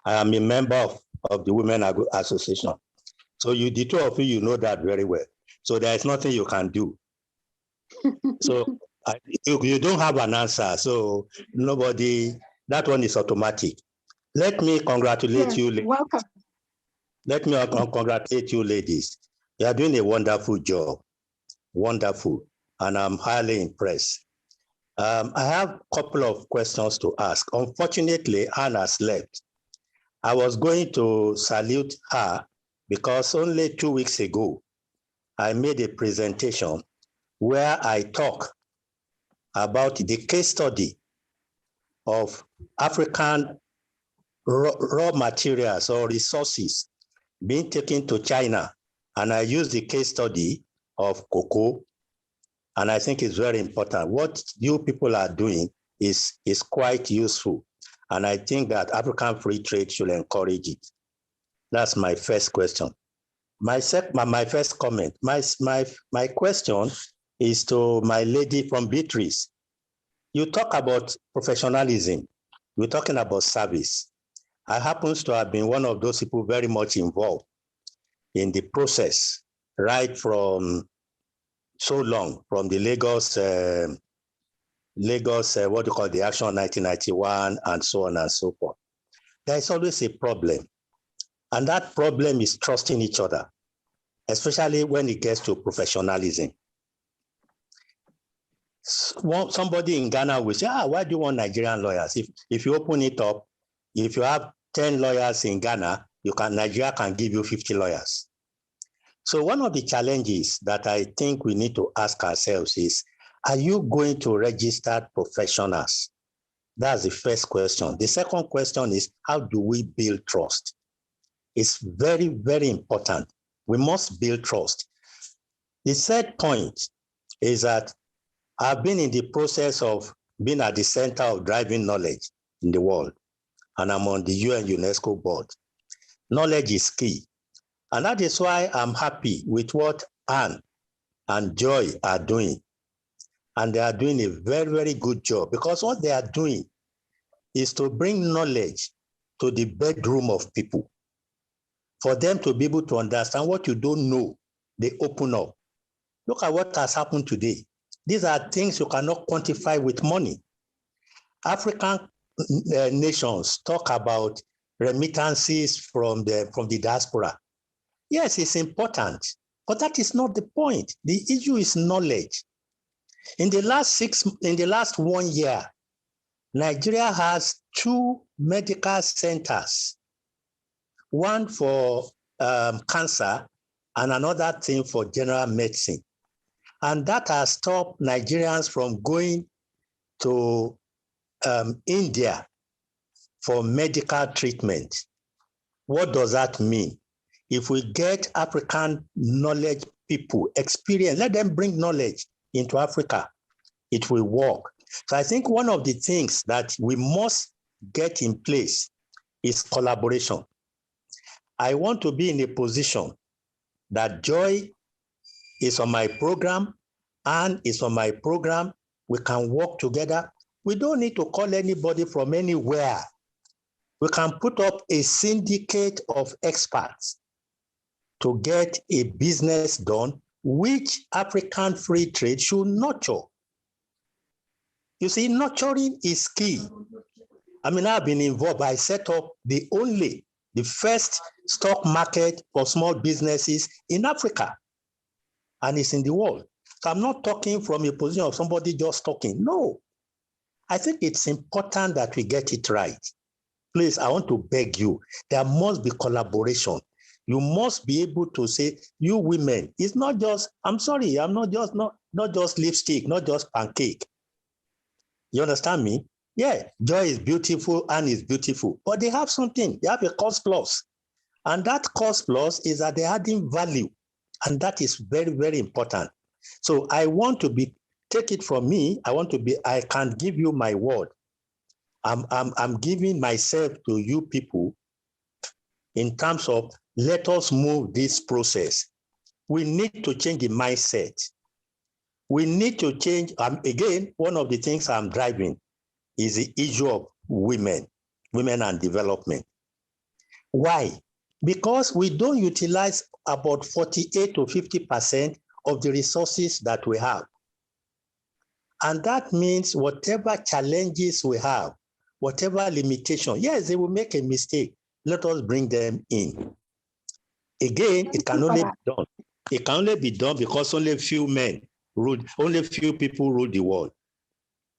I am a member of the Women Association. So the two of you know that very well. So there is nothing you can do. So you don't have an answer. So that one is automatic. Let me congratulate you. Welcome. Let me congratulate you, ladies. You are doing a wonderful job. Wonderful. And I'm highly impressed. I have a couple of questions to ask. Unfortunately, Anna's left. I was going to salute her because only 2 weeks ago, I made a presentation where I talk about the case study of African raw materials or resources being taken to China. And I use the case study of cocoa. And I think it's very important. What you people are doing is quite useful. And I think that African free trade should encourage it. That's my first question. My first comment, my question is to my lady from Beatrice. You talk about professionalism. We're talking about service. I happen to have been one of those people very much involved in the process, right from so long, from the Lagos, what do you call the Action 1991, and so on and so forth. There is always a problem. And that problem is trusting each other, especially when it gets to professionalism. Somebody in Ghana will say, why do you want Nigerian lawyers? If you open it up, if you have 10 lawyers in Ghana, Nigeria can give you 50 lawyers. So one of the challenges that I think we need to ask ourselves is, are you going to register professionals? That's the first question. The second question is, how do we build trust? is very, very important. We must build trust. The third point is that I've been in the process of being at the center of driving knowledge in the world, and I'm on the UN UNESCO board. Knowledge is key. And that is why I'm happy with what Anne and Joy are doing. And they are doing a very, very good job, because what they are doing is to bring knowledge to the bedroom of people. For them to be able to understand what you don't know, they open up. Look at what has happened today. These are things you cannot quantify with money. African nations talk about remittances from the diaspora. Yes, it's important, but that is not the point. The issue is knowledge. In the last 1 year, Nigeria has 2 medical centers, one for cancer and another thing for general medicine. And that has stopped Nigerians from going to India for medical treatment. What does that mean? If we get African knowledge people, experience, let them bring knowledge into Africa, it will work. So I think one of the things that we must get in place is collaboration. I want to be in a position that Joy is on my program, Anne is on my program, we can work together. We don't need to call anybody from anywhere. We can put up a syndicate of experts to get a business done, which African free trade should nurture. You see, nurturing is key. I mean, I've been involved. I set up the first stock market for small businesses in Africa, and it's in the world. So I'm not talking from a position of somebody just talking. No, I think it's important that we get it right. Please, I want to beg you, there must be collaboration. You must be able to say, you women, it's not just, I'm sorry, I'm not just lipstick, not just pancake. You understand me? Yeah, Joy is beautiful, Anne is beautiful, but they have something, they have a cost plus. And that cost plus is that they're adding value. And that is very, very important. So I want to be, take it from me, I can give you my word. I'm giving myself to you people in terms of let us move this process. We need to change the mindset. We need to change, again, one of the things I'm driving is the issue of women and development. Why? Because we don't utilize about 48 to 50% of the resources that we have. And that means whatever challenges we have, whatever limitation, yes, they will make a mistake. Let us bring them in. Again, it can only be done. It can only be done because only a few people rule the world.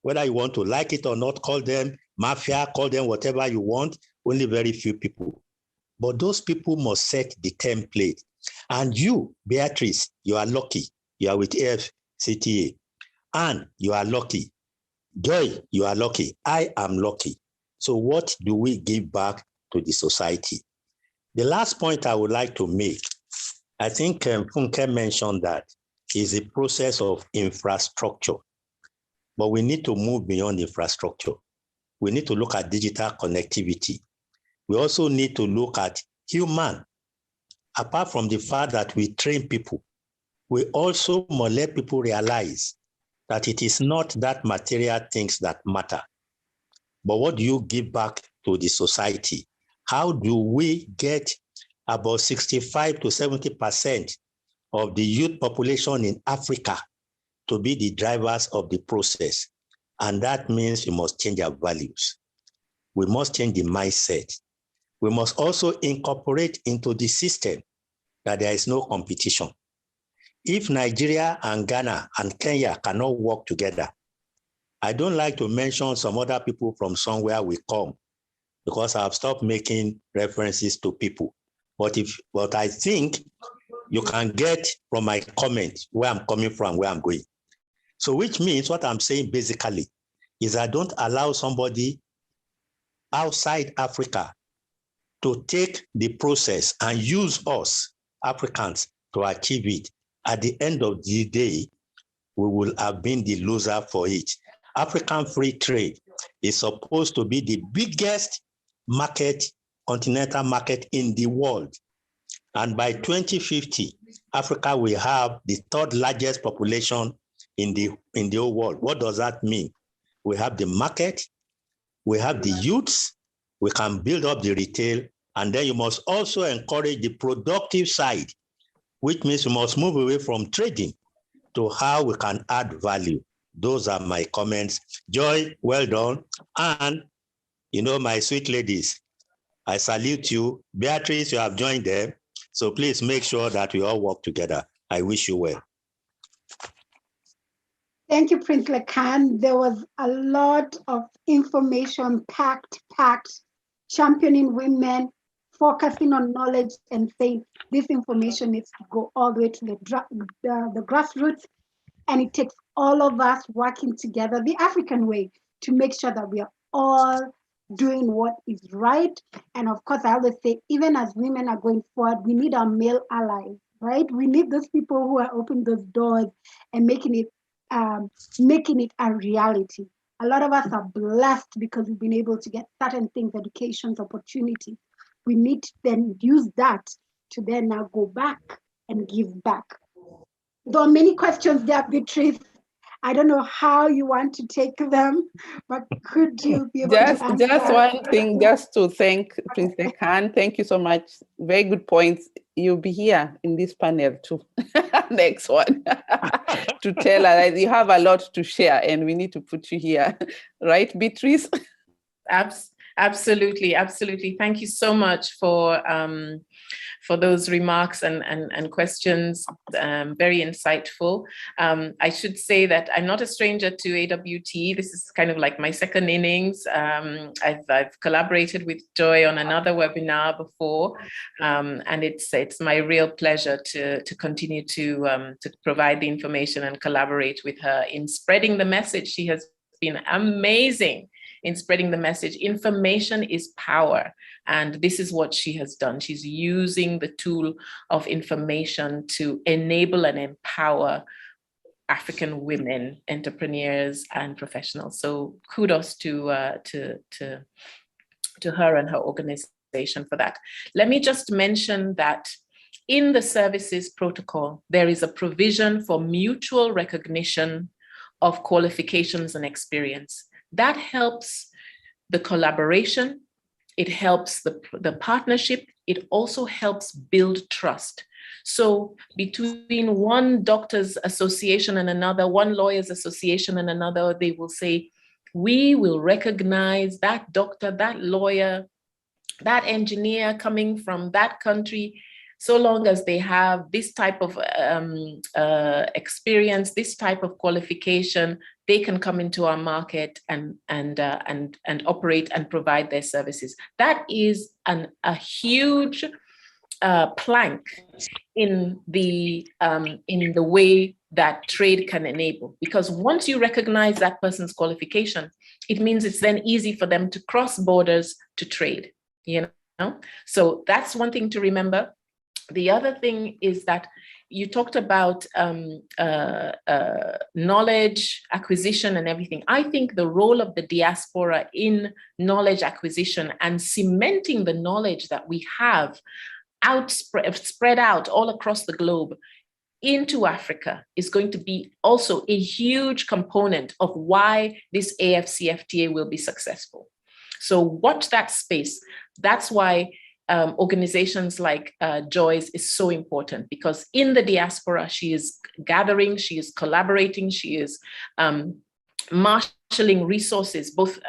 Whether you want to like it or not, call them mafia, call them whatever you want, only very few people. But those people must set the template. And you, Beatrice, you are lucky. You are with AfCFTA. Anne, you are lucky. Joy, you are lucky. I am lucky. So what do we give back to the society? The last point I would like to make, I think Funke mentioned that, is the process of infrastructure. But we need to move beyond infrastructure. We need to look at digital connectivity. We also need to look at human. Apart from the fact that we train people, we also must let people realize that it is not that material things that matter, but what do you give back to the society? How do we get about 65 to 70% of the youth population in Africa to be the drivers of the process? And that means we must change our values. We must change the mindset. We must also incorporate into the system that there is no competition. If Nigeria and Ghana and Kenya cannot work together, I don't like to mention some other people from somewhere we come because I've stopped making references to people. But I think you can get from my comment where I'm coming from, where I'm going. So which means what I'm saying basically is I don't allow somebody outside Africa to take the process and use us, Africans, to achieve it, at the end of the day, we will have been the loser for it. African free trade is supposed to be the biggest market, continental market in the world. And by 2050, Africa will have the third largest population in the whole world. What does that mean? We have the market, we have the youths, we can build up the retail, and then you must also encourage the productive side, which means you must move away from trading to how we can add value. Those are my comments. Joy, well done. And, my sweet ladies, I salute you. Beatrice, you have joined them. So please make sure that we all work together. I wish you well. Thank you, Prince Lekan. There was a lot of information packed, championing women, focusing on knowledge and saying this information needs to go all the way to the grassroots. And it takes all of us working together the African way to make sure that we are all doing what is right. And of course, I always say, even as women are going forward, we need our male allies, right? We need those people who are opening those doors and making it a reality. A lot of us are blessed because we've been able to get certain things, educations, opportunities. We need to then use that to then now go back and give back. There are many questions there, Beatrice. I don't know how you want to take them, but could you be able to answer? Just one thing, just to thank Prince Lekan. Thank you so much. Very good points. You'll be here in this panel too. Next one. To tell us that you have a lot to share and we need to put you here. Right, Beatrice? Absolutely. Thank you so much for those remarks and questions. Very insightful. I should say that I'm not a stranger to AWT. This is kind of like my second innings. I've collaborated with Joy on another webinar before, and it's my real pleasure to continue to provide the information and collaborate with her in spreading the message. She has been amazing in spreading the message. Information is power. And this is what she has done. She's using the tool of information to enable and empower African women, entrepreneurs and professionals. So kudos to her and her organization for that. Let me just mention that in the services protocol, there is a provision for mutual recognition of qualifications and experience. That helps the collaboration, it helps the partnership, it also helps build trust. So between one doctor's association and another, one lawyer's association and another, they will say, we will recognize that doctor, that lawyer, that engineer coming from that country, so long as they have this type of experience, this type of qualification, they can come into our market and operate and provide their services. That is a huge plank in the way that trade can enable. Because once you recognize that person's qualification, it means it's then easy for them to cross borders to trade. So that's one thing to remember. The other thing is that you talked about knowledge acquisition and everything. I think the role of the diaspora in knowledge acquisition and cementing the knowledge that we have spread out all across the globe into Africa is going to be also a huge component of why this AfCFTA will be successful. So watch that space. That's why organizations like Joy's is so important, because in the diaspora, she is gathering, she is collaborating, she is marshalling resources, both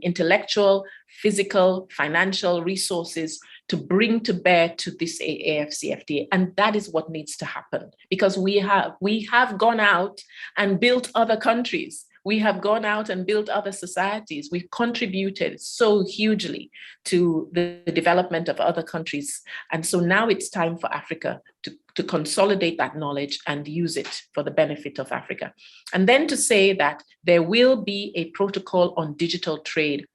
intellectual, physical, financial resources to bring to bear to this AfCFTA. And that is what needs to happen, because we have gone out and built other countries. We have gone out and built other societies. We've contributed so hugely to the development of other countries. And so now it's time for Africa to consolidate that knowledge and use it for the benefit of Africa. And then to say that there will be a protocol on digital trade.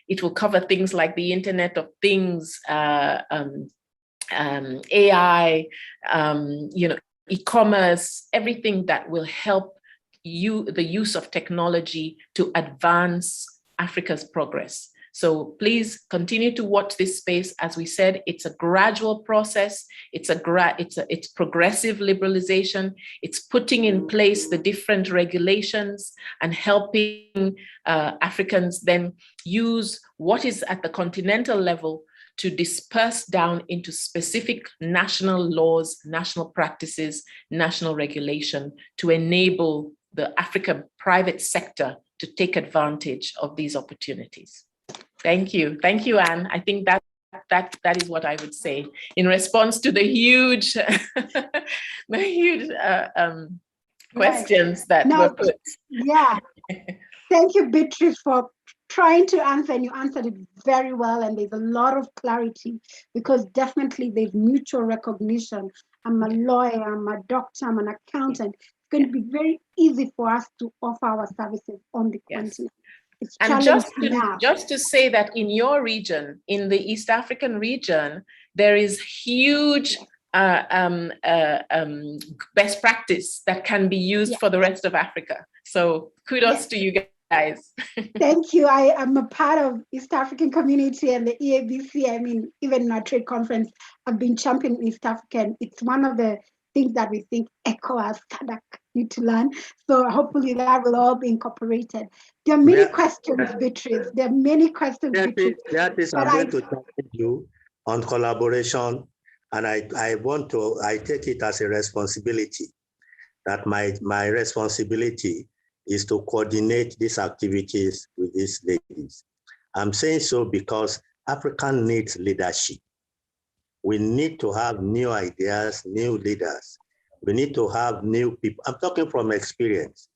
It will cover things like the Internet of Things, AI, e-commerce, everything that will help the use of technology to advance Africa's progress. So please continue to watch this space. As we said, it's a gradual process. It's progressive liberalization. It's putting in place the different regulations and helping Africans then use what is at the continental level to disperse down into specific national laws, national practices, national regulation to enable the African private sector to take advantage of these opportunities. Thank you. Thank you, Anne. I think that is what I would say in response to the huge, questions that were put. Yeah. Thank you, Beatrice, for trying to answer, and you answered it very well, and there's a lot of clarity because definitely there's mutual recognition. I'm a lawyer, I'm a doctor, I'm an accountant. It's going to be very easy for us to offer our services on the continent. And just to say that in your region, in the East African region, there is huge best practice that can be used for the rest of Africa. So kudos to you guys. Thank you. I am a part of East African community and the EABC. I mean, even in our trade conference, I've been championing East African. It's one of the things that we think ECOWAS, SADC need to learn. So hopefully that will all be incorporated. There are many questions, Beatrice. There are many questions, Beatrice. Beatrice, I'm going to challenge you on collaboration, and I take it as a responsibility that my responsibility is to coordinate these activities with these ladies. I'm saying so because Africa needs leadership. We need to have new ideas, new leaders. We need to have new people. I'm talking from experience.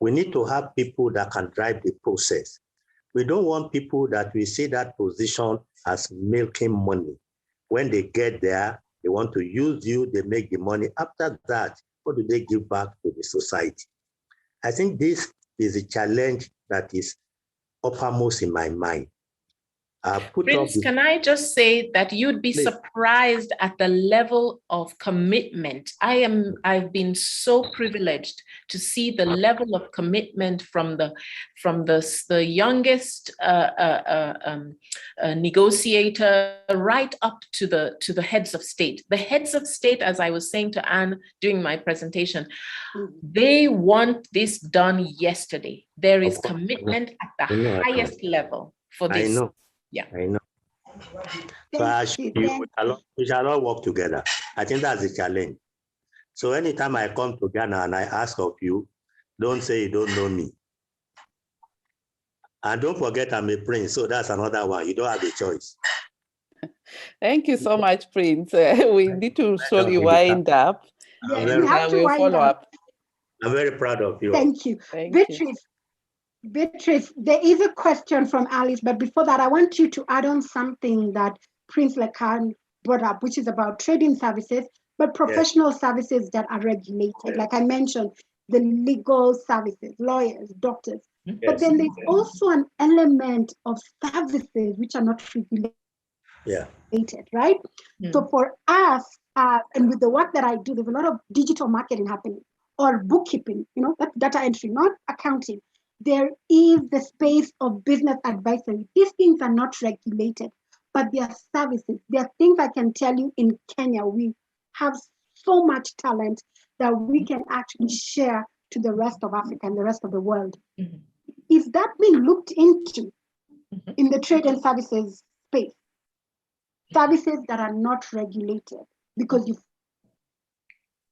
We need to have people that can drive the process. We don't want people that we see that position as milking money. When they get there, they want to use you, they make the money. After that, what do they give back to the society? I think this is a challenge that is uppermost in my mind. Prince, can I just say that you'd be surprised at the level of commitment. I've been so privileged to see the level of commitment from the youngest negotiator right up to the heads of state. The heads of state, as I was saying to Anne during my presentation, they want this done yesterday. There is commitment at the highest level for this. I know. Yeah, I know. So we shall all work together. I think that's the challenge. So anytime I come to Ghana and I ask of you, don't say you don't know me. And don't forget I'm a prince, so that's another one. You don't have a choice. Thank you so much, Prince. We need to slowly wind up. We have to wind up. I'm very proud of you. Thank you. Beatrice, there is a question from Alice, but before that, I want you to add on something that Prince Lekan brought up, which is about trading services, but professional services that are regulated. Like I mentioned, the legal services, lawyers, doctors. But then there's also an element of services which are not regulated, right? So for us, and with the work that I do, there's a lot of digital marketing happening, or bookkeeping, that's data entry, not accounting. There is the space of business advisory. These things are not regulated, but they are services. There are things I can tell you in Kenya, we have so much talent that we can actually share to the rest of Africa and the rest of the world. Is that being looked into in the trade and services space? Services that are not regulated, because you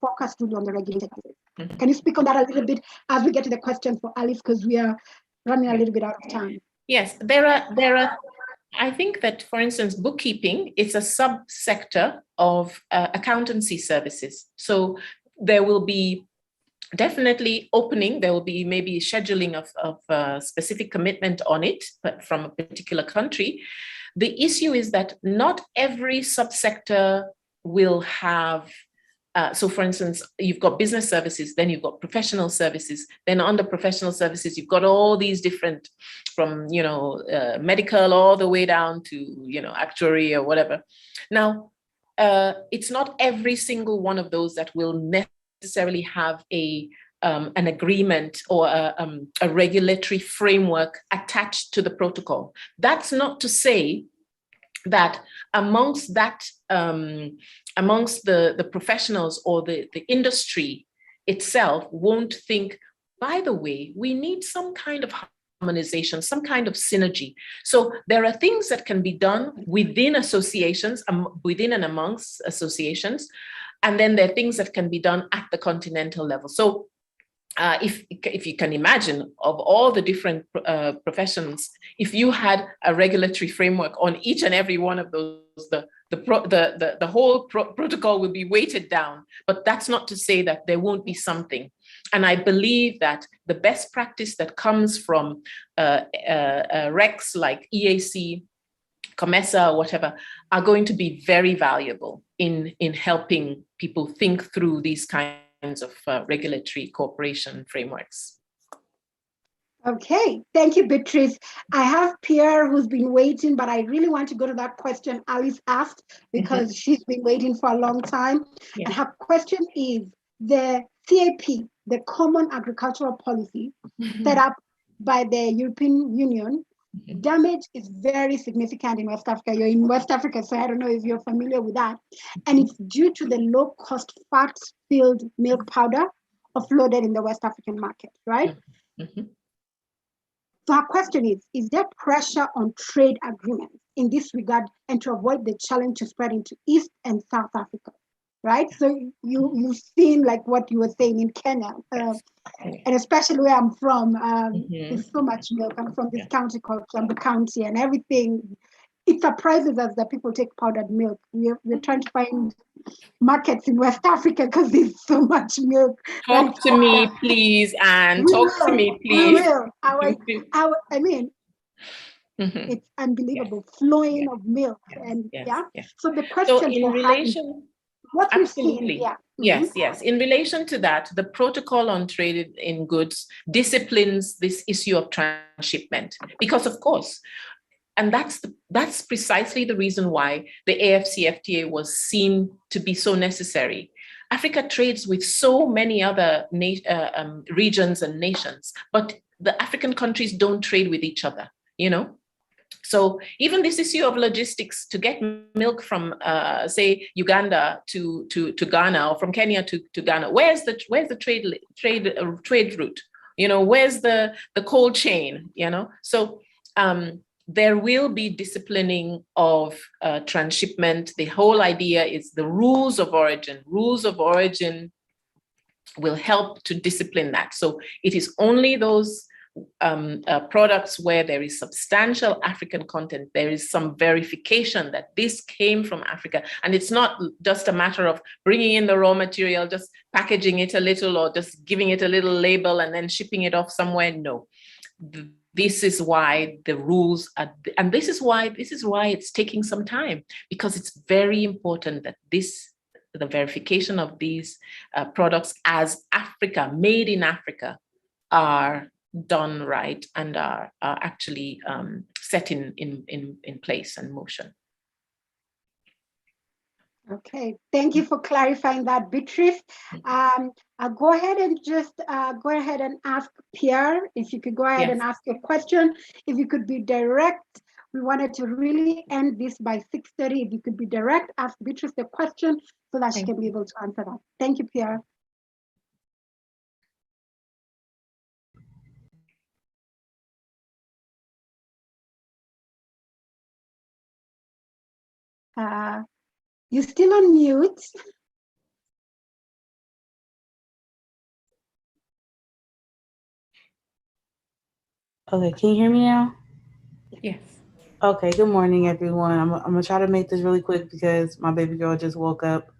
focus really on the regulated services. Can you speak on that a little bit as we get to the questions for Alice, because we are running a little bit out of time? Yes, there are. I think that, for instance, bookkeeping is a subsector of accountancy services. So there will be definitely opening. There will be maybe scheduling of specific commitment on it, but from a particular country. The issue is that not every subsector will have So for instance, you've got business services, then you've got professional services, then under professional services, you've got all these different, from, medical all the way down to, actuary or whatever. Now, it's not every single one of those that will necessarily have an agreement or a regulatory framework attached to the protocol. That's not to say that amongst the professionals or the industry itself won't think, by the way, we need some kind of harmonization, some kind of synergy. So there are things that can be done within associations, within and amongst associations, and then there are things that can be done at the continental level. So if you can imagine, of all the different professions, if you had a regulatory framework on each and every one of those, the whole protocol will be weighted down. But that's not to say that there won't be something. And I believe that the best practice that comes from RECs like EAC, COMESA, or whatever, are going to be very valuable in helping people think through these kinds of regulatory cooperation frameworks. Okay, thank you, Beatrice. I have Pierre who's been waiting, but I really want to go to that question Alice asked because she's been waiting for a long time. Yeah. And her question is, the CAP, the Common Agricultural Policy, set up by the European Union, damage is very significant in West Africa. You're in West Africa, so I don't know if you're familiar with that. And it's due to the low-cost fat-filled milk powder offloaded in the West African market, right? So our question is there pressure on trade agreements in this regard and to avoid the challenge to spread into East and South Africa, right? So you've seen like what you were saying in Kenya, and especially where I'm from, there's so much milk. I'm from this county called Kiambu County, and everything, it surprises us that people take powdered milk. We're trying to find markets in West Africa because there's so much milk. Talk to me, please, Anne. Talk to me, please. We will. I mean, it's unbelievable, flowing of milk. And so the question so in relation, what absolutely. We've seen, Yes. In relation to that, the protocol on trade in goods disciplines this issue of transshipment, because of course, and that's precisely the reason why the AfCFTA was seen to be so necessary. Africa trades with so many other regions and nations, but the African countries don't trade with each other, So even this issue of logistics to get milk from, say, Uganda to Ghana, or from Kenya to Ghana, where's the trade route? Where's the cold chain? So there will be disciplining of transshipment. The whole idea is the rules of origin. Rules of origin will help to discipline that. So it is only those products where there is substantial African content, there is some verification that this came from Africa. And it's not just a matter of bringing in the raw material, just packaging it a little or just giving it a little label and then shipping it off somewhere. No. This is why the rules are, and this is why it's taking some time, because it's very important that the verification of these products as Africa, made in Africa, are done right and are actually set in place and motion. Okay, thank you for clarifying that, Beatrice. I'll go ahead and just ask Pierre, if you could go ahead and ask your question. If you could be direct, we wanted to really end this by 6:30. If you could be direct, ask Beatrice the question so that she can be able to answer that. Thank you, Pierre. You're still on mute. Okay, can you hear me now? Yes. Okay, good morning, everyone. I'm gonna try to make this really quick because my baby girl just woke up.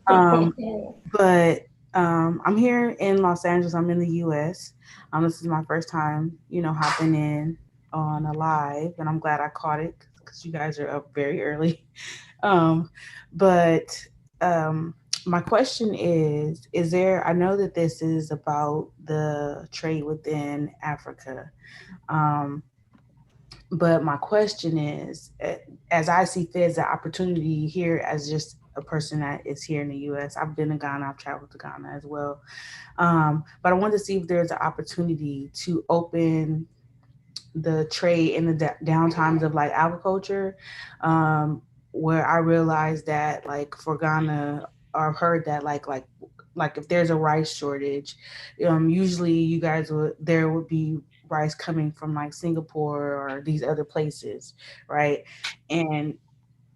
But I'm here in Los Angeles. I'm in the U.S. This is my first time, hopping in on a live, and I'm glad I caught it because you guys are up very early. my question is there, I know that this is about the trade within Africa, but my question is, as I see fit, the opportunity here as just a person that is here in the U.S., I've been to Ghana, I've traveled to Ghana as well. But I wanted to see if there's an opportunity to open the trade in the downtimes of like agriculture, where I realized that like for Ghana, or heard that like if there's a rice shortage, usually you guys there would be rice coming from like Singapore or these other places, right? And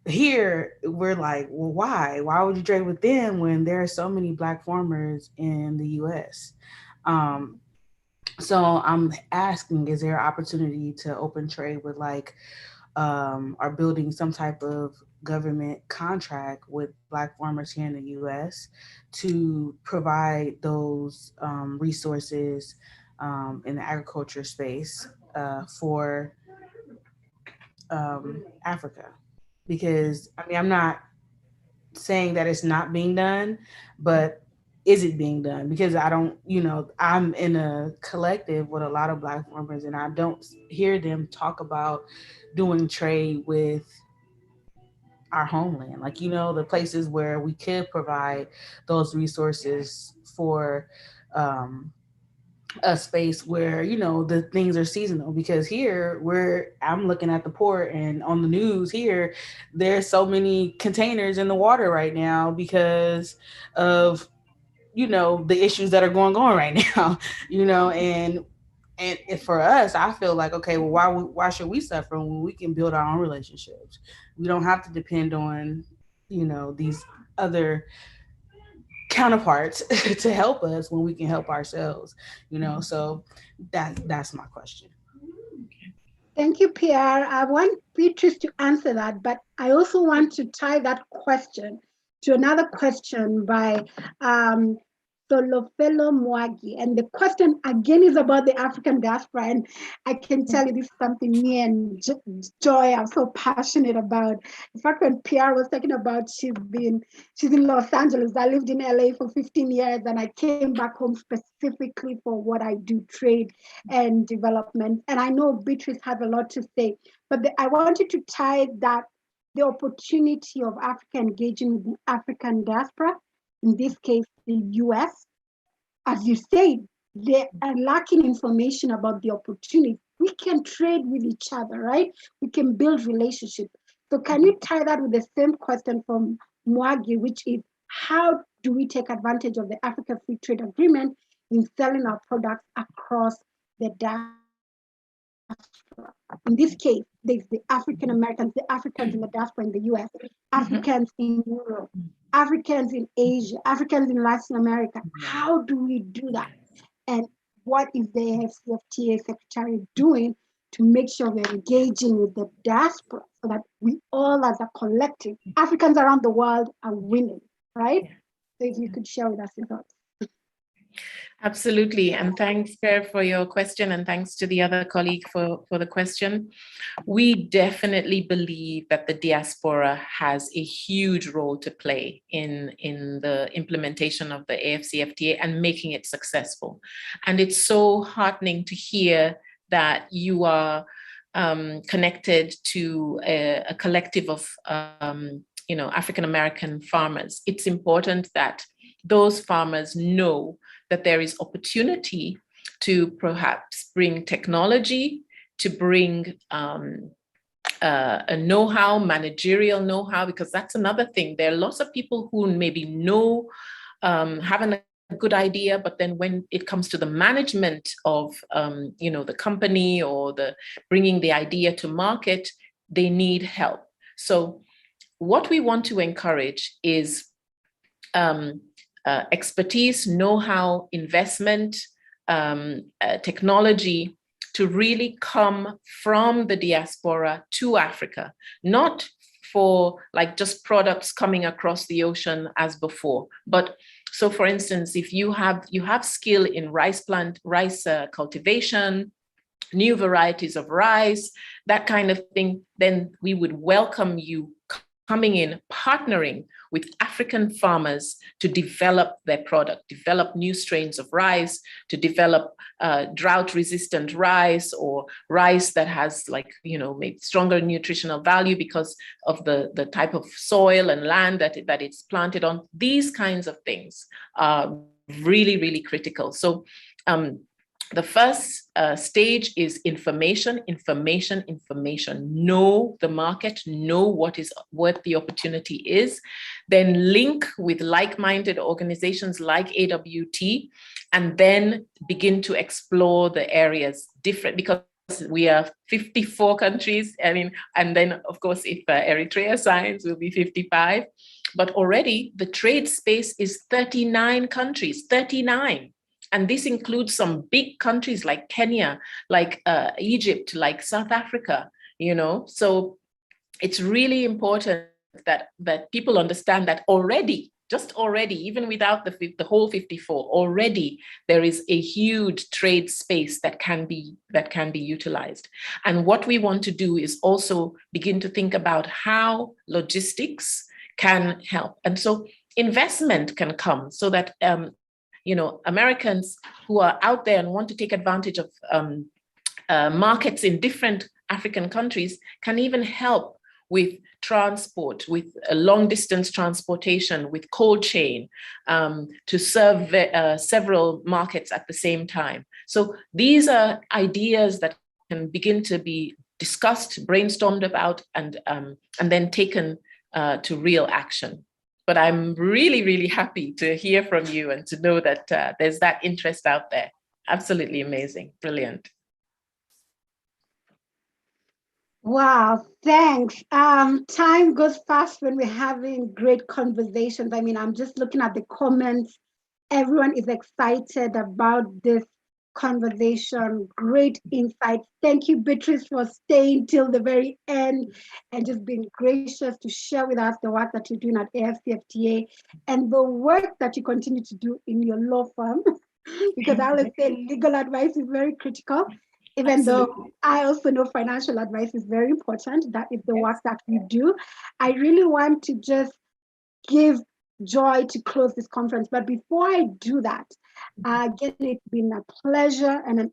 here we're like, well, why would you trade with them when there are so many Black farmers in the US? So I'm asking, is there an opportunity to open trade with like, or building some type of government contract with Black farmers here in the US to provide those resources in the agriculture space for Africa? Because I mean, I'm not saying that it's not being done, but is it being done? Because I don't, I'm in a collective with a lot of Black farmers and I don't hear them talk about doing trade with our homeland. Like, the places where we could provide those resources for a space where, the things are seasonal. Because here I'm looking at the port and on the news here, there's so many containers in the water right now because of, the issues that are going on right now, and for us, I feel like, okay, well, why should we suffer when we can build our own relationships? We don't have to depend on, these other counterparts to help us when we can help ourselves, so that's my question. Thank you, Pierre. I want Beatrice to answer that, but I also want to tie that question to another question by Solofelo Mwagi. And the question again is about the African diaspora. And I can tell you this is something me and Joy are so passionate about. In fact, when Pierre was talking about she's in Los Angeles, I lived in LA for 15 years and I came back home specifically for what I do, trade and development. And I know Beatrice has a lot to say, but I wanted to tie that the opportunity of Africa engaging with the African diaspora, in this case, the US, as you say, they are lacking information about the opportunity. We can trade with each other, right? We can build relationships. So can you tie that with the same question from Mwagi, which is how do we take advantage of the Africa Free Trade Agreement in selling our products across the diaspora? In this case, there's the African Americans, the Africans in the diaspora in the US, Africans in Europe, Africans in Asia, Africans in Latin America. How do we do that? And what is the AfCFTA Secretary doing to make sure we're engaging with the diaspora so that we all as a collective, Africans around the world, are winning, right? So if you could share with us your thoughts. Absolutely. And thanks, Pierre, for your question. And thanks to the other colleague for the question. We definitely believe that the diaspora has a huge role to play in the implementation of the AfCFTA and making it successful. And it's so heartening to hear that you are connected to a collective of African-American farmers. It's important that those farmers know that there is opportunity to perhaps bring technology, to bring a know-how, managerial know-how, because that's another thing. There are lots of people who maybe know, have a good idea, but then when it comes to the management of the company or the bringing the idea to market, they need help. So what we want to encourage is expertise, know-how, investment, technology to really come from the diaspora to Africa, not for like just products coming across the ocean as before. But so for instance, if you have skill in rice cultivation, new varieties of rice, that kind of thing, then we would welcome you coming in, partnering with African farmers to develop their product, develop new strains of rice, to develop drought-resistant rice, or rice that has maybe stronger nutritional value because of the type of soil and land that it's planted on. These kinds of things are really, really critical. So the first stage is information. Know the market, know what the opportunity is, then link with like-minded organizations like AWT, and then begin to explore the areas different, because we are 54 countries. And then of course, if Eritrea signs, we'll be 55. But already the trade space is 39 countries, 39. And this includes some big countries like Kenya, like Egypt, like South Africa, So it's really important that people understand that already, even without the whole 54, already there is a huge trade space that can be utilized. And what we want to do is also begin to think about how logistics can help. And so investment can come so that Americans who are out there and want to take advantage of markets in different African countries can even help with transport, with long distance transportation, with cold chain, to serve several markets at the same time. So these are ideas that can begin to be discussed, brainstormed about, and then taken to real action. But I'm really, really happy to hear from you and to know that there's that interest out there. Absolutely amazing. Brilliant. Wow, thanks. Time goes fast when we're having great conversations. I'm just looking at the comments. Everyone is excited about this conversation. Great insights. Thank you, Beatrice, for staying till the very end and just being gracious to share with us the work that you're doing at AfCFTA and the work that you continue to do in your law firm. Because I always say legal advice is very critical, even though I also know financial advice is very important. That is the work that we do. I really want to just give Joy to close this conference. But before I do that, again, it's been a pleasure and an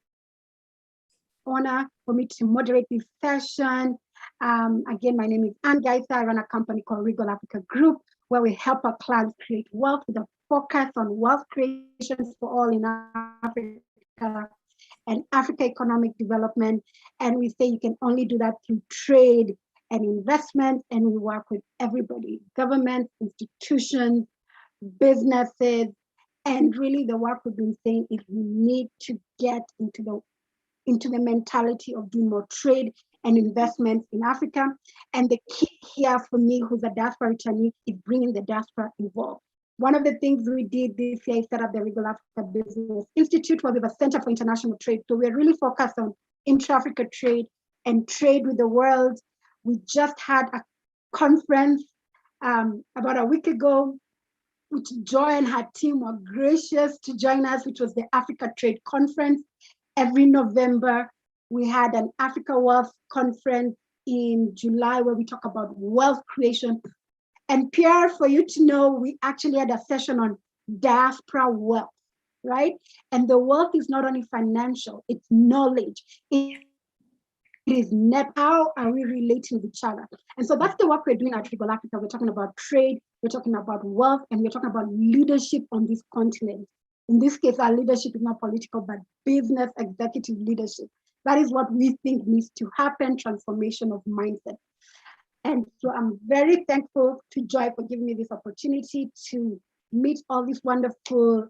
honor for me to moderate this session. Again, my name is Ann Gaisa. I run a company called Regal Africa Group, where we help our clients create wealth with a focus on wealth creation for all in Africa and Africa economic development. And we say you can only do that through trade and investment, and we work with everybody, governments, institutions, businesses, and really the work we've been saying is we need to get into the mentality of doing more trade and investments in Africa. And the key here for me, who's a diaspora returnee, is bringing the diaspora involved. One of the things we did this year is set up the Regal Africa Business Institute, where we have a Center for International Trade. So we're really focused on intra-Africa trade and trade with the world. We just had a conference about a week ago, which Joy and her team were gracious to join us, which was the Africa Trade Conference. Every November, we had an Africa Wealth Conference in July, where we talk about wealth creation. And Pierre, for you to know, we actually had a session on diaspora wealth, right? And the wealth is not only financial, it's knowledge. It is net. How are we relating with each other? And so that's the work we're doing at Regal Africa. We're talking about trade, we're talking about wealth, and we're talking about leadership on this continent. In this case, our leadership is not political, but business executive leadership. That is what we think needs to happen, transformation of mindset. And so I'm very thankful to Joy for giving me this opportunity to meet all these wonderful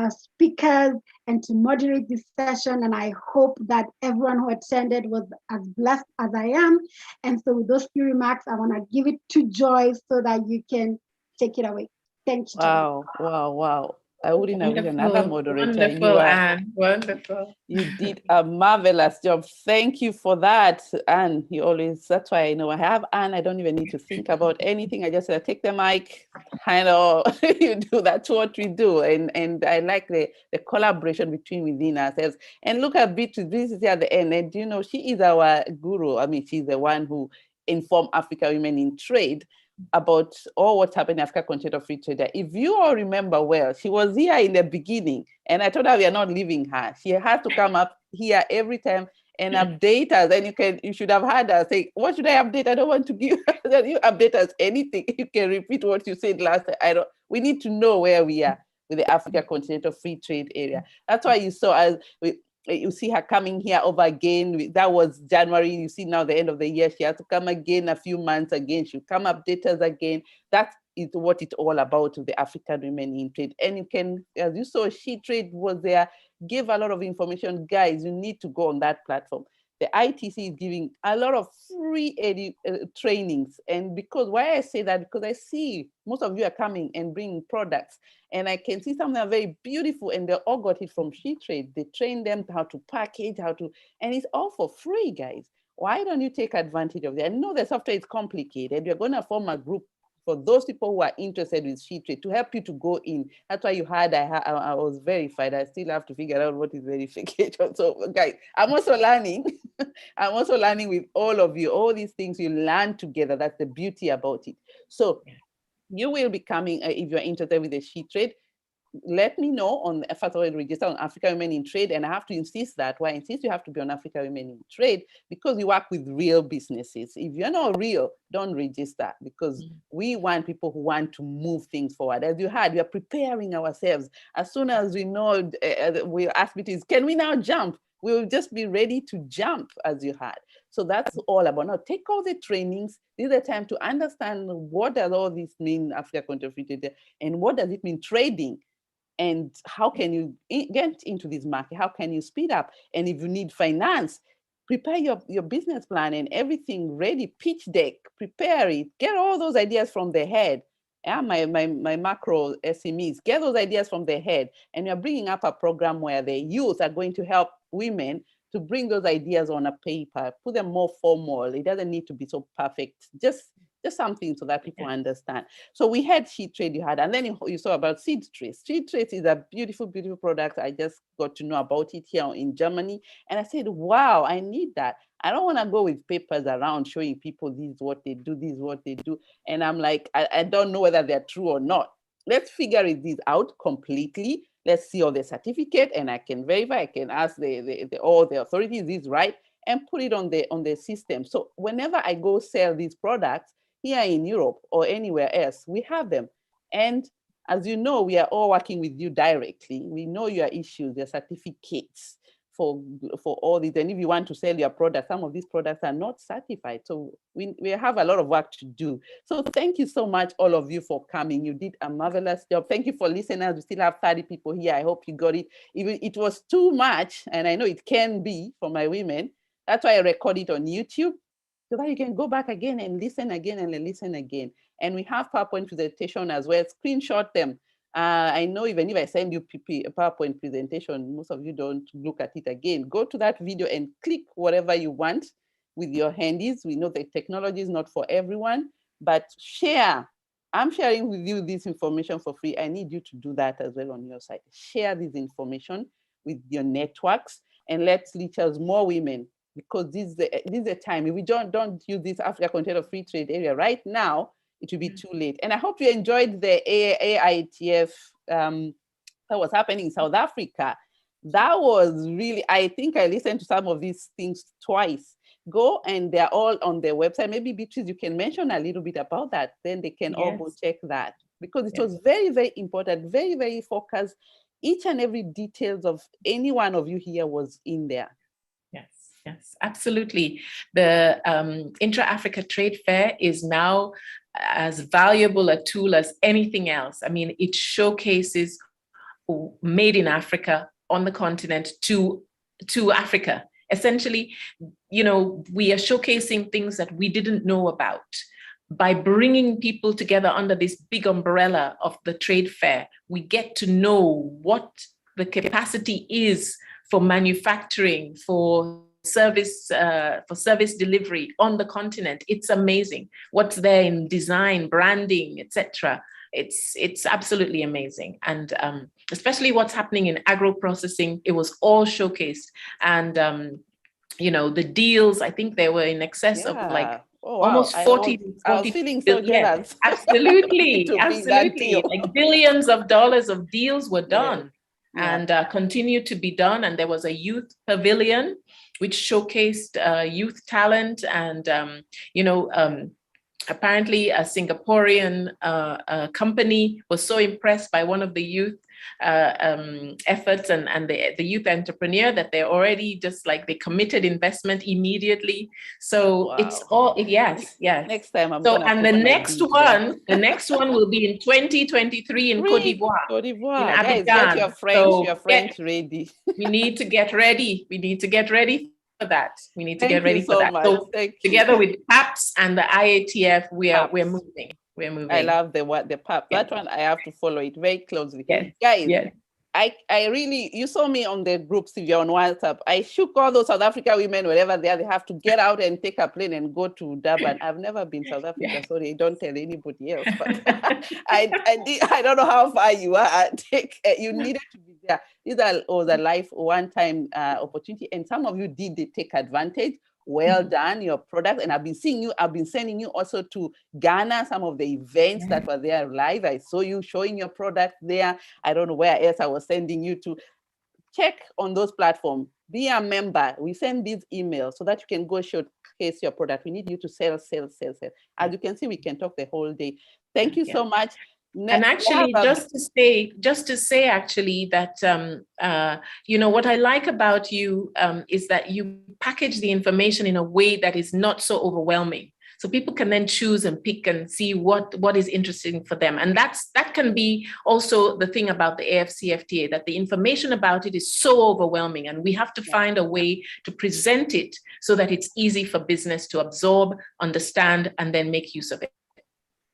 speakers and to moderate this session. And I hope that everyone who attended was as blessed as I am. And so with those few remarks, I want to give it to Joy so that you can take it away. Thank you. Wow, wow, wow. I wouldn't have been another moderator. Wonderful, Anne. Wonderful. You did a marvelous job. Thank you for that, Anne. That's why I know I have Anne. I don't even need to think about anything. I just take the mic. I know you do. That's what we do. And I like the collaboration within ourselves. And look at Beatrice. This is at the end. And she is our guru. She's the one who informed Africa Women in Trade. about all what's happening in Africa Continental Free Trade. If you all remember well, she was here in the beginning, and I told her we are not leaving her. She has to come up here every time and update us. And you should have heard her say, what should I update? I don't want to give you update us anything. You can repeat what you said last time. We need to know where we are with the Africa Continental Free Trade area. That's why you saw you see her coming here over again. That was January. You see now the end of the year, she has to come again a few months again. She'll come update us again. That is what it's all about with the African women in trade. And you can, as you saw, SHETrade was there, gave a lot of information. Guys, you need to go on that platform. The ITC is giving a lot of free trainings. And why I say that, because I see most of you are coming and bringing products, and I can see some that are very beautiful, and they all got it from SHETrade. They train them how to package, and it's all for free, guys. Why don't you take advantage of that? I know the software is complicated. You're going to form a group for those people who are interested with SHETrade to help you to go in. That's why you had, I was verified. I still have to figure out what is verification. So guys, I'm also learning. I'm also learning with all of you. All these things you learn together. That's the beauty about it. So you will be coming, if you're interested with the SHETrade, let me know on, first of all, register on Africa Women in Trade. And I have to insist that, why I insist you have to be on Africa Women in Trade, because you work with real businesses. If you're not real, don't register, because we want people who want to move things forward. As you heard, we are preparing ourselves. As soon as we know, we'll ask meetings, can we now jump? We'll just be ready to jump, as you heard. So that's all about. Now take all the trainings. This is the time to understand what does all this mean, Africa Continental Free Trade, and what does it mean trading? And how can you get into this market? How can you speed up? And if you need finance, prepare your business plan and everything ready, pitch deck, prepare it, get all those ideas from the head. Yeah, my macro SMEs, get those ideas from their head. And you're bringing up a program where the youth are going to help women to bring those ideas on a paper, put them more formal. It doesn't need to be so perfect. Just something so that people understand. So we had SHETrade you had, and then you saw about SheTrade. SheTrade is a beautiful, beautiful product. I just got to know about it here in Germany. And I said, wow, I need that. I don't want to go with papers around showing people this is what they do, this is what they do. And I'm like, I don't know whether they're true or not. Let's figure this out completely. Let's see all the certificate, and I can verify. I can ask all the authorities, is this right? And put it on the system. So whenever I go sell these products, here in Europe or anywhere else, we have them. And as you know, we are all working with you directly. We know your issues, your certificates for all these. And if you want to sell your product, some of these products are not certified. So we have a lot of work to do. So thank you so much, all of you, for coming. You did a marvelous job. Thank you for listeners. We still have 30 people here. I hope you got it. Even it was too much, and I know it can be for my women. That's why I record it on YouTube, so that you can go back again and listen again and listen again. And we have PowerPoint presentation as well. Screenshot them. I know even if I send you a PowerPoint presentation, most of you don't look at it again. Go to that video and click whatever you want with your handies. We know the technology is not for everyone, but share. I'm sharing with you this information for free. I need you to do that as well on your side. Share this information with your networks, and let's reach out more women, because this is a time. If we don't use this Africa Continental Free Trade area right now, it will be too late. And I hope you enjoyed the AITF that was happening in South Africa. That was really, I think I listened to some of these things twice. Go, and they're all on their website. Maybe Beatrice, you can mention a little bit about that. Then they can all go check that, because it was very, very important, very, very focused. Each and every details of any one of you here was in there. Yes, absolutely. The Intra-Africa Trade Fair is now as valuable a tool as anything else. I mean, it showcases made in Africa on the continent to Africa. Essentially, you know, we are showcasing things that we didn't know about. By bringing people together under this big umbrella of the trade fair, we get to know what the capacity is for manufacturing, for service delivery on the continent. It's amazing what's there in design, branding, etc. It's absolutely amazing. And especially what's happening in agro-processing, it was all showcased. And you know, the deals, I think they were in excess of like Oh, wow. Almost 40 I was feeling so jealous. Yeah, absolutely, to absolutely. Like billions of dollars of deals were done. Yeah. And continue to be done. And there was a youth pavilion which showcased youth talent. And, apparently a Singaporean company was so impressed by one of the youth efforts and the youth entrepreneur that they're already just like they committed investment immediately. So it's all, yes. Next time I'm so, gonna and the next one will be in 2023 in Cote d'Ivoire. Cote d'Ivoire. In Guys, Abidjan. get your French ready. We need to get ready. We need to get ready for that. We need to get ready for that. Much. So Thank together you. with PAPS and the IATF, we're moving. We're moving. I love the PAPS. That one I have to follow it very closely. Yes. Guys, yes. I really, you saw me on the groups if you're on WhatsApp. I shook all those South African women wherever they are. They have to get out and take a plane and go to Durban. I've never been South Africa. Sorry, don't tell anybody else. But I don't know how far you are. You needed to be there. These was a life one-time opportunity, and some of you did take advantage. Well done, your product. And I've been sending you also to Ghana, some of the events that were there live. I saw you showing your product there. I don't know where else I was sending you to. Check on those platforms. Be a member. We send these emails so that you can go showcase your product. We need you to sell. As you can see, we can talk the whole day. Thank you so much. And actually, just to say actually that, what I like about you is that you package the information in a way that is not so overwhelming. So people can then choose and pick and see what is interesting for them. And that can be also the thing about the AfCFTA, that the information about it is so overwhelming, and we have to find a way to present it so that it's easy for business to absorb, understand, and then make use of it.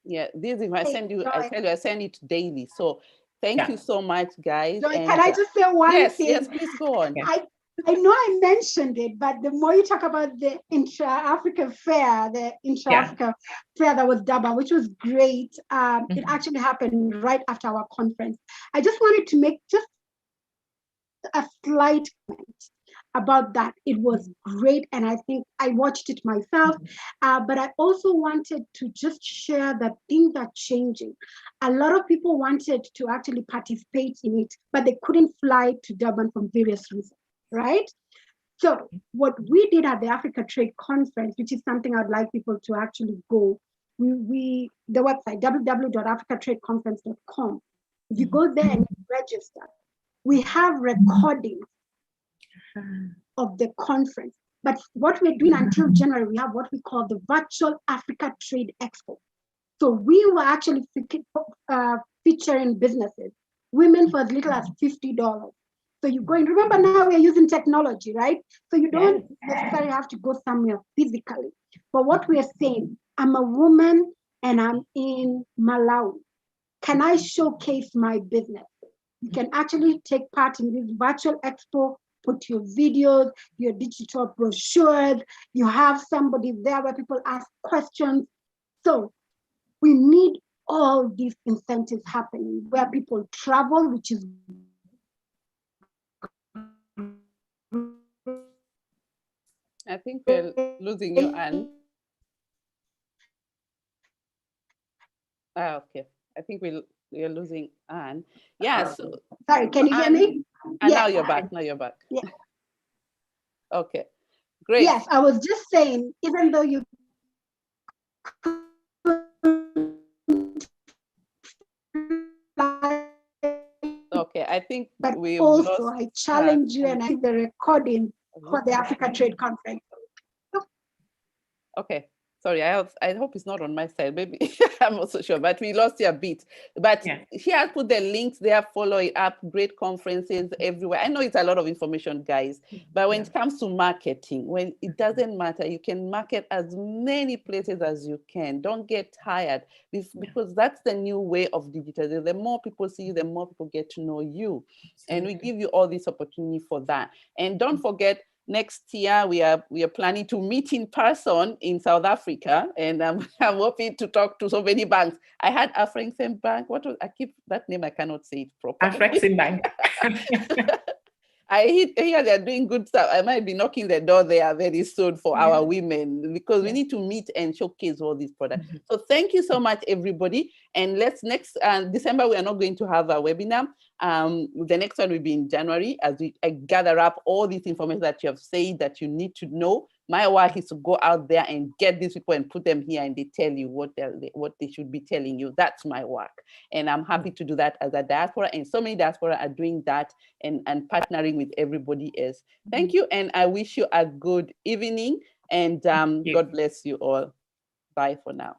Yeah, this if I send you, I tell you, I send it daily. So thank you so much, guys. Joy, can I just say one thing? Yes, please go on. I know I mentioned it, but the more you talk about the intra-Africa fair, fair that was Durban, which was great. It actually happened right after our conference. I just wanted to make just a slight comment about that. It was great, and I think I watched it myself, but I also wanted to just share that things are changing. A lot of people wanted to actually participate in it, but they couldn't fly to Durban for various reasons, right? So what we did at the Africa Trade Conference, which is something I'd like people to actually go, the website, www.africatradeconference.com. If you go there and you register, we have recordings of the conference. But what we're doing until January, we have what we call the Virtual Africa Trade Expo. So we were actually featuring businesses, women for as little as $50. So you go and remember now we're using technology, right? So you don't necessarily have to go somewhere physically. But what we're saying, I'm a woman and I'm in Malawi. Can I showcase my business? You can actually take part in this virtual expo, put your videos, your digital brochures, you have somebody there where people ask questions. So we need all these incentives happening where people travel, which is I think we're losing you, Anne. Okay. I think we're losing Anne. Yes. Yeah, sorry, can you hear me? And now you're back. Now you're back. Yeah. Okay. Great. Yes, I was just saying, even though you okay, I think but also I challenge you and I think the recording for the Africa Trade Conference. Okay. Sorry, I hope it's not on my side. Maybe I'm not so sure, but we lost your beat. But he has put the links there, follow it up, great conferences everywhere. I know it's a lot of information, guys, but when it comes to marketing, when it doesn't matter, you can market as many places as you can. Don't get tired because that's the new way of digital. The more people see you, the more people get to know you. And we give you all this opportunity for that. And don't forget, next year, we are planning to meet in person in South Africa, and I'm hoping to talk to so many banks. I had Afrexim Bank. I keep that name. I cannot say it properly. Afrexim Bank. I hear they're doing good stuff. I might be knocking the door there very soon for our women, because we need to meet and showcase all these products. So thank you so much, everybody. And let's next December, we are not going to have a webinar. The next one will be in January, as I gather up all this information that you have said that you need to know. My work is to go out there and get these people and put them here, and they tell you what they should be telling you. That's my work. And I'm happy to do that as a diaspora, and so many diaspora are doing that and partnering with everybody else. Thank you, and I wish you a good evening, and God bless you all. Bye for now.